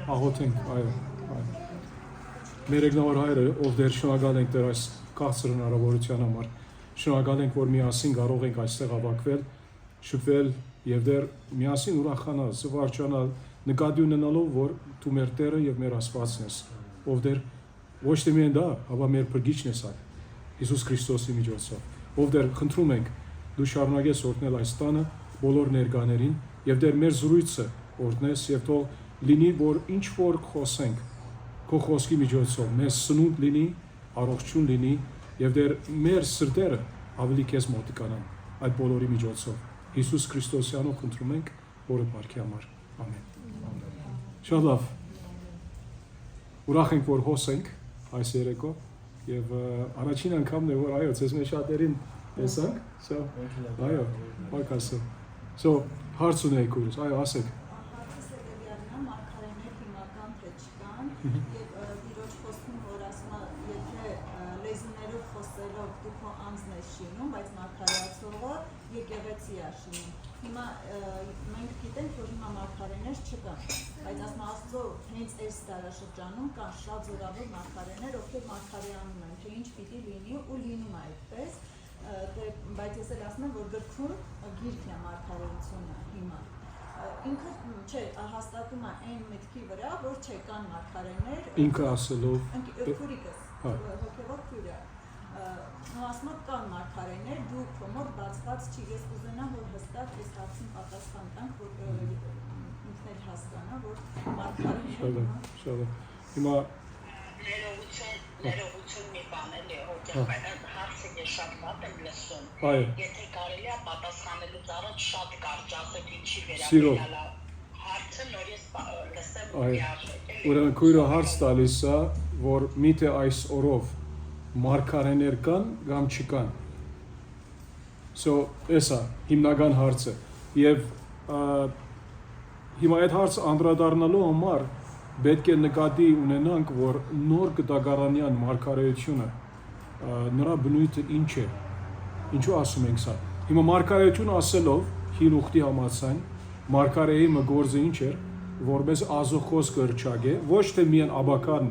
աղոթենք, այո։ Մեր եկնավոր Հայրը, ով դեր շնորհակալ ենք Տեր այս քաղցր հնարավորության համար։ Շնորհակալ ենք, որ միասին կարող ենք այստեղ հավաքվել, շփվել եւ դեր միասին ուրախանալ, զվարճանալ, նկատի ունենալով, որ դու մեր Տերը եւ մեր Աստվածն ես, ով դեր ոչ թե միայն դա, ապա մեր Փրկիչն ես այլ Հիսուս Քրիստոսի միջոցով, ով դեր խնդրում ենք դու շարունակես օրհնել այս տանը բոլոր ներկաներին եւ դեր մեր զրույցը օրհնես եւ թող լինի, որ ինչ որ խոսենք քո խոսքի միջոցով մեզ սնունդ լինի, առողջություն լինի եւ դեր մեր սրտերը ավելի քեզ մոտիկանան այդ բոլորի միջոցով Հիսուս Քրիստոսյանով խնդրում ենք որը բարքի համար ամեն շատ լավ ուրախ ենք որ հոսենք այս երեկո եւ առաջին անգամն է որ այո ցեզ մեր շատերին տեսանք այո պակասը հարց ունեիք ուրս այո ասեք Եվ դիրոջ խոսքում որ ասում է, եթե լեզուներով խոսելով դու քո անձն ես շինում, բայց մարգարեացողը եկեղեցի է շինում։ Հիմա մենք գիտենք, որ հիմա մարգարեներ չկան, բայց ասում Աստծո հենց այս դարաշրջանում կան շատ զորավոր մարգարեներ, ովքեր մարգարեանում են, թե ինչ պիտի լինի ու լինում է այդպես, բայց ես էլ ասում եմ, որ գրքում գիրքն է մարգարեությունը հիմա։ Ինքը չէ, հաստատում է այն մտքի վրա, որ չէ կան մարգարեներ։ Ինքը ասելով քուրիկս, հոգևոր քուրը։ Ասում եմ կան մարգարեներ, դու քո մոտ բացված չի, ես կուզենամ, որ հստակ այս հարցին պատասխան տանք, որ ինքն էլ հասկանա, որ մարգարեներ։ Շատ հիմա ներողություն մի բան էլի, հարցը ես շատ վատ եմ լսում։ Եթե կարելի է պատասխանելուց առաջ շատ կարճ ասեք ինչի վերաբերյալ հարցը, նոր ես լսեմ ու միաժեք։ Ուրեմն քույրը հարց տալիս է, որ միթե այս օրով մարգարեներ կան կամ չկան։ Էսա հիմնական հարցը։ Եվ հիմա այդ հարցը անդրադառնալու համար պետք է նկատի ունենանք, որ նոր կտակարանյան մարգարեությունը նրա բնույթը ինչ է, ինչու ասում ենք սա։ Հիմա մարգարեություն ասելով հին ուխտի համաձայն մարգարեի գործը ինչ էր, որպես ազոխոսքը հրճակե, ոչ թե միայն աբական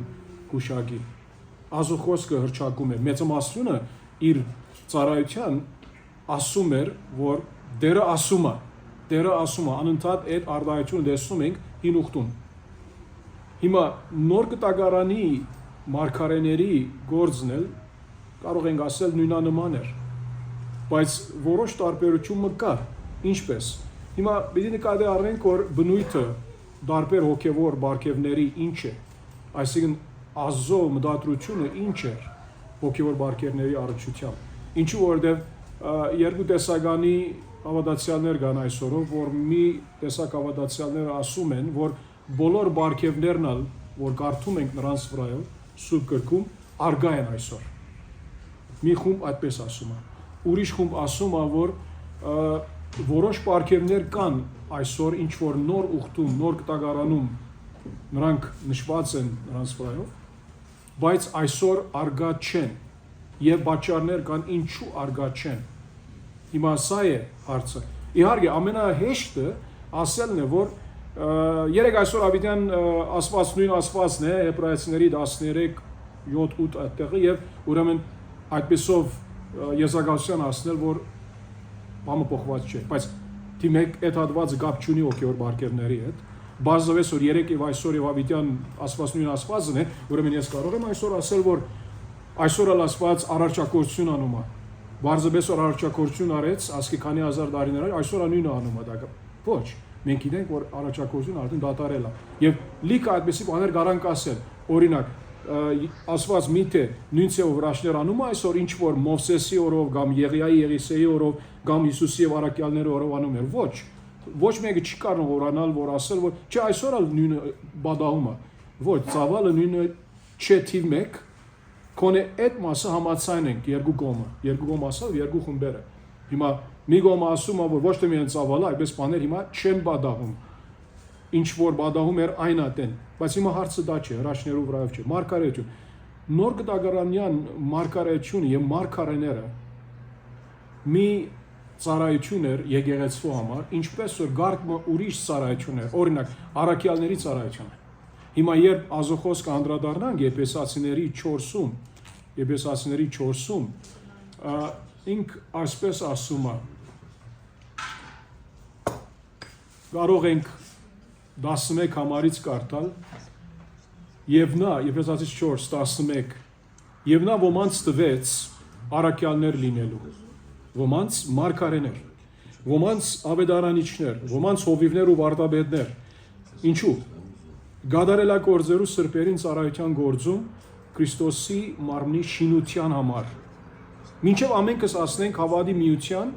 գուշակի, ազոխոսքը հրճակում է, մեծամասնությունը իր ծառայության ասում էր, որ Տերը ասում է, անընդհատ այդ արտահայտությունը տեսնում ենք հին ուխտում։ Հիմա նոր կտակարանի մարգարեների գործն էլ կարող ենք ասել նույնանման էր, բայց որոշ տարբերություն կար, ինչպես։ Հիմա պիտի նկատի առնենք, որ բնույթը տարբեր հոգևոր բարգևների ինչ է, այսինքն ազո մտադրությունը ինչ էր հոգևոր բարգևների առնչությամբ։ Ինչու որովհետև երկու տեսականի հավատացյալներ կան այսօրով, որ մի տեսակ հավատացյալները ասում են, որ բոլոր բարգևներն ալ, որ կարդում ենք նրանց վրայով, Սուրբ գրքում, արգա են այսօր։ Մի խումբ այդպես ասում է։ Ուրիշ խումբ ասում է, որ որոշ բարգևներ կան այսօր, ինչ որ նոր ուխտում, նոր կտակարանում նրանք նշված են նրանց վրայով, բայց այսօր արգա չեն, եւ պատճառներ կան ինչու արգա չեն։ Հիմա սա է հարցը։ Իհարկե, ամենահեշտը ասելն է, որ երեք այսօր ավիտյան ասված նույն ասվածն է Եբրայեցիների 13:7-8 այդտեղը եւ ուրեմն այդպեսով եզրակացության ասնել որ բամը փոխված չէ բայց դիմեք այդ հատվածը կապ չունի հոգևոր բարգևների հետ բազովես որ երեք եւ այսօր եւ ավիտյան ասված նույն ասվածն է ուրեմն ես կարող եմ այսօր ասել որ այսօր ասված առարչակորություն անում է բարձրապես որ առարչակորություն արեց ասկի քանի հազար տարիներ այսօր նույնը անում է դա ոչ մենք գիտենք, որ առաքյակությունը արդեն դատարել է։ Եվ լիքը այդպիսի բաներ կարանք ասել։ Օրինակ, ասված միթե նույն ցեով վրաշներ անում է այսօր ինչ որ Մովսեսի օրով կամ Եղիայի Եղիսեի օրով կամ Հիսուսի եւ առաքյալների օրով անում էր։ Ոչ մեկը չի կարող օրանալ, որ ասել, որ չէ այսօր էլ նույնը բադահում է։ Ոչ, ծավալը նույնը չէ թիվ 1, քոնե այդ մասը համացայն ենք երկու կողմ ասավ երկու խմբերը։ Հիմա մի կողմը ասում է, որ ոչ թե միայն ծավալը, այդպես բաներ հիմա չեն բադահում։ Ինչ որ բադահում էր այն ատեն, բայց հիմա հարցը դա չէ, հրաշներու վրայով չէ, մարգարեություն։ Նոր կտակարանյան մարգարեությունը եւ մարգարեները մի ծառայություն էր եկեղեցու համար, ինչպես որ գարկմը ուրիշ ծառայություն էր, օրինակ առաքյալների ծառայությունը։ Հիմա երբ ազոխոսք անդրադառնանք Եփեսացիների 4-ում, ինք այսպես ասում է, կարող ենք 11 համարից կարդալ, եւ նա, Եփեսացիս 4:11, եւ նա ոմանց տվեց առաքյալներ լինելու, ոմանց մարգարեներ, ոմանց ավետարանիչներ, ոմանց հովիվներ ու վարդապետներ, ինչու, գադարելագործելու սրբերին ծառայության գործում Քրիստոսի մարմնի շինության համար, մինչև ամենքս ասնենք հավատի միության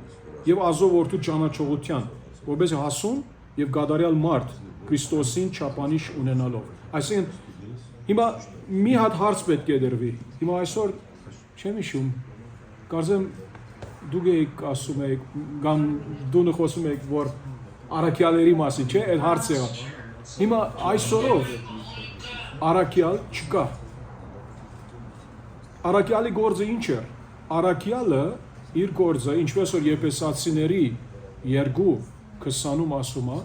եւ ազով որդու ճանաչողության, որպեսզի հասուն եւ գադարյալ մարդ Քրիստոսին չափանիշ ունենալով։ Այսինքն հիմա մի հատ հարց պետք է դրվի։ Հիմա այսօր չեմ հիշում, կարծեմ դուք եք ասում եք, կամ դու խոսում եք, որ առաքյալների մասին, չէ՞, այդ հարցը։ Հիմա այսօրով առաքյալ չկա։ Առաքյալի գործը ինչ է։ Առաքյալը իր գործը, ինչպես որ Եփեսացիների 2:20-ում ասում է,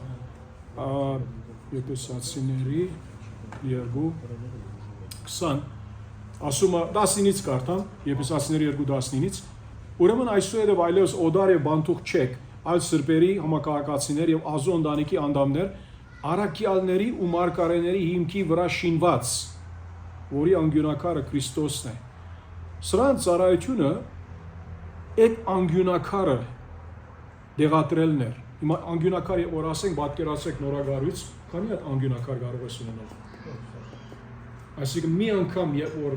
Եփեսացիների 2:20 ասում է 19-ից կարդամ, Եփեսացիների 2:19-ից, ուրեմն այսուհետև այլևս օդար եւ բանտուղ չեք, այլ սրբերի համակարգացիներ եւ ազո ընտանիքի անդամներ, առաքյալների ու մարգարեների հիմքի վրա շինված, որի անկյունակարը Քրիստոսն է։ Սրանց ծառայությունը այդ անկյունակարը դեղատրելն էր։ Հիմա անկյունակար որ ասենք պատկերացրեք նորագարույց, քանի հատ անկյունակար կարող ես ունենալ։ Այսինքն մի անգամ որ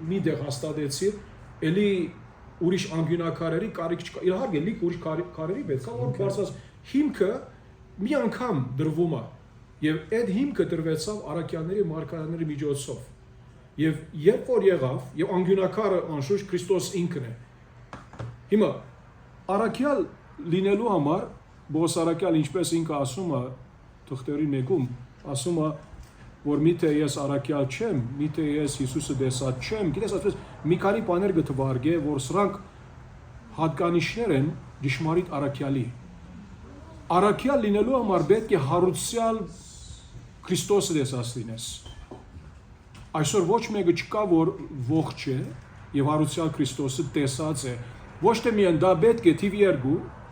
մի դեղ հաստատեցի, էլի ուրիշ անկյունակարերի կարիք չկա։ Իհարկե լիք ուրիշ կարերի պետք է, որ բարձրաց հիմքը մի անգամ դրվում է։ Եվ այդ հիմքը դրվեցավ առաքյալների մարգարեների միջոցով։ Եվ երբ որ եղավ, եւ անկյունակարը անշուշտ Քրիստոս ինքն է։ Հիմա առաքյալ լինելու համար Բողոս առաքյալ ինչպես ինքը ասում է թղթերի մեկում, ասում է, որ միթե ես առաքյալ չեմ, միթե ես Հիսուսը տեսած չեմ, գիտես այսպես մի քանի բաներ գտվարգե, որ սրանք հատկանիշներ են ճշմարիտ առաքյալի։ Առաքյալ լինելու համար պետք է հարուցյալ Քրիստոսը տեսած լինես։ Այսօր ոչ մեկը չկա, որ ողջ է եւ հարուցյալ Քրիստոսը տեսած է։ Ոչ թե միայն դա պետք է թիվ 2,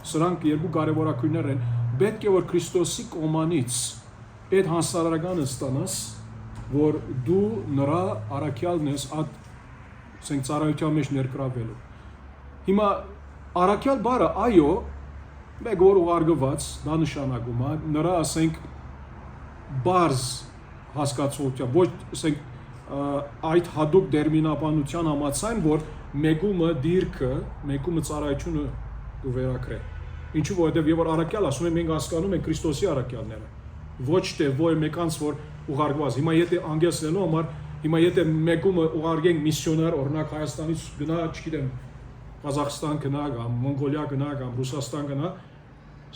սրանք երկու կարևորակույններ են, պետք է որ Քրիստոսի կողմանից այդ հանձնարարականը ստանաս, որ դու նրա առաքյալն ես այդ ծառայության մեջ ներգրավվելու։ Հիմա առաքյալ բառը այո, մեկ որ ուղարկված, դա նշանակում է նրա ասենք բարձ հասկացողության, ոչ ասենք այդ հատուկ դերմինաբանության համաձայն, որ մեկումը դիրքը, մեկումը ծառայությունը դու վերակրե։ Ինչու որովհետև եւ որ առաքյալ ասում են մենք հասկանում ենք Քրիստոսի առաքյալները, ոչ թե ոյ մեկանց որ ուղարկված։ Հիմա եթե անգլիացնելու համար, հիմա եթե մեկումը ուղարկենք միսիոնար, օրինակ Հայաստանից գնա, չգիտեմ, Ղազախստան գնա, կամ Մոնղոլիա գնա, կամ Ռուսաստան գնա,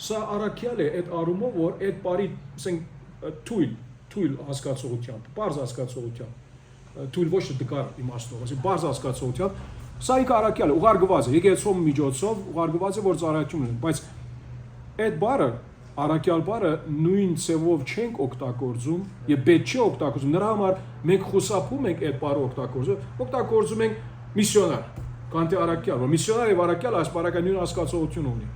սա առաքյալ է այդ առումով, որ այդ բարի, ասենք, թույլ հասկացողությամբ, բարձ հասկացողությամբ, թույլ ոչ թե դկար իմաստով, ասենք, բարձ հասկացողությամբ, սա ինքը առաքյալ է, ուղարկված է, եկեղեցու միջոցով ուղարկված է, որ ծառայություն ունեն, բայց այդ բառը, առաքյալ բառը նույն ցևով չենք օգտագործում եւ պետք չէ օգտագործում, նրա համար մենք խուսափում ենք այդ բառը օգտագործում ենք միսիոնար, քան թե առաքյալ, որ միսիոնար եւ առաքյալ այս բառական նույն հասկացողություն ունի։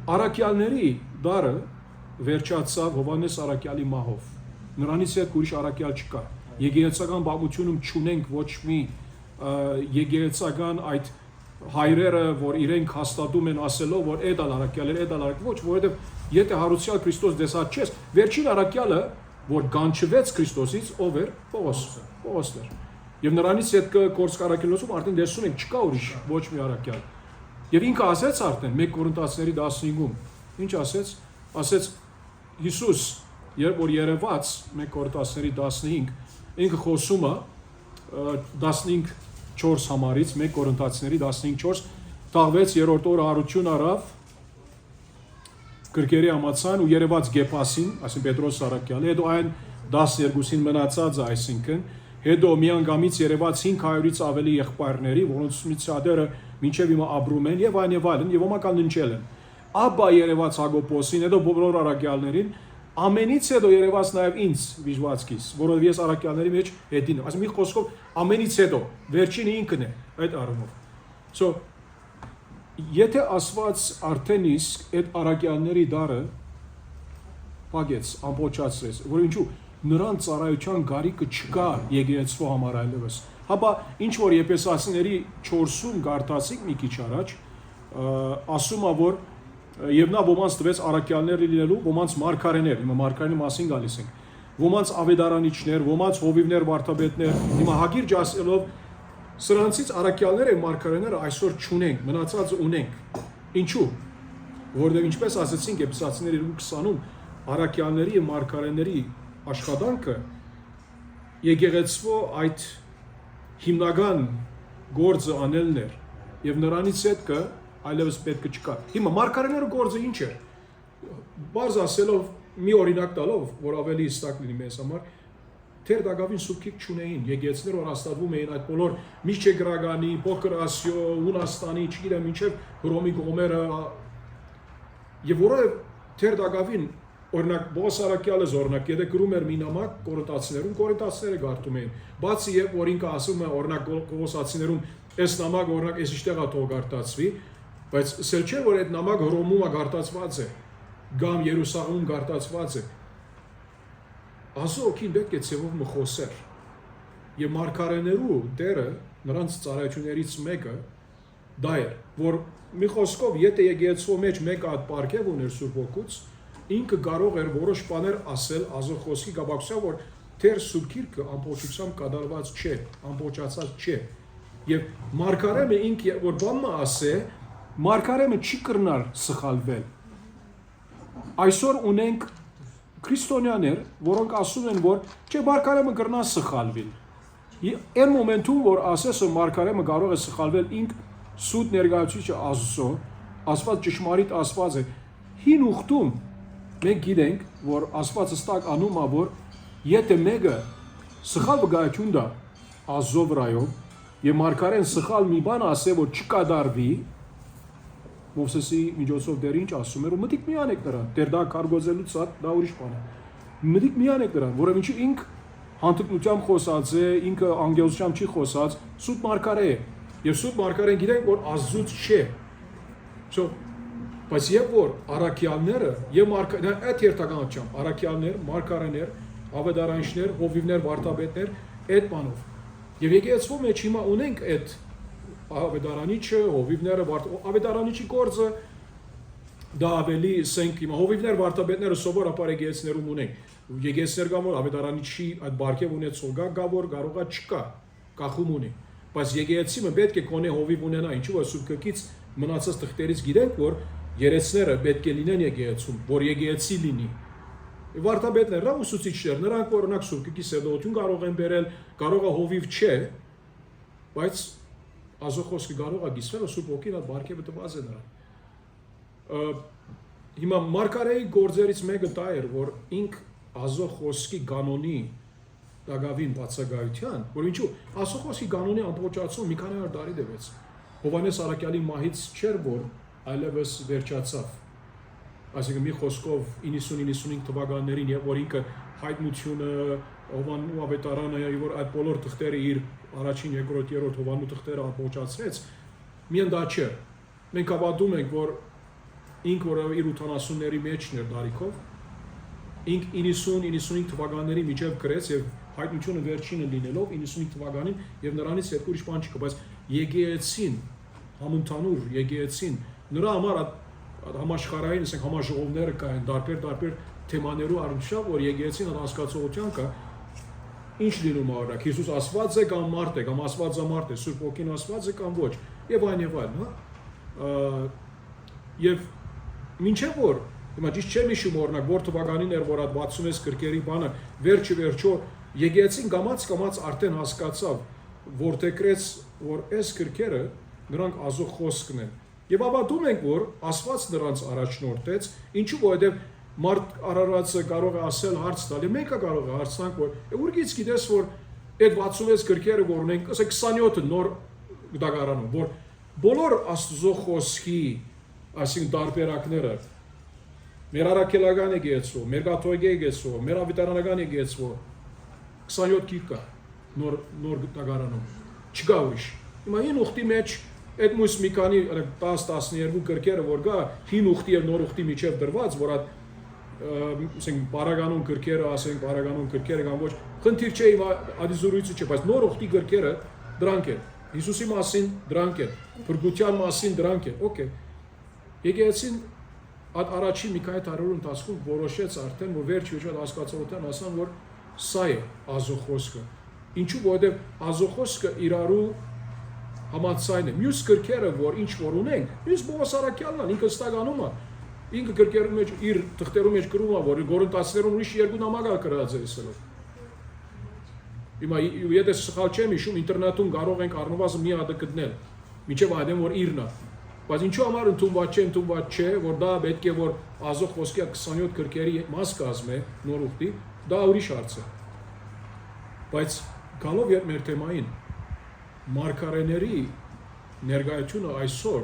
Առաքյալների դարը վերջացավ Հովհաննես առաքյալի մահով, նրանից հետ ուրիշ առաքյալ չկա, եկեղեցական պատմությունում չունենք ոչ մի եկեղեցական այդ հայրերը, որ իրենք հաստատում են ասելով, որ այդ առաքյալ էր, ոչ, որովհետև եթե հարուցյալ Քրիստոս տեսած չես, վերջին առաքյալը, որ գանչվեց Քրիստոսից, ով էր, Պողոսն էր։ Եվ նրանից հետ կորսկ առաքյալոցում արդեն տեսնում ենք չկա ուրիշ ոչ մի առաքյալ։ Եվ ինքը ասեց արդեն 1 Կորինթացիների 15-ում, ինչ ասեց, ասեց Հիսուս, երբ որ երևաց 1 Կորինթացիների 15, ինքը խոսում է 15:4 համարից 1 Կորինթացիների 15:4 տաղվեց երրորդ օրը առություն առավ գրքերի համաձայն ու երևաց Գեփասին, այսինքն Պետրոս առաքյալը, հետո այն 12-ին մնացածը, այսինքն հետո միանգամից երևաց 500-ից ավելի եղբայրների, որոնցից շատերը մինչև հիմա ապրում են եւ այլն եւ ոմական ննչել են։ Ապա երևաց Հակոբոսին, հետո բոլոր առաքյալներին ամենից հետո երևաց նաև ինձ վիժվածքից, որովհետև ես առաքյալների մեջ հետին եմ։ Այսինքն մի խոսքով ամենից հետո վերջինը ինքն է այդ առումով։ So եթե Աստված արդեն իսկ այդ առաքյալների դարը փակեց, ամբողջացրեց, որ ինչու նրան ծառայության գարիկը չկա եկեղեցու համար այլևս։ Հապա ինչ որ Եփեսացիների 4-ում գարտացիկ մի քիչ առաջ ասում է որ եւ նա ոմանց տվեց առաքյալներ լինելու, ոմանց մարգարեներ, հիմա մարգարեների մասին գալիս ենք, ոմանց ավետարանիչներ, ոմանց հովիվներ, վարդապետներ, հիմա հագիրջ ասելով սրանցից առաքյալները եւ մարգարեները այսօր չունենք, մնացածը ունենք։ Ինչու՞։ Որովհետեւ ինչպես ասացինք Եփեսացիների 20-ում առաքյալների եւ մարգարեների աշխատանքը եկեղեցու այդ հիմնական գործը անելն էր եւ նրանից հետքը այլևս պետք չկա։ Հիմա մարգարեները գործը ինչ է։ Բարձ ասելով մի օրինակ տալով, որ ավելի հստակ լինի մեզ համար, թեր դակավին սուբկիկ չունեին, եկեղեցիներ որ հաստատվում էին այդ բոլոր Միջեգրագանի, Պոկրասիո, Հունաստանի, չգիտեմ ինչեւ Հռոմի գոմերը եւ որովհետեւ թեր դակավին օրինակ Բոսարակյալը օրինակ եթե գրում էր մի նամակ կորինթացիները գարտում էին բացի եւ որ ինքը ասում է օրինակ Կողոսացիներում այս նամակ օրինակ այս իշտեղա թող գարտացվի բայց սել չէ որ այդ նամակ Հռոմում է գարտացված է գամ Երուսաղեմում գարտացված է ասոքին պետք է ցեվով մխոսեր եւ մարգարեներու դերը նրանց ծառայություններից մեկը դա էր որ մի խոսքով եթե եկեղեցու մեջ մեկը այդ պարգև ուներ Սուրբ Օգուց ինքը կարող էր որոշ բաներ ասել ազո խոսքի գաբակցությամբ որ թեր Սուրբ Գիրքը ամբողջությամբ կատարված չէ, ամբողջացած չէ։ Եվ մարգարեմը ինքը որ բանը ասե, մարգարեմը չի կրնար սխալվել։ Այսօր ունենք քրիստոնյաներ, որոնք ասում են որ չէ մարգարեմը կրնա սխալվել։ Այն մոմենտում որ ասեսը մարգարեմը կարող է սխալվել ինք սուտ ներկայացուցիչը Աստծո, Աստված ճշմարիտ Աստված է։ Հին ուխտում մենք գիտենք, որ Աստված հստակ անում է, որ եթե մեկը սխալ վկայություն տա Աստծո վրայով եւ մարգարեն սխալ մի բան ասե, որ չկատարվի, Մովսեսի միջոցով դեր ինչ ասում էր, ու մտիկ մի անեք նրան, դեր դա կարգոզելուց դա ուրիշ բան է։ Մտիկ մի անեք նրան, որովհետեւ ինչի ինք հանդգնությամբ խոսած է, ինքը անգելությամբ չի խոսած, սուտ մարգարե է։ Եվ սուտ մարգարեն գիտենք, որ Աստծուց չէ։ So բայց եւ որ առաքյալները եւ այդ երթականությամբ առաքյալներ, մարգարեներ, ավետարանիչներ, հովիվներ, վարդապետներ այդ բանով։ Եվ եկեղեցու մեջ հիմա ունենք այդ ավետարանիչը, հովիվները, ավետարանիչի գործը դա ավելի սենք հիմա հովիվներ, վարդապետները սովորաբար եկեղեցիներում ունենք։ Եկեղեցիներ կա որ ավետարանիչի այդ բարգև ունեցող կա որ կարողա չկա, կախում ունի։ Բայց եկեղեցին պետք է կոնե հովիվ ունենա, ինչու որ Սուրբ Գրքից մնացած թղթերից գիտենք որ երեցները պետք է լինեն եկեղեցում, որ եկեղեցի լինի։ Վարդապետներն ու ուսուցիչներ, նրանք օրինակ Սուրբ Գրքի սեդողություն կարող են բերել, կարող է հովիվ չէ, բայց Աստծո խոսքը կարող է գիսվել, Սուրբ Օգին այդ բարգևը տված է նրան։ Հիմա մարգարեի գործերից մեկը դա էր, որ ինք Աստծո խոսքի կանոնի դակավին բացակայության, որ ինչու Աստծո խոսքի կանոնի ամբողջացում մի քանի տարի տևեց։ Հովհաննես Առաքյալի մահից չէր որ այլևս վերջացավ։ Այսինքն մի խոսքով 90-95 թվականներին երբ որ ինքը հայտնությունը Հովանու ավետարանը եւ որ այդ բոլոր թղթերը իր առաջին, երկրորդ, երրորդ Հովանու թղթերը ապոճացրեց, միայն դա չէ։ Մենք հավատում ենք որ ինքը որ իր 80-ների մեջն էր դարիքով, ինք 90-95 թվականների միջև գրեց եւ հայտնությունը վերջինը լինելով 95 թվականին եւ նրանից հետ ուրիշ բան չկա, բայց եկեղեցին համընդհանուր եկեղեցին նրա համար համաշխարհային ասենք համաժողովները կային տարբեր թեմաներու առնչությամբ որ եկեղեցին հասկացողության կա ինչ լինում է օրինակ Հիսուս Աստված է կամ մարդ է կամ Աստվածամարդ է Սուրբ Օգին Աստված է կամ ոչ եւ այլն հա եւ մինչեւ որ հիմա ճիշտ չեմ հիշում օրինակ որ թվականին էր որ այդ 66 գրքերի բանը վերջո եկեղեցին կամաց արդեն հասկացավ որ տեկրեց որ այս գրքերը նրանք Աստծո խոսքն են եւ հավատում ենք որ Աստված նրանց առաջնորդեց ինչու որովհետեւ մարդ արարածը կարող է ասել հարց տալ եւ մեկը կարող է հարցնանք որ ուղղից գիտես որ այդ 66 գրքերը որ ունենք ասեք 27-ը նոր դագարանում որ բոլոր Աստծո խոսքի այսինքն տարբերակները մեր առաքելական եկեղեցու, մեր կաթողիկ եկեղեցու, մեր ավետարանական եկեղեցու 27 գիրք կա նոր տագարանում, չկա ուրիշ։ Հիմա հին ուխտի մեջ այդ մյուս մի քանի 10-12 գրքերը որ կա, հին ուխտի եւ նոր ուխտի միջև դրված, որ այդ ասենք բարագանուն գրքերը, ասենք բարագանուն գրքերը կամ ոչ, խնդիր չէ, ադիզուրույցը չէ, բայց նոր ուխտի գրքերը դրանք են։ Հիսուսի մասին դրանք են, փրկության մասին դրանք են, օքեյ։ Եկեղեցին այդ առաջին մի քանի տարվա ընթացքում որոշեց արդեն, որ վերջ-վերջ հասկացողության ասան, որ սա է Աստծո խոսքը։ Ինչու՞, որովհետև Աստծո խոսքը իրարու համացայն է։ Մյուս գրքերը, որ ինչ որ ունենք, մյուս Պողոս Արաքյալն է, ինքը ստագանում է։ Ինքը գրքերի մեջ իր թղթերում մեջ գրում է, որ Գորընթացիներում ուրիշ երկու նամակ գրած է ասելով։ Հիմա եթե սխալ չեմ հիշում, ինտերնետում կարող ենք առնվազն մի հատ գտնել, միջև այդեմ որ իրն է։ Բայց ինչու համար ընդունված չէ, որ դա պետք է որ Աստծո խոսքի 27 գրքերի մաս կազմե նոր ուխտի, դա ուրիշ հարց է։ Բայց գալով երբ մեր թեմային մարգարեների ներկայությունը այսօր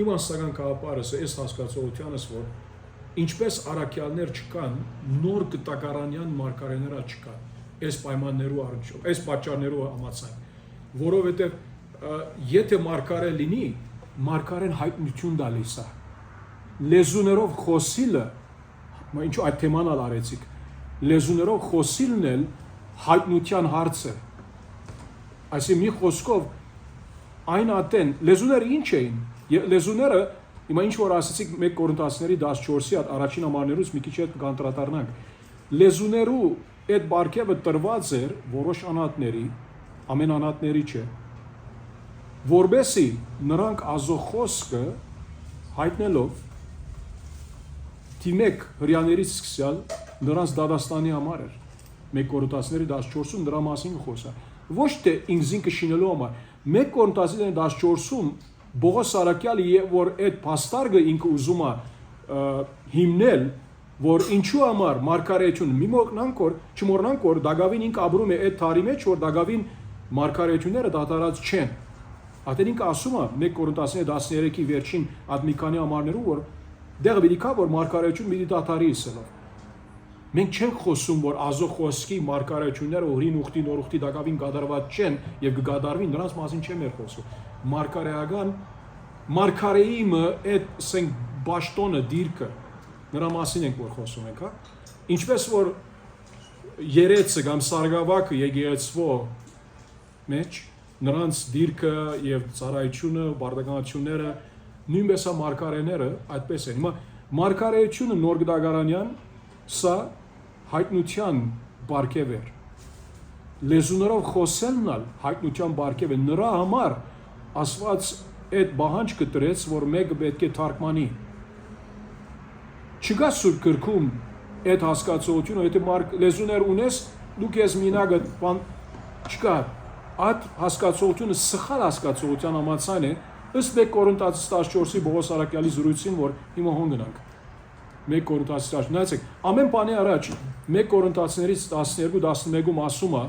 իմ անձնական կապարս է այս հասկացողությանս, որ ինչպես առաքյալներ չկան, նոր գտակարանյան մարգարեները չկան, այս պայմաններու առնչով, այս պատճառներու համաձայն, որովհետև եթե մարգարե լինի, մարգարեն հայտնություն տալիս է, լեզուներով խոսիլը, ինչու այդ թեման արեցիք, լեզուներով խոսիլն էլ հայտնության հարց է, այսինքն մի խոսքով այն ատեն, լեզուները ինչ էին, լեզուները, հիմա ինչ որ ասեցիք 1 Կորինթացիների 14-ի այդ առաջին ամառներուց մի քիչ հետ կանտրատարնանք, լեզուներու այդ բարգևը տրված էր որոշ անհատների, ամեն անհատների չէ, որբեսի նրանք Աստծո խոսքը հայտնելով թիմեք հրյաներից սկսյալ նրանց դադաստանի համար էր 1 Կորինթացիների 14-ում դրա մասին խոսա ոչ թե ինքզինքը շինելու համար 1 Կորինթացիների 14-ում Պողոս Արաքյալը որ այդ փաստարգը ինքը ուզում է հիմնել որ ինչու համար մարգարեություն մի չմոռնանք որ Դագավին ինքը ապրում է այդ տարի մեջ որ Դագավին մարգարեությունները դատարած չեն Ատեն ինքը ասում է 1 Կորինթացիների 13-ի վերջին այդ մի քանի ամառներում որ դեղը պիտի կա որ մարգարեություն պիտի դատարի իսելով մենք չենք խոսում որ Աստծո խոսքի մարգարեությունները օրին ուխտի նոր ուխտի Դագավին կատարված չեն եւ կգադարվին նրանց մասին չեմ մեր խոսում մարգարեական մարգարեիմը այդ ասենք բաշտոնը դիրքը նրա մասին ենք որ խոսում ենք հա ինչպես որ երեցը կամ սարգսակը եկեղեցվո մեջ նրանց դիրքը եւ ծառայությունը բարդականությունները նույնպես է մարգարեները այդպես են հիմա մարգարեությունը նոր գդագարանյան սա հայտնության բարգև էր լեզուներով խոսելն ալ հայտնության բարգև է նրա համար ասված այդ բահանջ կտրեց որ մեկը պետք է թարգմանի չկա սուրբ գրքում այդ հասկացությունը եթե լեզուներ ունես դու քեզ մինագը բան չկա այդ հասկացությունը սխալ հասկացության համաձայն է ըստ 1 Կորինթացիս 14-ի Պողոս Արաքյալի զրույցին որ հիմա հոն գնանք 1 Կորինթացիս 14 նայեցեք ամեն բանի առաջ 1 Կորինթացիներից 12-11-ում ասում է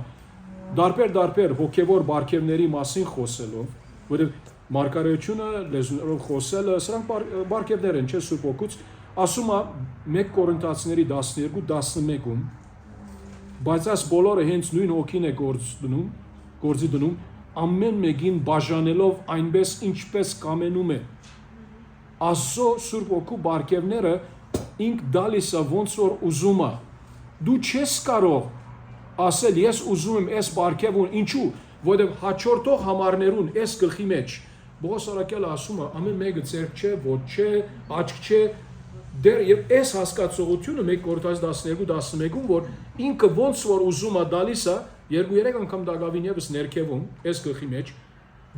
դարբեր հոգևոր բարգևների մասին խոսելով որովհետև մարգարեությունը լեզուներով խոսելը սրանք բարգևներ են չէ սուրբ ոգուց ասում է 1 Կորինթացիների 12-11-ում բայց այս բոլորը հենց նույն հոգին է գործի դնում ամեն մեկին բաժանելով այնպես ինչպես կամենում է Աստծո սուրբ ոգու բարգևները ինք դալիս է ոնց որ ուզում է դու չես կարող ասել ես ուզում եմ այս բարգևուն ինչու որովհետև հաջորդող համարներուն այս գլխի մեջ Պողոս Արաքյալը ասում է ամեն մեկը ձեռք չէ ոչ չէ աչք չէ դեր եւ այս հասկացողությունը 1 Կորինթացիս 12-11-ում որ ինքը ոնց որ ուզում է դալիս է 2-3 անգամ Դագավին եւս ներքևում այս գլխի մեջ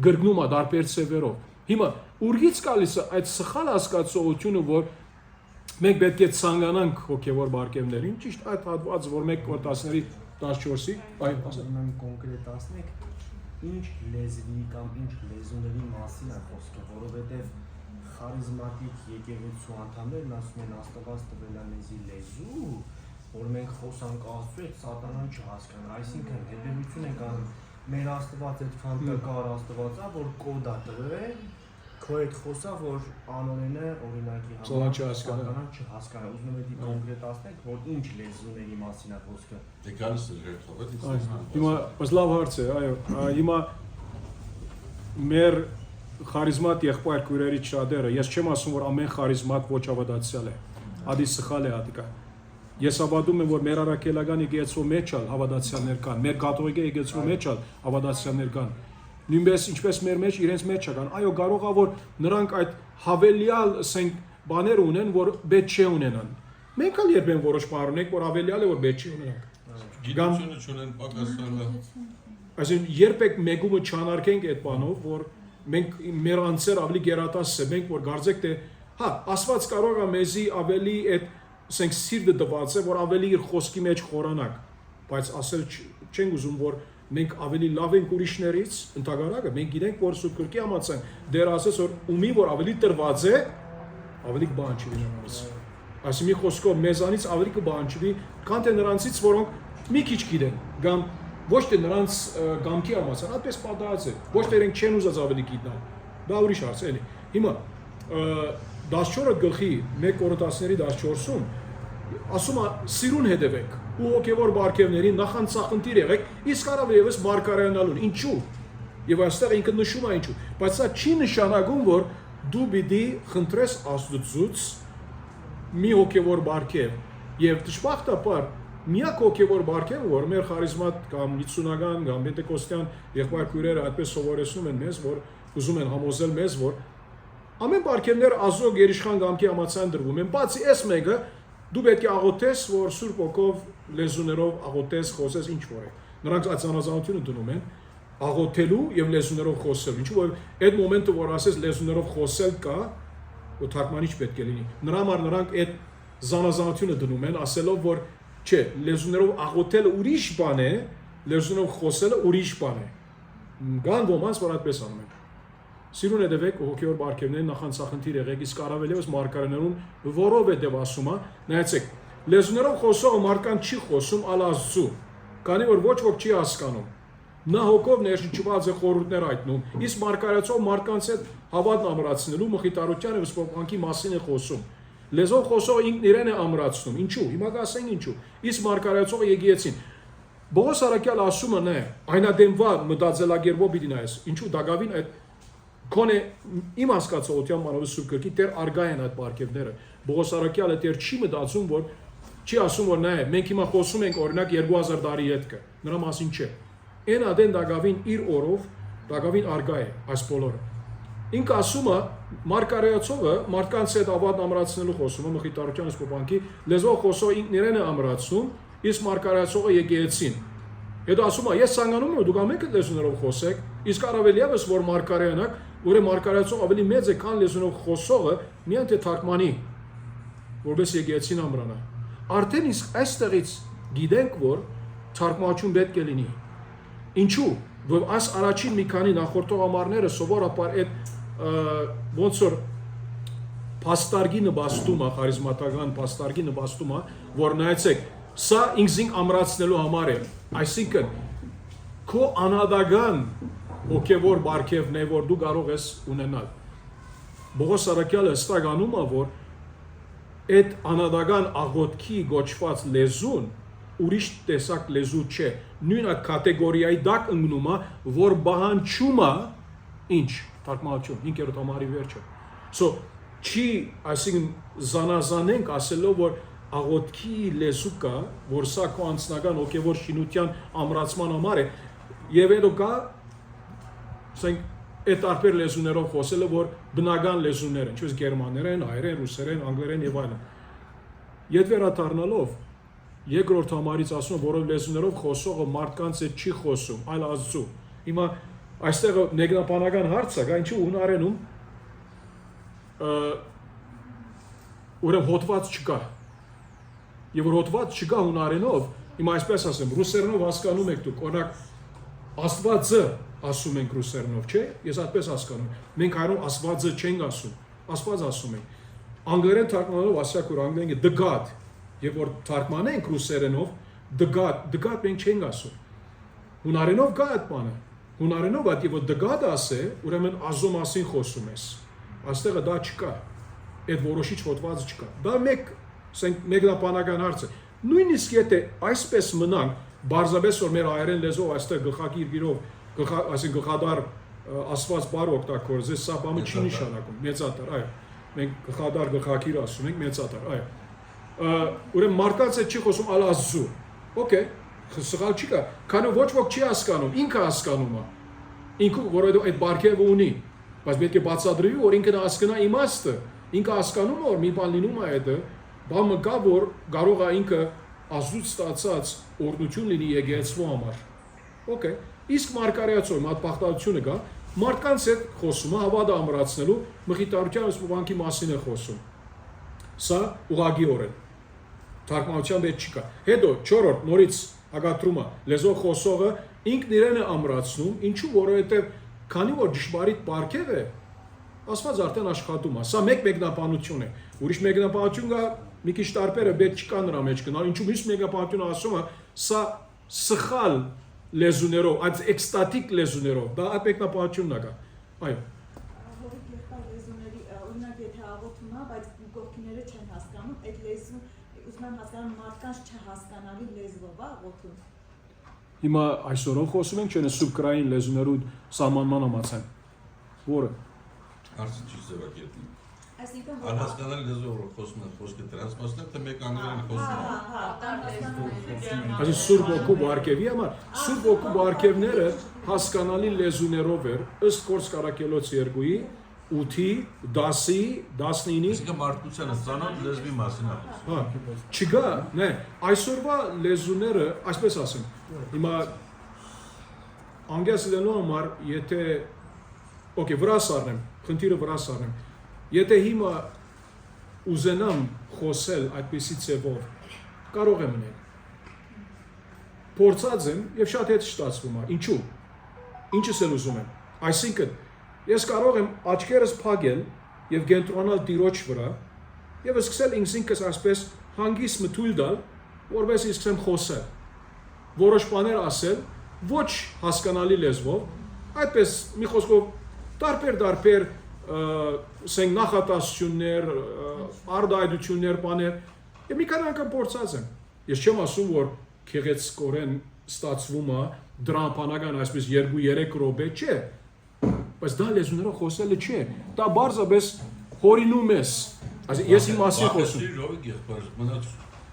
գրգնում է դարբեր ծևերով հիմա ուրգից գալիս է այդ սխալ հասկացողությունը որ մենք պետք է ցանկանանք հոգեվոր բարգևներին ճիշտ այդ հատվածը որ 1 Կորինթացիների 14-ի այո ասեմ կոնկրետացնեք ինչ լեզվի կամ ինչ լեզուների մասին է խոսքը որովհետեւ խարիզմատիկ եկեղեցու անդամներն ասում են Աստված տվել է մեզի լեզու որ մենք խոսանք Աստծո հետ սատանան չհասկանա այսինքն հետևություն ենք անում մեր Աստված այդքան տկար Աստվածա որ կոդ է տվել Քո հետ խոսա, որ անօրենը օրինակի համար չհասկանա։ Չհասկանա, ուզում եմ դի կոնկրետացնենք, որ ինչ լեզուների մասին է խոսքը։ Դեկանս է Հիմա լավ հարց է, այո, հիմա մեր խարիզմատ եղբայր քույրերից շատերը, ես չեմ ասում, որ ամեն խարիզմատ ոչ ավադացիալ է, ադի սխալ է ադիկա։ Ես հավատում եմ, որ մեր առաքելական եկեղեցու մեջ ալ հավատացիալներ կան, մեր կաթողիկ եկեղեցու մեջ ալ հավատացիալներ կան։ Նույնպես ինչպես մեր մեջ իրենց մեջ կան, այո, կարող է որ նրանք այդ հավելյալ ասենք բաներ ունեն, որ պետք չէ ունենան։ Մենք ալ երբեմն որոշ բան ունենք, որ հավելյալ է, որ պետք չէ ունենանք։ Գիտությունը չունեն պակասալը։ Այսինքն երբեք մեկումը չանարգենք այդ բանով, որ մենք մեր անձեր ավելի գերատաստ ենք, որ գարձեք թե հա, Աստված կարող է մեզի ավելի այդ ասենք սիրտը տված է, որ ավելի իր խոսքի մեջ խորանանք, բայց ասել չենք ուզում, որ մենք ավելի լավ ենք ուրիշներից, ընդհանրակը մենք գիտենք, որ Սուրբ Գրքի համաձայն դեր ասես, որ ումի որ ավելի տրված է, ավելի բան չի լինում։ Այսինքն մի խոսքով մեզանից ավելի կբանջվի, քան թե նրանցից, որոնք մի քիչ գիտեն, կամ ոչ թե նրանց գամքի համաձայն, այդպես պատահած է, ոչ թե իրենք չեն ուզած ավելի գիտնալ։ Դա ուրիշ հարց է, էլի։ Հիմա 14 գլխի 1 Կորինթացիների 14-ում ասում է սիրուն հետևեք ու հոգևոր բարգևներին նախանցախնդիր եղեք, իսկ առավել ևս բարգավարանալուն։ Ինչու՞։ Եվ այստեղ ինքը նշում է ինչու։ Բայց սա չի նշանակում, որ դու պիտի խնդրես Աստծուց մի հոգևոր բարգև։ Եվ դժբախտաբար միակ հոգևոր բարգևը, որ մեր խարիզմատ կամ միցունական կամ պենտեկոստյան եղբայր քույրերը այդպես սովորեցնում են մեզ, որ ուզում են համոզել մեզ, որ ամեն բարգևներ ազոգ երիշխան գամքի համաձայն դրվում են, բացի այս մեկը դու պետք է աղոթես, որ Սուրբ Օգով լեզուներով աղոթես, խոսես ինչ որ է։ Նրանք այդ զանազանությունը դնում են աղոթելու եւ լեզուներով խոսելու։ Ինչու՞ որ այդ մոմենտը, որ ասես լեզուներով խոսել կա, ու թարգմանիչ պետք է լինի։ Նրա համար նրանք այդ զանազանությունը դնում են, ասելով, որ չէ, լեզուներով աղոթելը ուրիշ բան է, լեզուներով խոսելը ուրիշ բան է։ Կան ոմանց, որ այդպես անում են։ Սիրուն հետևեք հոգևոր բարգևներին նախանցախնդիր եղեք, իսկ առավել ևս մարգարեներուն որովհետև ասում է, նայեցեք, լեզուներով խոսողը մարդկան չի խոսում, այլ Աստծու, քանի որ ոչ ոք չի հասկանում։ Նա հոգով ներշնչված է խորհուրդներ այտնում, իսկ մարգարեացով մարդկանց հետ հավատն ամրացնելու մխիթարության եւ սփոփանքի մասին է խոսում։ Լեզով խոսողը ինքն իրեն է ամրացնում։ Ինչու՞։ Հիմա կասենք ինչու։ Իսկ մարգարեացողը եկեղեցին։ Բողոս Արաքյալը ասում է, այնադեմվա մտածելակերպով պիտի նայես։ Ինչու Դագավին այդ Քոնե իմ հասկացողությամբ մանավանդ Սուրբ Գրքի դեռ արգա են այդ բարգևները։ Բողոս Արաքյալը դեռ չի մտածում, որ չի ասում, որ նայ, մենք հիմա խոսում ենք օրինակ 2000 տարի հետքը։ Նրա մասին չէ։ Այն ադեն Դագավին իր օրով Դագավին արգա է այս բոլորը։ Ինքը ասում է մարգարեացողը մարդկանց հետ ավատն ամրացնելու խոսում է մխիթարության սփոփանքի, լեզվով խոսողը ինքն իրեն է ամրացնում, իսկ մարգարեացողը եկեղեցին։ Հետո ասում է, ես ցանկանում եմ դուք ամենքը լեզուներով խոսեք, իսկ առավել ևս որ մարգարեանակ, որ մարգարեացող ավելի մեծ է, քան լեզուներով խոսողը, միայն թե թարգմանի, որպես եկեղեցին ամրանա։ Արդեն իսկ այստեղից գիտենք, որ թարգմանություն պետք է լինի։ Ինչու՞։ Որ այս առաջին մի քանի նախորդող ամառները սովորաբար այդ ոնց որ փաստարգի նպաստումը, խարիզմատական փաստարգի նպաստումը, որ նայեցեք, սա ինքզինք ամրացնելու համար է, այսինքն քո անհատական հոգևոր բարգևն է, որ դու կարող ես ունենալ։ Բողոս Արաքյալը հստակ անում է, որ այդ անհատական աղոթքի գոչված լեզուն ուրիշ տեսակ լեզու չէ, նույն այդ կատեգորիայի դակ ընկնում է, որ բանջում է ինչ թարգմանություն 5-րդ համարի վերջը։ So չի, այսինքն զանազանենք ասելով, որ աղոթքի լեզու կա, որ սա քո անձնական հոգևոր շինության ամրացման համար է, եւ հետո կա, ասենք, այդ տարբեր լեզուներով խոսելը, որ բնական լեզուներ են, ինչպես գերմաներեն, հայերեն, ռուսերեն, անգլերեն եւ այլն։ Ետ վերադառնալով երկրորդ համարից ասում, որով լեզուներով խոսողը մարդկանց հետ չի խոսում, այլ Աստծու։ Հիմա այստեղ նեգնապանական հարց է, ինչու հունարենում ուրեմն հոդված չկա։ Եվ որ հոդված չկա հունարենով, հիմա այսպես ասեմ, ռուսերենով հասկանում եք դուք, օրինակ Աստվածը ասում ենք ռուսերենով, չէ՞։ Ես այդպես հասկանում եմ։ Մենք հայերեն Աստվածը չենք ասում, Աստված ասում ենք։ Անգլերեն թարգմանելով ասյակ որ անգլերենը the God, եւ որ թարգմանենք ռուսերենով the God մենք չենք ասում։ Հունարենով կա այդ բանը։ Հունարենով այդ եւ որ the God ասե, ուրեմն Աստծո մասին խոսում ես։ Աստեղը դա չկա։ Այդ որոշիչ հոդվածը չկա։ Դա մեկնաբանական հարց է։ Նույնիսկ եթե այսպես մնանք, բարձրապես որ մեր հայերեն լեզվով այստեղ գլխակիր գիրով, այսինքն գլխադար ասված բառ օգտագործել, սա բանը չի նշանակում, մեծատար, այո։ Մենք գլխադար գլխակիր ասում ենք, մեծատար, այո։ Ուրեմն մարկացը չի խոսում ալազու։ Okay, սխալ չի կա։ Քանի ոչ ոք չի հասկանում, ինքը հասկանում է։ Ինքը որովհետեւ այդ բարգևը ունի, բայց պետք է բացատրվի, որ ինքը հասկանա իմաստը։ Ինքը հասկանում է, որ մի բան լինում է այդ, բանը կա, որ կարող է ինքը ազուտ ստացած օրդություն լինի եկեղեցու համար։ Okay, իսկ մարգարեացու մատբախտությունը կա, մարդկանց հետ խոսում է հավատը ամրացնելու մխիթարության ուսումնքի մասին է խոսում։ Սա ուղղակիորեն թարգմանության մեջ չկա։ Հետո 4-րդ նորից հագատրումը լեզվով խոսողը ինքն իրեն է ամրացնում, ինչու որովհետև քանի որ ճշմարիտ բարգև է, ասված արդեն աշխատում է։ Սա մեկ մեկնաբանություն է։ Ուրիշ մեկնաբանություն կա, մի քիչ տարբերը պետք չկա նրա մեջ գնալ, ինչու միշտ մեկնաբանությունը ասում է, սա սխալ լեզուներով, այդ էքստատիկ լեզուներով, դա այդ մեկնաբանությունն է։ Այո։ Հորիկ եղբայր լեզուների, օրինակ եթե աղոթում է, բայց կողքիները չեն հասկանում, այդ լեզուն ուզում եմ հասկանալ մարդկանց չհասկանալի լեզվով է աղոթում։ Հիմա այսօրով խոսում ենք, չէ՞ սուբկրային լեզուներու սահմանման համաձայն։ Որը։ Հարցը չի ձևակերպվում։ Այսինքն Անհասկանալի լեզվով խոսում են խոսքը դրանց մասն է, թե մեկ անգլերեն խոսում են։ Այսինքն Սուրբ Օգու բարգևի համար Սուրբ Օգու բարգևները հասկանալի լեզուներով էր ըստ Գործ Կարակելոց 2-ի 8-ի 10-ի 19-ի Իսկ մարդկությանը ծանոթ լեզվի մասին է։ Հա, չկա, նե, այսօրվա լեզուները, այսպես ասեմ, հիմա անգլիացիներու համար, եթե okay, վրաս առնեմ, խնդիրը վրաս առնեմ, եթե հիմա ուզենամ խոսել այդպիսի ձևով, կարող եմ ունել։ Փորձած եմ եւ շատ հետ ստացվում է։ Ինչու՞։ Ինչս էլ ուզում եմ։ Այսինքն ես կարող եմ աչքերս փակել եւ կենտրոնալ տիրոջ վրա եւ սկսել ինքս այսպես հանգիստ մթույլ տալ, որպես սկսեմ խոսել։ Որոշ բաներ ասել, ոչ հասկանալի լեզվով, այդպես մի խոսքով տարբեր ասենք նախատասություններ, արդայություններ, բաներ, եւ մի քանի անգամ փորձած եմ։ Ես չեմ ասում, որ քեղեցկորեն ստացվում է դրամապանական այսպես 2-3 րոպե, չէ։ Բայց դա լեզուներով խոսելը չէ։ Դա բարձրապես հորինում ես։ Այսինքն ես իմ մասին խոսում։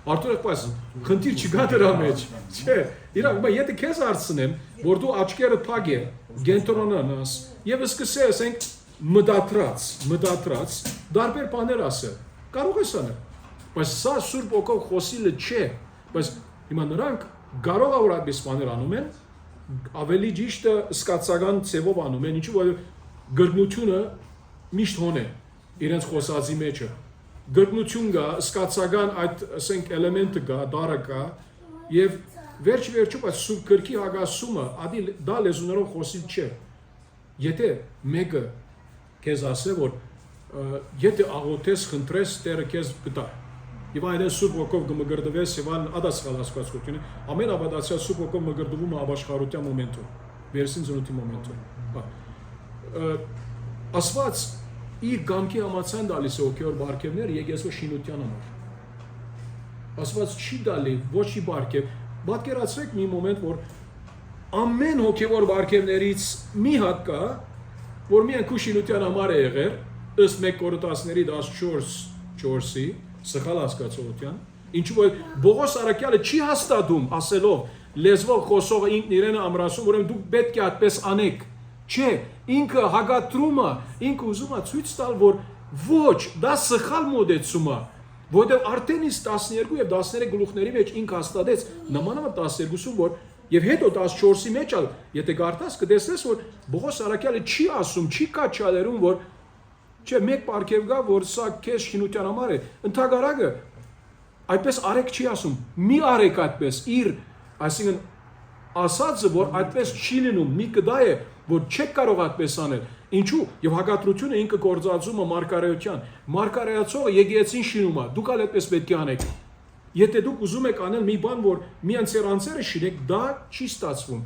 Արտուր եղբայր, խնդիր չկա դրա մեջ։ Չէ։ Իրանք, բայց եթե քեզ հարցնեմ, որ դու աչքերը փակել, կենտրոնանաս եւ սկսես ասենք մտադրած, տարբեր բաներ ասել։ Կարող ես անել։ Բայց սա Սուրբ Օգով խոսիլը չէ։ Բայց հիմա նրանք կարող է որ այդպես բաներ անում են, ավելի ճիշտ սկացական ձևով անում են, ինչու որ գրգնությունը միշտ հոն է իրենց խոսածի մեջը։ Գրգնություն կա, սկացական այդ ասենք էլեմենտը կա, դարը կա եւ վերջ-վերջում այդ Սուրբ գրքի հագասումը, դա լեզուներով խոսիլ չէ։ Եթե մեկը քեզ ասե որ եթե աղոթես, խնդրես, Տերը քեզ կտա։ Եվ այն Սուրբ Օգով կմգրդվես եւ ան ադասխալ ասվածությունը, ամեն ավադացիա Սուրբ Օգով մգրդվում է ապաշխարության մոմենտում, վերսին ծնունդի մոմենտում։ Ասված իր գամքի համացան դալիս է օքեոր բարգևներ եկեղեցու շինության համար։ Ասված չի դալի ոչ ի բարգև։ Պատկերացրեք մի մոմենտ, որ ամեն հոգևոր բարգևներից մի հատ կա, որ միայն քու շինության համար է եղել, ըստ 1 Կորինթացիների 14:4-ի, սխալ հասկացողության, ինչու որ Բողոս Արաքյալը չի հաստատում ասելով լեզվով խոսողը ինքն իրենը ամրացում, ուրեմն դուք պետք է այդպես անեք։ Չէ, ինքը հագատրում է, ինքը ուզում է ցույց տալ, որ ոչ, դա սխալ մոդեցում է, որտեղ արդեն իսկ 12 եւ 13 գլուխների մեջ ինքը հաստատեց նմանավանդ 12-ում, որ եւ հետո 14-ի մեջ ալ, եթե գարտաս կտեսնես, որ Բողոս Արաքյալը չի ասում, չի կաչալերում, որ չէ, մեկ բարգև կա, որ սա քեզ շինության համար է, ընդհանրակը այդպես արեք չի ասում, մի արեք այդպես, իր, այսինքն ասածը, որ այդպես չի լինում, մի կդա է, որ չեք կարող այդպես անել։ Ինչու? Եվ հակադրությունը ինքը գործածում է մարգարեության։ Մարգարեացողը եկեղեցին շինում է, դուք ալ այդպես պետք է անեք։ Եթե դուք ուզում եք անել մի բան, որ միայն ծերանցերը շինեք, դա չի ստացվում։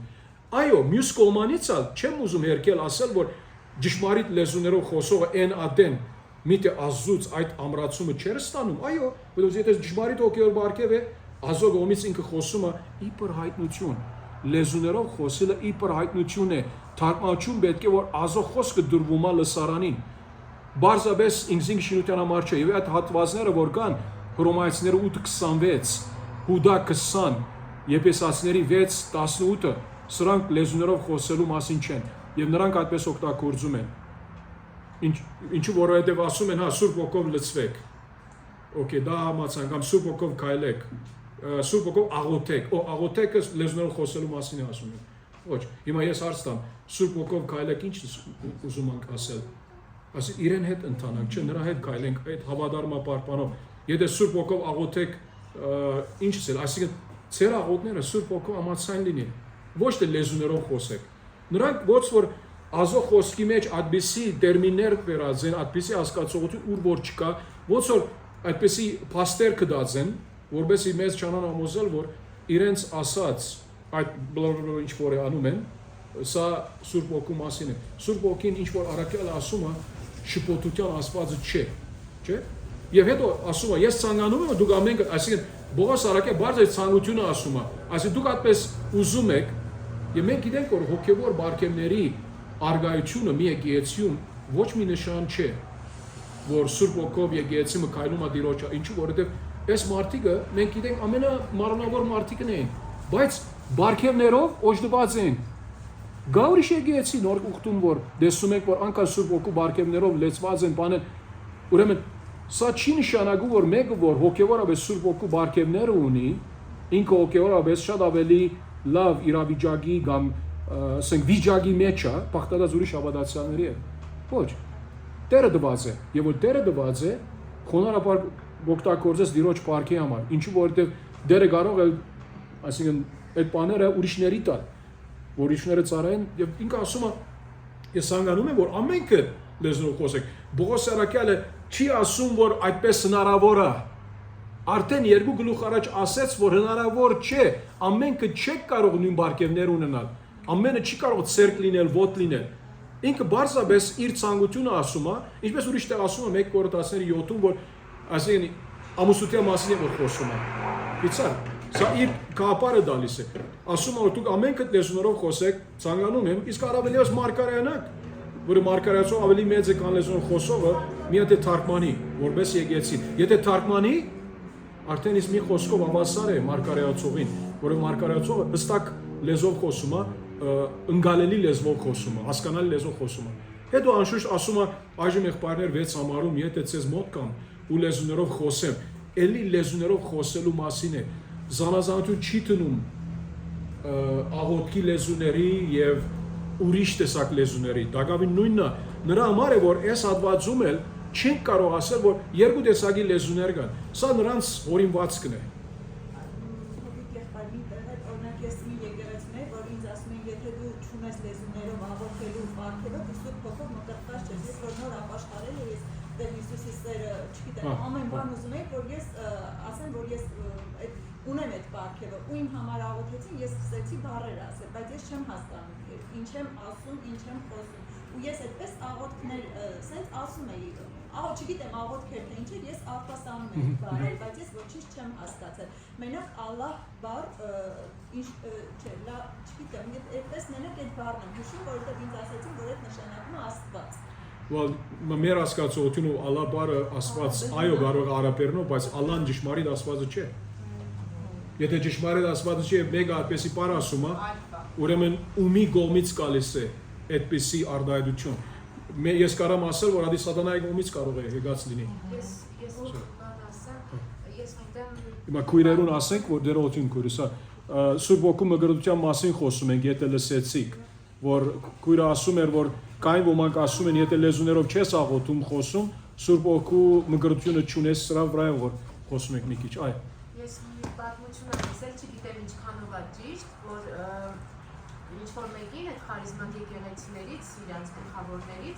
Այո, մյուս կողմանից ալ չեմ ուզում հերքել ասել, որ Ճշմարիտ լեզուներով խոսողը այն ադեն միտը ազուց այդ ամրացումը չեր ստանում, այո, որովհետեւ եթե ճշմարիտ հոգեոր բարգև է, ազո գոմից ինքը խոսումը իբր հայտնություն, լեզուներով խոսելը իբր հայտնություն է, թարգմանություն պետք է որ ազո խոսքը դրվում է լսարանին, բարձրապես ինքնին շինության համար չէ, եւ այդ հատվածները որ կան Հռոմայացիները 8:26, Հուդա 20, Եփեսացիների 6:18, սրանք լեզուներով խոսելու մասին չեն, եւ նրանք այդպես օգտագործում են։ Ինչու որովհետև ասում են, հա, Սուրբ ոգով լցվեք։ Okay, դա համացանք, կամ Սուրբ ոգով քայլեք, Սուրբ ոգով աղոթեք։ Աղոթեկը լեզուներով խոսելու մասին է ասում են։ Ոչ, հիմա ես հարց տամ, Սուրբ ոգով քայլեք, ինչ ուզում ենք ասել։ Ասի իրեն հետ ընթանանք, չէ, նրա հետ քայլենք, այդ հավատարմա պարպանով։ Եթե Սուրբ ոգով աղոթեք, ինչ ասել, այսինքն ծեր աղոթները Սուրբ ոգով համացան լինի, ոչ թե լեզուներով խոսեք։ Նրանք ոչ որ ազո խոսքի մեջ այդպիսի տերմիններ վերածեն, այդպիսի հասկացողություն ուր որ չկա, ոնց որ այդպիսի փաստեր կդածեն, որովհետեւ մեզ չանան ամոզել, որ իրենց ասած այդ ինչ որ անում են, սա Սուրբ ոգու մասին է։ Սուրբ ոգին ինչ որ առաքյալը ասում է, շփոթության ասվածը չէ, չէ՞։ Եվ հետո ասում է, ես ցանկանում եմ դուք ամենքը, այսինքն Բողոս առաքյալը բարձր ցանկությունը ասում է, այսինքն դուք այդպես ուզում եք, եւ մենք գիտենք որ հոգեվոր բարգևների արգայությունը մի եկեղեցիում ոչ մի նշան չէ, որ Սուրբ ոգով եկեղեցին քայլում է Տիրոջ, ինչու որովհետև այս մարդիկը մենք գիտենք ամենամարմնավոր մարդիկն են, բայց բարգևներով օժտված են։ Գա ուրիշ եկեղեցի նոր ուխտում որ դեսում եք որ անկա Սուրբ ոգու բարգևներով լեցված են բաներ, ուրեմն սա չի նշանակում որ մեկը որ հոգեվորապես Սուրբ ոգու բարգևները ունի, ինքը հոգեվորապես շատ ավելի լավ իրավիճակի կամ ասենք վիճակի մեջ է, բախտած ուրիշ հավատացյալների է։ Ոչ։ Տերը դված է, եւ որ Տերը դված է, խոնարհաբար օգտագործես Տիրոջ բարքի համար, ինչու որովհետեւ Տերը կարող է, այսինքն այդ բաները ուրիշների տալ, որ ուրիշները ծառայեն եւ ինքը ասում է, ես ցանկանում եմ որ ամենքը լեզվով խոսեք։ Բողոս առաքյալը չի ասում որ այդպես հնարավոր է։ Արդեն երկու գլուխ առաջ ասեց որ հնարավոր չէ, ամենքը չեք կարող նույն բարգևներ ունենալ։ Ամենը չի կարող ցերկ լինել, ոտ լինել։ Ինքը բարձրապես իր ցանկությունը ասում է, ինչպես ուրիշ տեղ ասում է 1 Կորինթացիների 7-ում, որ այսինքն ամուսնության մասին է որ խոսում է։ Իցա, սա իր կապարը դալիս է։ Ասում է որ դուք ամենքը լեզուներով խոսեք, ցանկանում եմ, իսկ առավելևս մարգարեանակ, որը մարգարեացող ավելի մեծ է քան լեզուներով խոսողը, մի հատ է թարգմանի, որպես եկեղեցին։ Եթե թարգմանի, արդեն իսկ մի խոսքով հավասար է մարգարեացողին, որը մարգարեացողը հստակ լեզվով խոսում է, ընկալելի լեզվով խոսում է, հասկանալի լեզվով խոսում է։ Հետո անշուշտ ասում է այժմ եղբայրներ 6 համարում, եթե ցեզ մոտ կամ ու լեզուներով խոսեմ, էլի լեզուներով խոսելու մասին է։ Զանազանություն չի տնում աղոթքի լեզուների եւ ուրիշ տեսակ լեզուների։ Դակավին նույնն է։ Նրա համար է որ այս հատվածում էլ չենք կարող ասել որ երկու տեսակի լեզուներ կան։ Սա նրանց օրինվածքն է։ Ամեն բան ուզում եք, որ ես ասեմ, որ ես ունեմ այդ բարգևը, ու իմ համար աղոթեցին, ես սկսեցի բառեր ասել, բայց ես չեմ հասկանում, ինչ եմ ասում, ինչ եմ խոսում, ու ես այդպես աղոթքներ, սենց ասում էի, չգիտեմ աղոթքեր թե ինչ էր, ես արտասանում եմ բառեր, բայց ես ոչինչ չեմ հասկացել, մենակ Ալլահ բառ, ինչ չէ, չգիտեմ, այդպես մենակ այդ բառն եմ հիշում, որովհետև ինձ ասեցին, որ այդ նշանակում է Աստված։ Մեր հասկացողությունը Ալլահ բառը Աստված այո կարող է արաբերնով, բայց Ալլահն ճշմարիտ Աստվածը չէ։ Եթե ճշմարիտ Աստվածը չէ, մեկը այդպեսի բառ ասում է, ուրեմն ումի կողմից գալիս է այդպեսի արտահայտություն։ Ես կարամ ասել, որ ադի սատանայի կողմից կարող է եկած լինի։ Ես գիտեմ։ Հիմա քույրերուն ասենք, որ դերողություն քույրսա, Սուրբ ոգու մգրտության մասին խոսում ենք, եթե լսեցիք, որ քույրը ասում էր, որ կային ոմանք ասում են, եթե լեզուներով չես աղոթում խոսում, Սուրբ ոգու մգրտությունը չունես սրա վրա որ խոսում եք մի քիչ, այ։ Ես մի պատմություն եմ ասել, չգիտեմ ինչքանով է ճիշտ, որ ինչ-որ մեկին այդ խարիզմատ եկեղեցիներից, իրանց գլխավորներից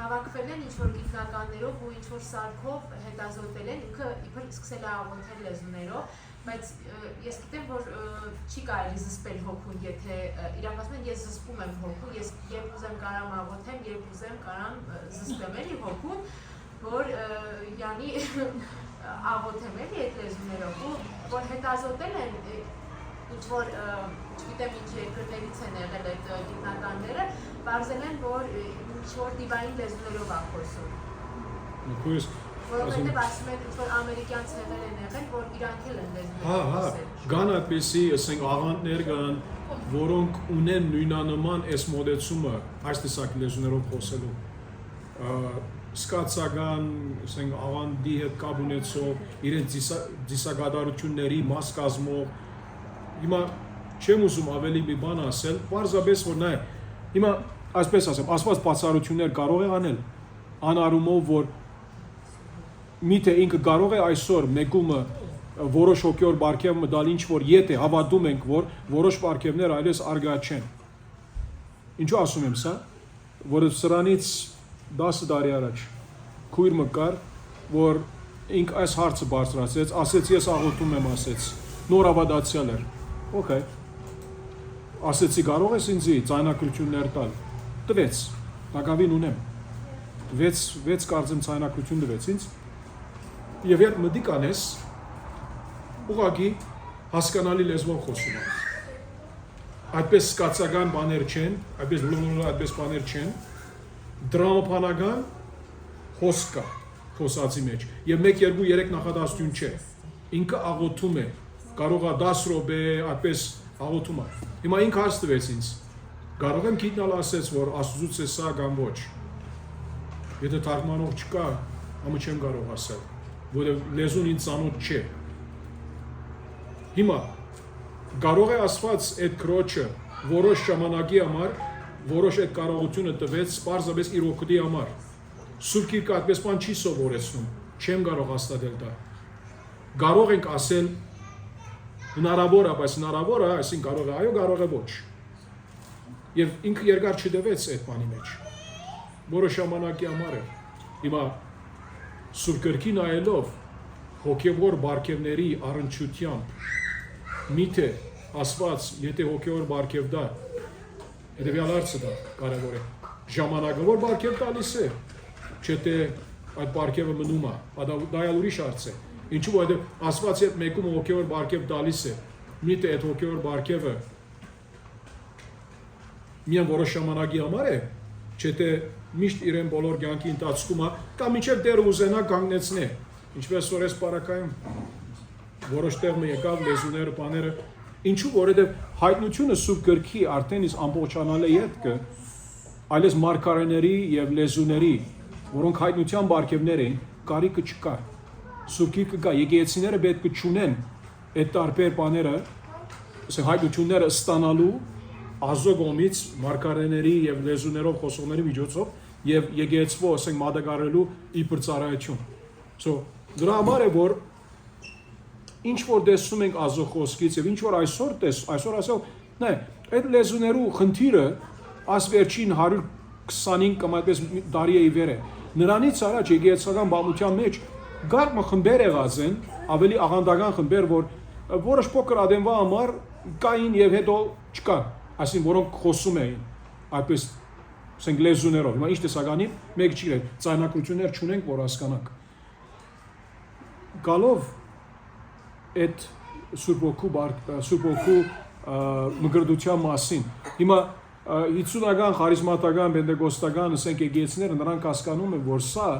հավաքվել են ինչ-որ գիտնականներով ու ինչ-որ սարքով հետազոտել են, ինքը իբր սկսել է աղոթել լեզուներով բայց ես գիտեմ, որ չի կարելի զսպել հոգուն, եթե իրականում ես զսպում եմ հոգուն, ես երբ ուզեմ կարամ աղոթեմ, երբ ուզեմ կարամ զսպեմ էլի հոգուն, որ յանի աղոթեմ էլի այդ լեզուներով, ու որ հետազոտել են ինչ-որ, չգիտեմ ինչ երկրներից են եղել այդ գիտնականները, պարզել են, որ ինչ-որ դիվային լեզուներով ա խոսում։ Որովհետև ասում են, որ ամերիկյան ցեղեր են եղել, որ իրանք էլ են լեզուներով խոսել։ Կան այդպիսի, ասենք, աղանդներ կան, որոնք ունեն նույնանման այս մոդեցումը այս տեսակ լեզուներով խոսելու։ Սկացական, ասենք, աղանդի հետ կապ ունեցող, իրենց դիսագադարությունների մաս կազմող։ Հիմա չեմ ուզում ավելի մի բան ասել, պարզապես որ նայ, հիմա այսպես ասեմ, ասված բացառություններ կարող է անել, անարումով, որ միթե ինքը կարող է այսօր մեկումը որոշ հոգեոր բարգև մտալ ինչ որ եթե հավատում ենք, որ որոշ բարգևներ այլևս արգա չեն։ Ինչու ասում եմ սա, որ սրանից 10 տարի առաջ քույր մկար, որ ինք այս հարցը բարձրացրեց, ասեց ես աղոթում եմ, ասեց, նոր հավատացյալ էր։ Okay։ Ասեցի կարող ես ինձ ցայնակություններ տալ։ Տվեց, տակավին ունեմ։ 6 կարծեմ ցայնակություն տվեց ինձ։ Եվ երբ մտիկ անես, ուղղակի հասկանալի լեզվով խոսում է։ Այդպես սկացական բաներ չեն, այդպես բաներ չեն, դրամապանական խոսք կա խոսածի մեջ, և 1-2-3 նախադասություն չէ, ինքը աղոթում է, կարող է 10 րոպե, այդպես աղոթում է։ Հիմա ինքը հարց տվեց ինձ, կարող եմ գիտնալ ասեց, որ Աստծուց է սա կամ ոչ։ Եթե թարգմանող չկա, ամը չեմ կարող ասել, որովհետև լեզուն ինձ ծանոթ չէ։ Հիմա կարող է ասված այդ քրոջը որոշ ժամանակի համար, որոշ այդ կարողությունը տվեց պարզապես իր օգուտի համար։ Սուրբ Գիրքը այդպես բան չի սովորեցնում, չեմ կարող հաստատել դա։ Կարող ենք ասել հնարավոր է, բայց հնարավոր է, այսինքն կարող է այո, կարող է ոչ։ Եվ ինքը երկար չդվեց այդ բանի մեջ։ Որոշ ժամանակի համար է։ Հիմա Սուրբ Գրքի նայելով հոգևոր բարգևների առնչությամբ միթե ասված, եթե հոգևոր բարգև դա, հետևյալ հարցը դա կարևոր է։ Ժամանակավոր բարգև տալիս է, չէ թե այդ բարգևը մնում է, դա էլ ուրիշ հարց է։ Ինչու որովհետև ասված երբ մեկում հոգևոր բարգև տալիս է, միթե այդ հոգևոր բարգևը միայն որոշ ժամանակի համար է, չէ թե միշտ իրեն բոլոր կյանքի ընթացքում է, կամ մինչև դեռ ուզենա կանգնեցնե, ինչպես որ այս պարակայում որոշ տեղը եկավ լեզուները, բաները, ինչու որովհետև հայտնությունը Սուրբ Գրքի արդեն իսկ ամբողջանալ է ետքը, այլևս մարգարեների եւ լեզուների, որոնք հայտնության բարգևներ էին, կարիքը չկար։ Սուրբ Գիրքը կա, եկեղեցիները պետք է չունեն այդ տարբեր բաները, ասենք հայտնությունները ստանալու ազոգոմից մարգարեների եւ լեզուներով խոսողների միջոցով եւ եկեղեցվո, ասենք մատակարարելու իբր ծառայություն։ Դրա համար է որ ինչ որ տեսնում ենք ազող խոսքից եւ ինչ որ այսօր ասել, նայ, այդ լեզուներու խնդիրը աս վերջին 125 կամ այդպես տարի է ի վեր է։ Նրանից առաջ եկեղեցական բանության մեջ գարմը խմբեր եղած են, ավելի աղանդական խմբեր, որ որոշ փոքր ադենվա համար կային եւ հետո չկան, այսինքն որոնք խոսում էին այդպես ասենք լեզուներով։ Հիմա ինչ տեսականի մեկ չի, ցայնակություններ չունենք, որ հասկանանք։ Գալով այդ Սուրբ Հոգու մգրդության մասին։ Հիմա 50-ական, խարիզմատական, պենտեկոստական, ասենք եկեղեցիները նրանք հասկանում են, որ սա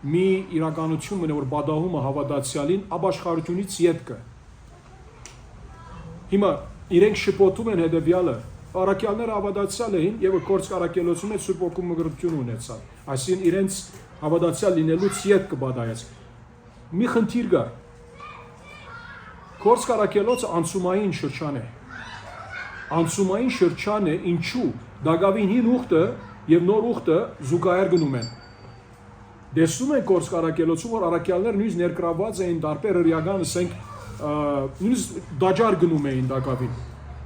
մի իրականություն է, որ բադահում է հավատացյալին ապաշխարությունից ետքը։ Հիմա իրենք շփոթում են հետևյալը, առաքյալները հավատացյալ էին եւ կորց կարակելոցում հետ Սուրբ Հոգու մգրդություն ունեցան։ Այսինքն իրենց հավատացյալ լինելուց ետքը բադայեց։ Մի խնդիր կա։ Կորց կարակելոցը անցումային շրջան է։ Անցումային շրջան է, ինչու դակավին հին ուխտը եւ նոր ուխտը զուգահեռ գնում են։ Դեսում են կորց կարակելոցում, որ առաքյալները նույնիսկ ներկրաված էին տարբեր հրյական, ասենք, նույնիսկ դաջար գնում էին դակավին։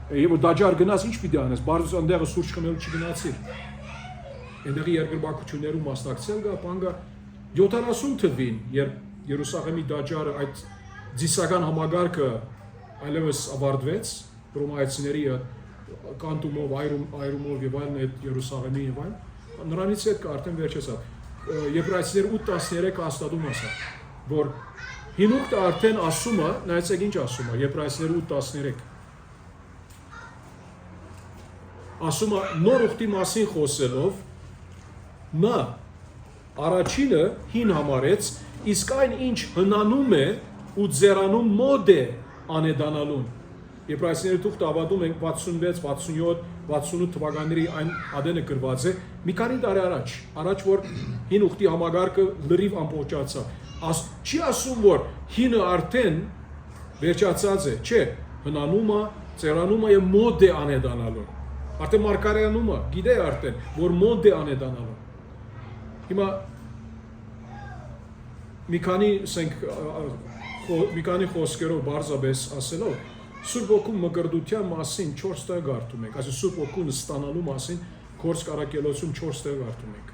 Եվ որ դաջար գնաս ինչ պիտի անես, բարձր այնտեղը սուրճ խմելու չգնացիր։ Այնտեղի երկրպագություններում մասնակցել գա, բան գա 70 թվին, երբ Երուսաղեմի դաջարը այդ Ձիսական համագարկը այլևս ավարտվեց, ռոմայացիների կանտումով, այրումով եւ այլն այդ Երուսաղեմի եւ այլն, նրանից հետ արդեն վերջացավ։ Եբրայեցիներ 8:13 հաստատում ասա, որ հինուկտը արդեն ասում է, նայեցեք ինչ ասում է, Եբրայեցիներ 8:13 ասում է նոր ուխտի մասին խոսելով նա առաջինը հին համարեց, իսկ այն ինչ հնանում է ու ձեռանում մոդ է անեդանալուն։ Եբրայեցիների թուղթը ավարտում ենք 66, 67, 68 թվականների այն ադենը գրված է մի քանի տարի առաջ որ հին ուխտի համագարկը լրիվ ամբողջացավ։ Չի ասում որ հինը արդեն վերջացած է, չէ, հնանում է, ձեռանում է եւ մոդ է անեդանալուն։ Արդեն մարգարեանում է, գիտե արդեն որ մոդ է անեդանալուն։ Հիմա մի քանի խոսքերով բարձրապես ասելով Սուրբ Օգու մկրտության մասին 4 տեղ կարդում ենք, այսինքն Սուրբ Օգուն ստանալու մասին Գործ Կարակելոցում 4 տեղ կարդում ենք։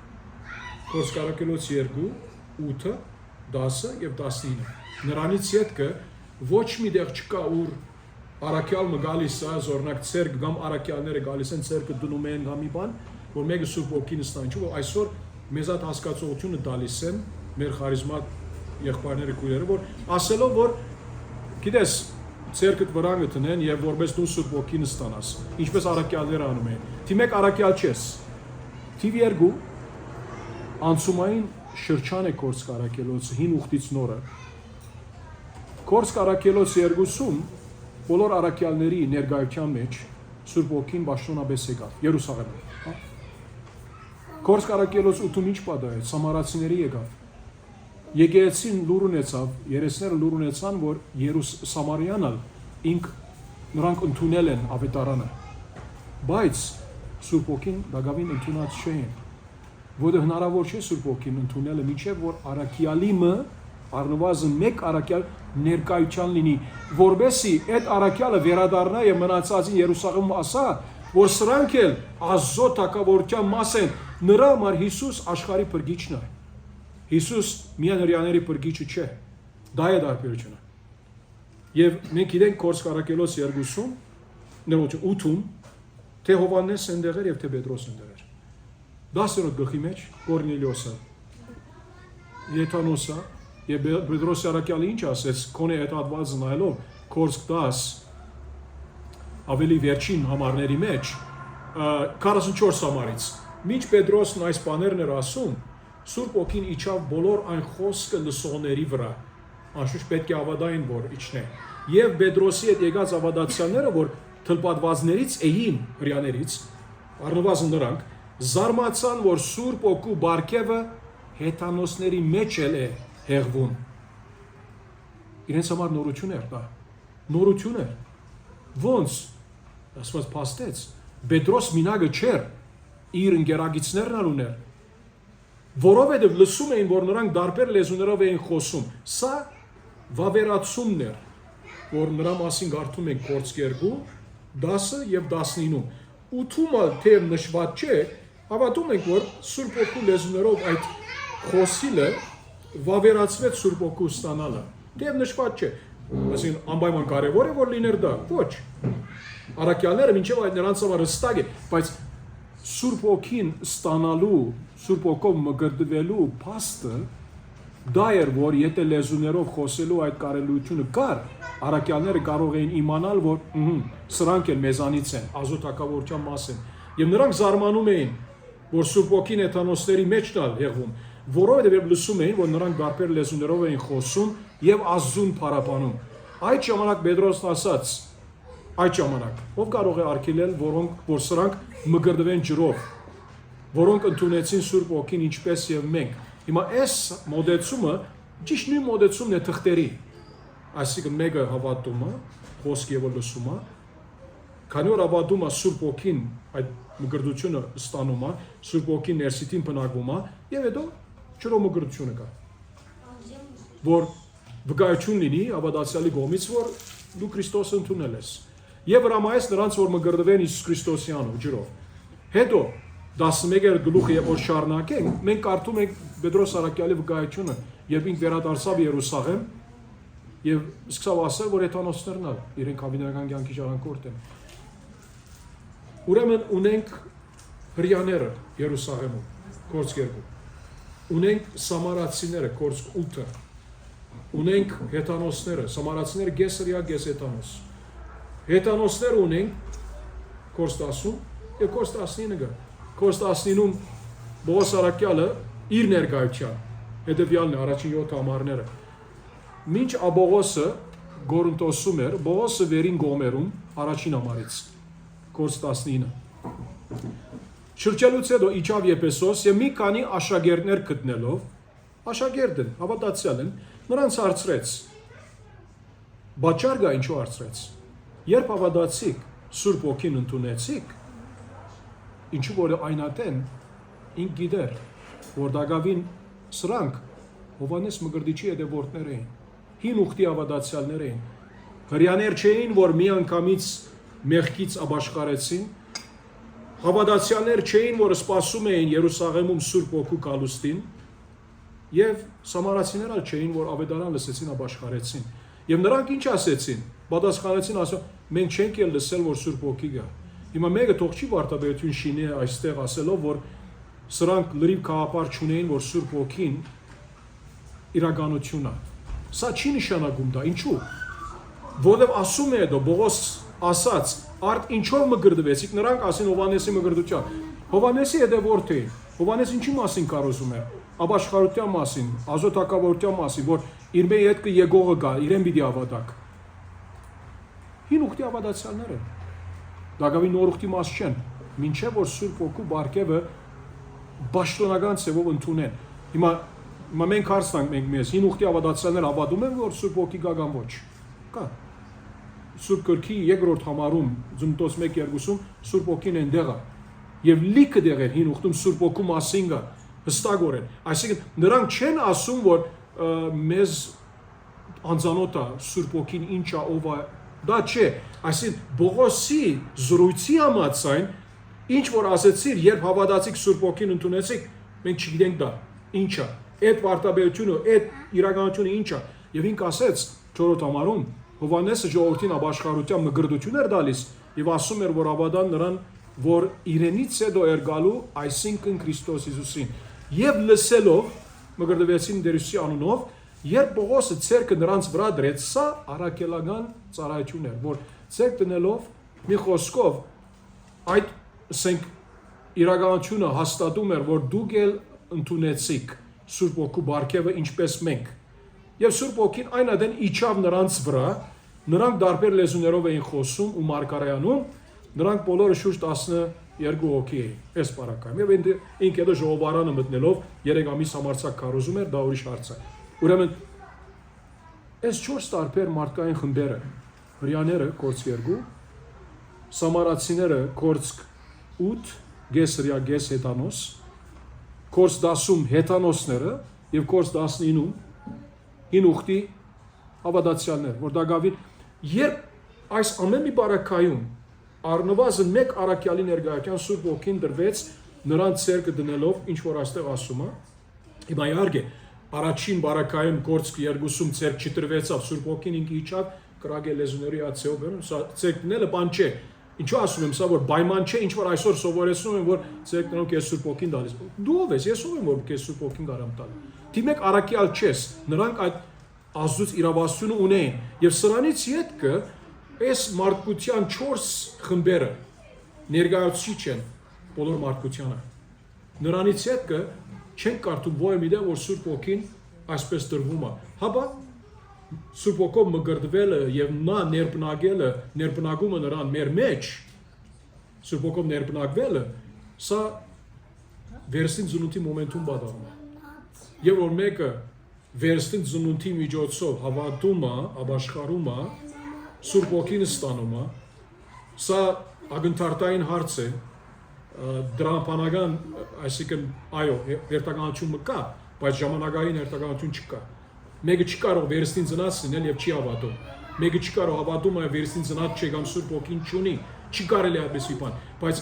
Գործ Կարակելոց 2, 8, 10 եւ 19։ Նրանից հետքը ոչ մի տեղ չկա ուր Արաքյալը գալիս է, զորնակ ցերկ կամ արաքյալները գալիս են ցերկը դնում են գամի բան, որ մեկը Սուրբ Օգին ստանչու, որ այսօր մեզ այդ հասկացողությունը տալիս են մեր խարիզմա եղբայրները քույրերը, որ ասելով որ գիտես ցերկը վրան գտնեն եւ որպես դու Սուրբ Օգին ստանաս, ինչպես արաքյալները անում են։ Թի 1 արաքյալ չես։ Թի 2 անցումային շրջան է Գործ Կարակելոցը հին ուխտից նորը։ Գործ Կարակելոց 2-ում բոլոր արաքյալների ներկայության մեջ Սուրբ Օգին պաշտոնապես եկավ Երուսաղեմում։ Գործ Կարակելոց 8-ում ինչ պատահեց, սամարացիների եկավ։ Եկեղեցին լուր ունեցավ, երեսները լուր ունեցան, որ Սամարիանը ինք նրանք ընդունել են ավետարանը։ Բայց Սուրբ Օգին դակավին ընդունած չէին։ Որը հնարավոր չէ Սուրբ Օգին ընդունելը, մինչև որ արաքյալիմը առնվազն մեկ արաքյալ ներկայության լինի, որբեսի այդ արաքյալը վերադառնա եւ մնացածին Երուսաղեմում ասա, որ սրանք էլ Աստծո թագավորության մաս են, նրա համար Հիսուս աշխարհի փրկիչն է։ Հիսուս միայն հրյաների փրկիչը չէ։ Դա է դարբերությունը։ Եվ մենք գիտենք Գործ Կարակելոց 2-ում, նորոջ 8-ում, թե Հովհաննես ընդեղ էր եւ թե Պետրոս ընդեղ էր։ 10-րդ գլխի մեջ Կորնելիոսը, Եթանոսը եւ Պետրոս արաքյալը ինչ ասեց, քոնե այդ հատվածը նայելով Գործ 10 ավելի վերջին համարների մեջ 44 համարից։ Մինչ Պետրոսն այս բաներն էր ասում, Սուրբ Օգին իջավ բոլոր այն խոսքը լսողների վրա։ Անշուշտ պետք է ավադային որ իջնե։ Եվ Պետրոսի հետ եկած ավադացիաները, որ թլպատվածներից էին հրյաներից, առնվազն նրանք զարմացան, որ Սուրբ Օգու բարգևը հեթանոսների մեջ է հեղվում։ Իրենց համար նորություն էր դա։ Նորություն էր։ Ոնց ասված փաստեց Պետրոս մինագը չէր, իր ընկերագիցներն ուներ, որովհետև լսում էին, որ նրանք դարբեր լեզուներով էին խոսում։ Սա վավերացումն էր, որ նրա մասին կարդում ենք Գործ 2, 10 եւ 19-ում։ 8-ումը թե նշված չէ, հավատում ենք, որ Սուրբ Օգու լեզուներով այդ խոսիլը վավերացվեց Սուրբ Օգու ստանալը։ Դեռ նշված չէ։ Այսինքն անպայման կարևոր է որ լիներ դա։ Ոչ։ Արաքյալները մինչև այդ նրանց համար հստակ է, բայց Սուրբ Օգին ստանալու, Սուրբ Օգով մկրտվելու փաստը դա էր, որ եթե լեզուներով խոսելու այդ կարելությունը կար, արաքյալները կարող էին իմանալ, որ սրանք էլ մեզանից են, Աստծո թագավորության մաս են։ Եվ նրանք զարմանում էին, որ Սուրբ Օգին հեթանոսների մեջն ալ եղվում, որովհետև լսում էին, որ նրանք դարբեր լեզուներով էին խոսում եւ Աստծուն փառաբանում։ Այդ ժամանակ Պետրոսն ասաց. այդ ժամանակ ով կարող է արգելել, որ սրանք մկրտվեն ջրով, որոնք ընդունեցին Սուրբ Օգին ինչպես եւ մենք։ Հիմա այս մոդեցումը ճիշտ նույն մոդեցումն է թղթերի, այսինքն մեկը հավատումը, խոսքի եւ լսումը, քանի որ հավատումը Սուրբ Օգին այդ մկրտությունը ստանում է, Սուրբ Օգին ներսիտին բնակվում է եւ հետո ջրով մկրտությունը կա, որ վկայություն լինի հավատացյալի կողմից, որ դու Քրիստոսը ընդունել ես։ Եվ հրամայեց նրանց, որ մկրտվեն Հիսուս Քրիստոսյանով ջրով։ Հետո 11-րդ գլուխը երբ որ շարունակենք, մենք կարդում ենք Պետրոս արաքյալի վկայությունը, երբ ինք վերադարձավ Երուսաղեմ, եւ սկսավ ասել, որ հեթանոսներն ալ իրենք հավիտենական կյանքի ժառանգորդ են։ Ուրեմն ունենք հրյաները Երուսաղեմում, կորց 2, ունենք սամարացիները, կորց 8, ունենք հեթանոսները, սամարացիները գեսրիա գես հեթանոս, հեթանոսներ ունենք կորց 10 եւ կորց 19-ը, կորց 19-ում Բողոս Արաքյալը իր ներկայության հետևյալն է առաջին 7 ամառները։ Մինչ Աբողոսը Գորունտոսում էր, Բողոսը վերին գոմերում առաջին ամառից, կորց 19։ Շրջելուց հետո իջավ Եփեսոս եւ մի քանի աշակերտներ գտնելով, աշակերտ են, հավատացյալ են, նրանց հարցրեց. Բաճար գա ինչու հարցրեց։ Երբ հավատացիք, Սուրբ Ոգին ընդունեցիք, ինչու որ այնատեն ինք գիտեր, որ Դագավին սրանք Հովանես Մկրտիչի հետևորդներ էին, հին ուխտի հավատացյալներ էին, հրյաներ չէին, որ մի անգամից մեղքից ապաշխարեցին, հավատացյալներ չէին, որ սպասում էին Երուսաղեմում Սուրբ Ոգու կալուստին, եւ սամարացիներ ալ չէին, որ ավետարան լսեցին ապաշխարեցին։ Եվ նրանք ինչ ասեցին, պատասխանեցին, ասում, մենք չենք էլ լսել, որ Սուրբ Ոգի գա։ Հիմա մեկը թող չի վարտաբերություն շինի այստեղ ասելով, որ սրանք լրիվ քաղաքապար չունեին, որ Սուրբ Ոգին իրականություն է։ Սա չի նշանակում դա, ինչու։ Որովհետև ասում է դա Բողոս ասաց, արդ ինչով մկրտվեցիք, նրանք ասին Հովանեսի մկրտության։ Հովանեսի հետևորդ էին։ Հովանես ինչի մասին կարոզում է։ Ապաշխարության մասին, ազոթակավորության մասին, որ իր մեր հետ կեկողը գա, իրեն պիտի հավատակ։ Հին ուխտի հավատացյալներ են։ Դագավի նոր ուխտի մաս չեն, մինչև որ Սուրբ Ոգու բարգևը պաշտոնական ցևով ընդունեն։ Հիմա մենք հարց տանք մենք մեզ, հին ուխտի հավատացյալներ հավատում են, որ Սուրբ Ոգի գա կամ ոչ։ Կա։ Սուրբ Գրքի երկրորդ համարում Ծննդոց 1:2-ում Սուրբ Ոգին այնտեղ է։ Եվ լիքը դեղեր հին ուխտում Սուրբ Ոգու մասին կա հստակորեն։ Այսինքն նրանք չեն ասում, որ մեզ անձանոտ է Սուրբ Ոգին ինչ է, ով է, դա չէ։ Այսինքն Բողոսի զրույցի համաձայն ինչ որ ասեցիր, երբ հավատացիք Սուրբ Ոգին ընդունեցիք, մենք չգիտենք դա ինչ է։ Այդ վարտաբերությունը, այդ իրականությունը ինչ է։ Եվ ինք ասեց 4-րդ համարում Հովանեսը ժողովրդին ապաշխարության մկրտություն էր տալիս եւ ասում էր, որ ավադան նրան, որ իրենից հետո էր գալու, այսինքն Քրիստոս Հիսուսին։ Եվ լսելով մկրտվեցին Տերուսի անունով, երբ Պողոսը ցերկը նրանց վրա դրեց, սա առաքելական ծառայություն էր, որ ցերկ տնելով մի խոսքով այդ ասենք իրականությունը հաստատում էր, որ դուք էլ ընդունեցիք Սուրբ Ոգու բարգևը ինչպես մենք։ Եվ Սուրբ Ոգին այն ադեն իջավ նրանց վրա, նրանք դարբեր լեզուներով էին խոսում ու մարգարեանում, նրանք բոլորը շուրջ 12 հոգի էին, այս պարակայում։ Եվ ինք հետո ժողովարանը մտնելով 3 ամիս համարձակ քարոզում էր, դա ուրիշ հարց է։ Ուրեմն այս 4 տարբեր մարդկային խմբերը, հրյաները կորց 2, սամարացիները կորց 8, գեսրիա գես հեթանոս, կորց 10-ում հեթանոսները եւ կորց 19-ում հին ուխտի հավատացյալներ, որ Դագավին երբ այս ամեն մի բարակայում առնվազն մեկ առաքյալի ներկայության Սուրբ Ոգին դրվեց նրանց ցերկը դնելով ինչ որ այստեղ ասում է։ Հիմա իհարկե առաջին բարակայում կորց 2-ում ցերկ չդրվեցավ Սուրբ Ոգին ինքը իջավ կրագե լեզուների ացեով բերում, սա ցերկ դնելը բան չէ։ Ինչու ասում եմ սա որ պայման չէ, ինչ որ այսօր սովորեցնում են որ ցերկ դնող կես Սուրբ Ոգին տալիս։ Դու ով ես, ես ով եմ որ կես Սուրբ Ոգին կարամ տալ։ Դիմեք առաքյալ չես, նրանք այդ ազդուց իրավասությունը ունեն եւ սրանից յետքը այս մարդկության 4 խմբերը ներկայացուցիչ են բոլոր մարդկությանը։ Նրանից յետքը չեն կարդում ոչ մի դեպ որ Սուրբ Ոգին այսպես դրվում է։ Հապա Սուրբ Ոգով մկրտվելը եւ նա ներբնակումը նրան մեր մեջ Սուրբ Ոգով ներբնակվելը սա վերստին ծնունդի մոմենտում բادرում է։ Եվ որ մեկը վերստին ծնունդի միջոցով հավատում է, ապաշխարում է, Սուրբ Ոգին ստանում է, սա ակնթարթային հարց է, դրամապանական, այսինքն այո, հերթականություն կա, բայց ժամանակային հերթականություն չկա։ Մեկը չի կարող վերստին ծնած լինել եւ չի հավատում։ Մեկը չի կարող հավատում է վերստին ծնած չէ կամ Սուրբ Ոգին չունի, չի կարելի այդպեսի բան, բայց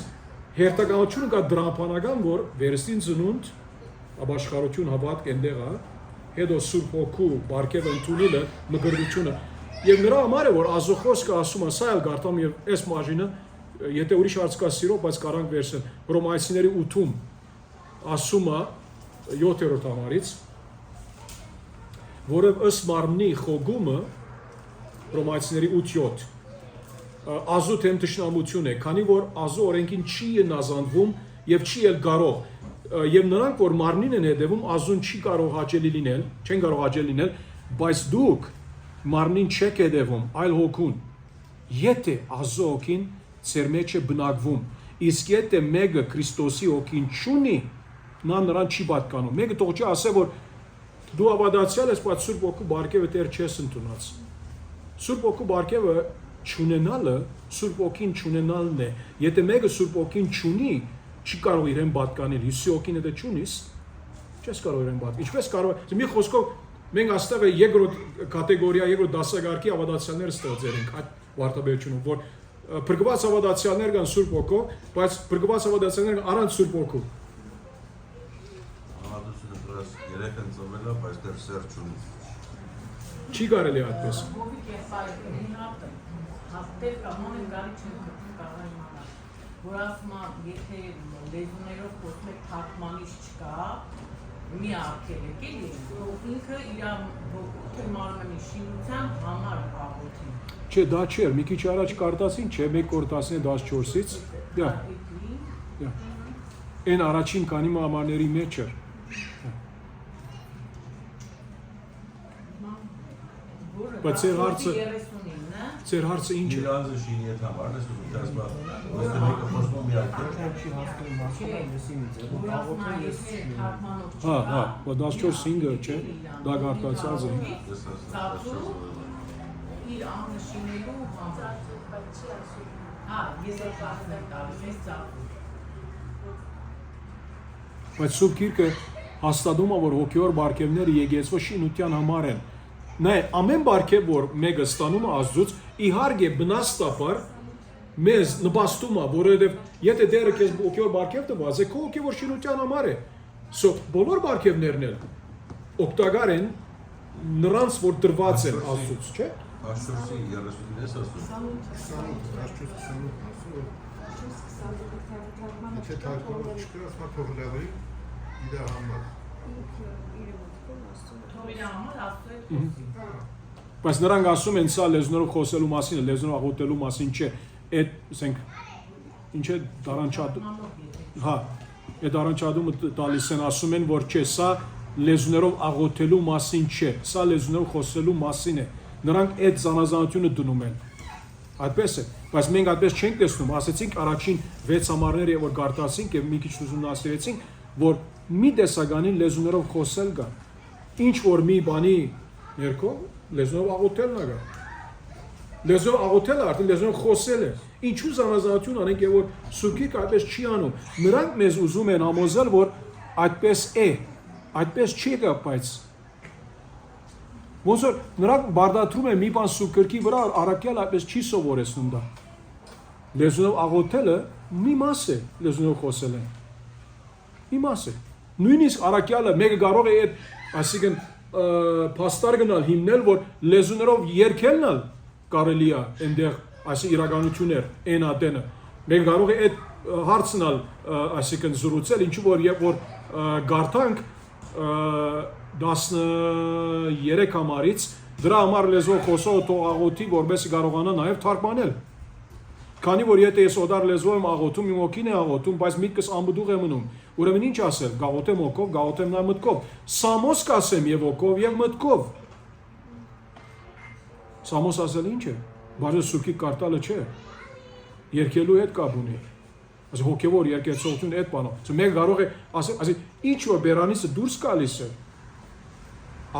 հերթականությունը կա դրամապանական, որ վերստին ծնունդ ապաշխարություն հավատք այնտեղ է հետո Սուրբ Հոգու բարգև ընդունելը մգրտությունը եւ նրա համար է որ Աստծո խոսքը ասում է սա էլ գարտամ եւ այս մաժինը եթե ուրիշ հարց կա սիրո բայց կարանք վերցնել Հռոմայացիների 8-ում ասում է 7-րդ համարից որով ըստ մարմնի խոգումը Հռոմայացիների 8-7 Աստծո թեմ տշնամություն է քանի որ Աստծո օրենքին չի նազանդվում եւ չի էլ կարող եւ նրանք որ մարմնին են հետևում Աստծուն չի կարող հաճելի լինել չեն կարող հաճելի լինել բայց դուք մարմնին չեք հետևում այլ հոգուն եթե Աստծո հոգին ձեր մեջ է բնակվում իսկ եթե մեկը Քրիստոսի հոգին չունի նա նրան չի պատկանում մեկը թող չի ասե որ դու ավադացյալ ես բայց Սուրբ Հոգու բարգեւը դեռ չես ընդունած Սուրբ Հոգու բարգեւը չունենալը Սուրբ Հոգին չունենալն է եթե մեկը Սուրբ Հոգին չունի չի կարող իրեն պատկանել Հիսուսի հոգին եթե չունիս չես կարող իրեն պատկանել ինչպես կարող մի խոսքով մենք աստեղ երկրորդ կատեգորիա երկրորդ դասակարգի ավադացիաներ ստեղծել ենք այդ վարտաբերությունում որ փրկված ավադացիաներ կան Սուրբ Հոգով բայց փրկված ավադացիաներ կան առանց Սուրբ Հոգու Ավադությունը դրած երեք են ծնվել է բայց դեռ սեր չունի չի կարելի այդպես հաստեր կամոն են գալի չեն կտում կարող իմանալ, որ ասում եթե լեզուներով խոսում եք թարգմանիչ չկա, մի արգել եք էլի, ինքը իր մարմնի շինության համար աղոթին։ Չէ, դա չէր, մի քիչ առաջ կարտասին, չէ, 1 Կորինթացիներ 14-ից, այն առաջին քանի մամարների մեջ էր։ Բայց ձեր հարցը ինչ է։ Իրանցը շինի այդ համարն է սուտ դասվա ըստ մեկը խոսում մի արգել չի հասկանում մասնա լեսին ձեռը աղոթել ես Հա, 14-5-ը չէ, դա գարտացած է։ իր ամը շինելու համար։ Հա, ես էլ ասում եմ տալիս ես ծաղկում։ Բայց Սուրբ Գիրքը հաստատում է, որ հոգևոր բարգևները եկեղեցու շինության համար են։ Նայ, ամեն բարգև, որ մեկը ստանում է Աստծուց, իհարկե բնաստաբար մեզ նպաստում է, որովհետև եթե դերը քեզ հոգևոր բարգև տված է, քո հոգևոր շինության համար է։ Սո բոլոր բարգևներն էլ օգտակար են նրանց, որ տրված են Աստծուց, չէ՞։ Աշտորսի 30-ին ես ասում Եթե թարգմանիչ չկա, ասма թող լավի իր համար։ Թող իր համար Աստծո Բայց նրանք ասում են սա լեզուներով խոսելու մասին, լեզուներով աղոթելու մասին չէ, այդ, ասենք, ինչ է դարանչադում, հա, այդ դարանչադումը տալիս են ասում են, որ չէ, սա լեզուներով աղոթելու մասին չէ, սա լեզուներով խոսելու մասին է, նրանք այդ զանազանությունը դնում են, այդպես է, բայց մենք այդպես չենք տեսնում, ասեցինք առաջին 6 համարները, որ գարտացինք և մի քիչ ուսումնասիրեցինք, որ մի տեսականին լեզուներով խոսել կա, ինչ որ մի բանի ներքո լեզունով աղոթելն է գա։ Լեզունով աղոթելը արդեն լեզունով խոսել է։ Ինչու զանազանություն անենք եւ որ Սուրբ Գիրքը այդպես չի անում։ Նրանք մեզ ուզում են համոզել, որ այդպես է։ Այդպես չի գա, բայց ոնց որ նրանք բարդատրում են մի բան Սուրբ Գրքի վրա, առաքյալ այդպես չի սովորեցնում դա։ Լեզունով աղոթելը մի մաս է լեզունով խոսելը։ Մի մաս է։ Նույնիսկ առաքյալը մեկը կարող է այդ, այսինքն փաստար գնալ հիմնել, որ լեզուներով երգելն կարելի է այնտեղ այսի իրականություններ այն ատենը։ Մենք կարող է այդ հարցն այսինքն զրուցել, ինչու որ երբ որ գարտանք 13 համարից դրա համար լեզվով խոսող թող աղոթի, որովհետեւ կարողանա նաև թարգմանել։ Քանի որ եթե ես օդար լեզվով եմ աղոթում, իմ հոգին է աղոթում, բայց միտքս անբդուղ է մնում։ Ուրեմն ինչ ասել, գաղոթեմ հոգով, գաղոթեմ նա մտքով։ Սամոս կասեմ եւ հոգով եւ մտքով։ Սամոս ասել ինչ է։ Բաժը սուքի կարտալը չէ։ Երկելու հետ կապ ունի։ Ասի հոգևոր երկեցողություն այդ բանով։ Ասի մեկ կարող է ասի ինչ որ բերանիսը դուրս գալիս է։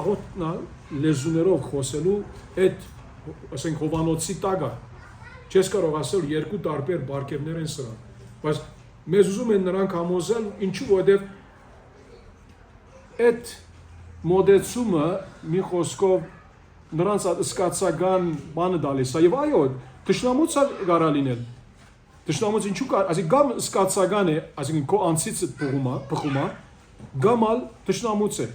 Աղոթնալ լեզուներով խոսելու այդ ասենք Հովանոցի տակը չես կարող ասել երկու տարբեր բարգևներ են սրանք, բայց մեզ ուզում են նրանք համոզել, ինչու որովհետև այդ մոդեցումը մի խոսքով նրանց սկացական բանը դալիս է, եւ այո, թշնամուց է կարա լինել, թշնամուց ինչու կար, ասի գամ սկացական է, այսինքն քո անցից բխումա, գամալ թշնամուց է,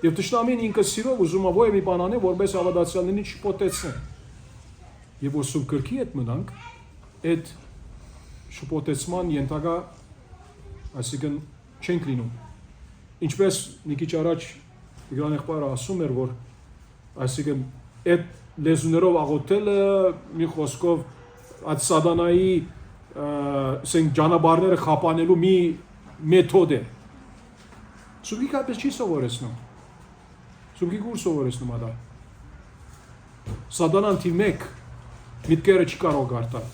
Եվ Տշնամին ինքը սիրով ուզում է ոչ մի բան անել, որպես հավատացյալներին շփոթեցնի։ Եվ որ սուրբ գրքի հետ մնանք, այդ շփոթեցման ենթակա, այսինքն չենք լինում։ Ինչպես մի քիչ առաջ Տիգրան եղբայրը ասում էր, որ այսինքն այդ լեզուներով աղոթելը մի խոսքով այդ սատանայի ասենք ճանապարհները խափանելու մի մեթոդ է։ Սուբիկը այդպես չի սովորեցնում։ Սուբիկը ուր սովորեցնում է դա։ Սատանան թիվ 1 միտքերը չի կարող գարտալ։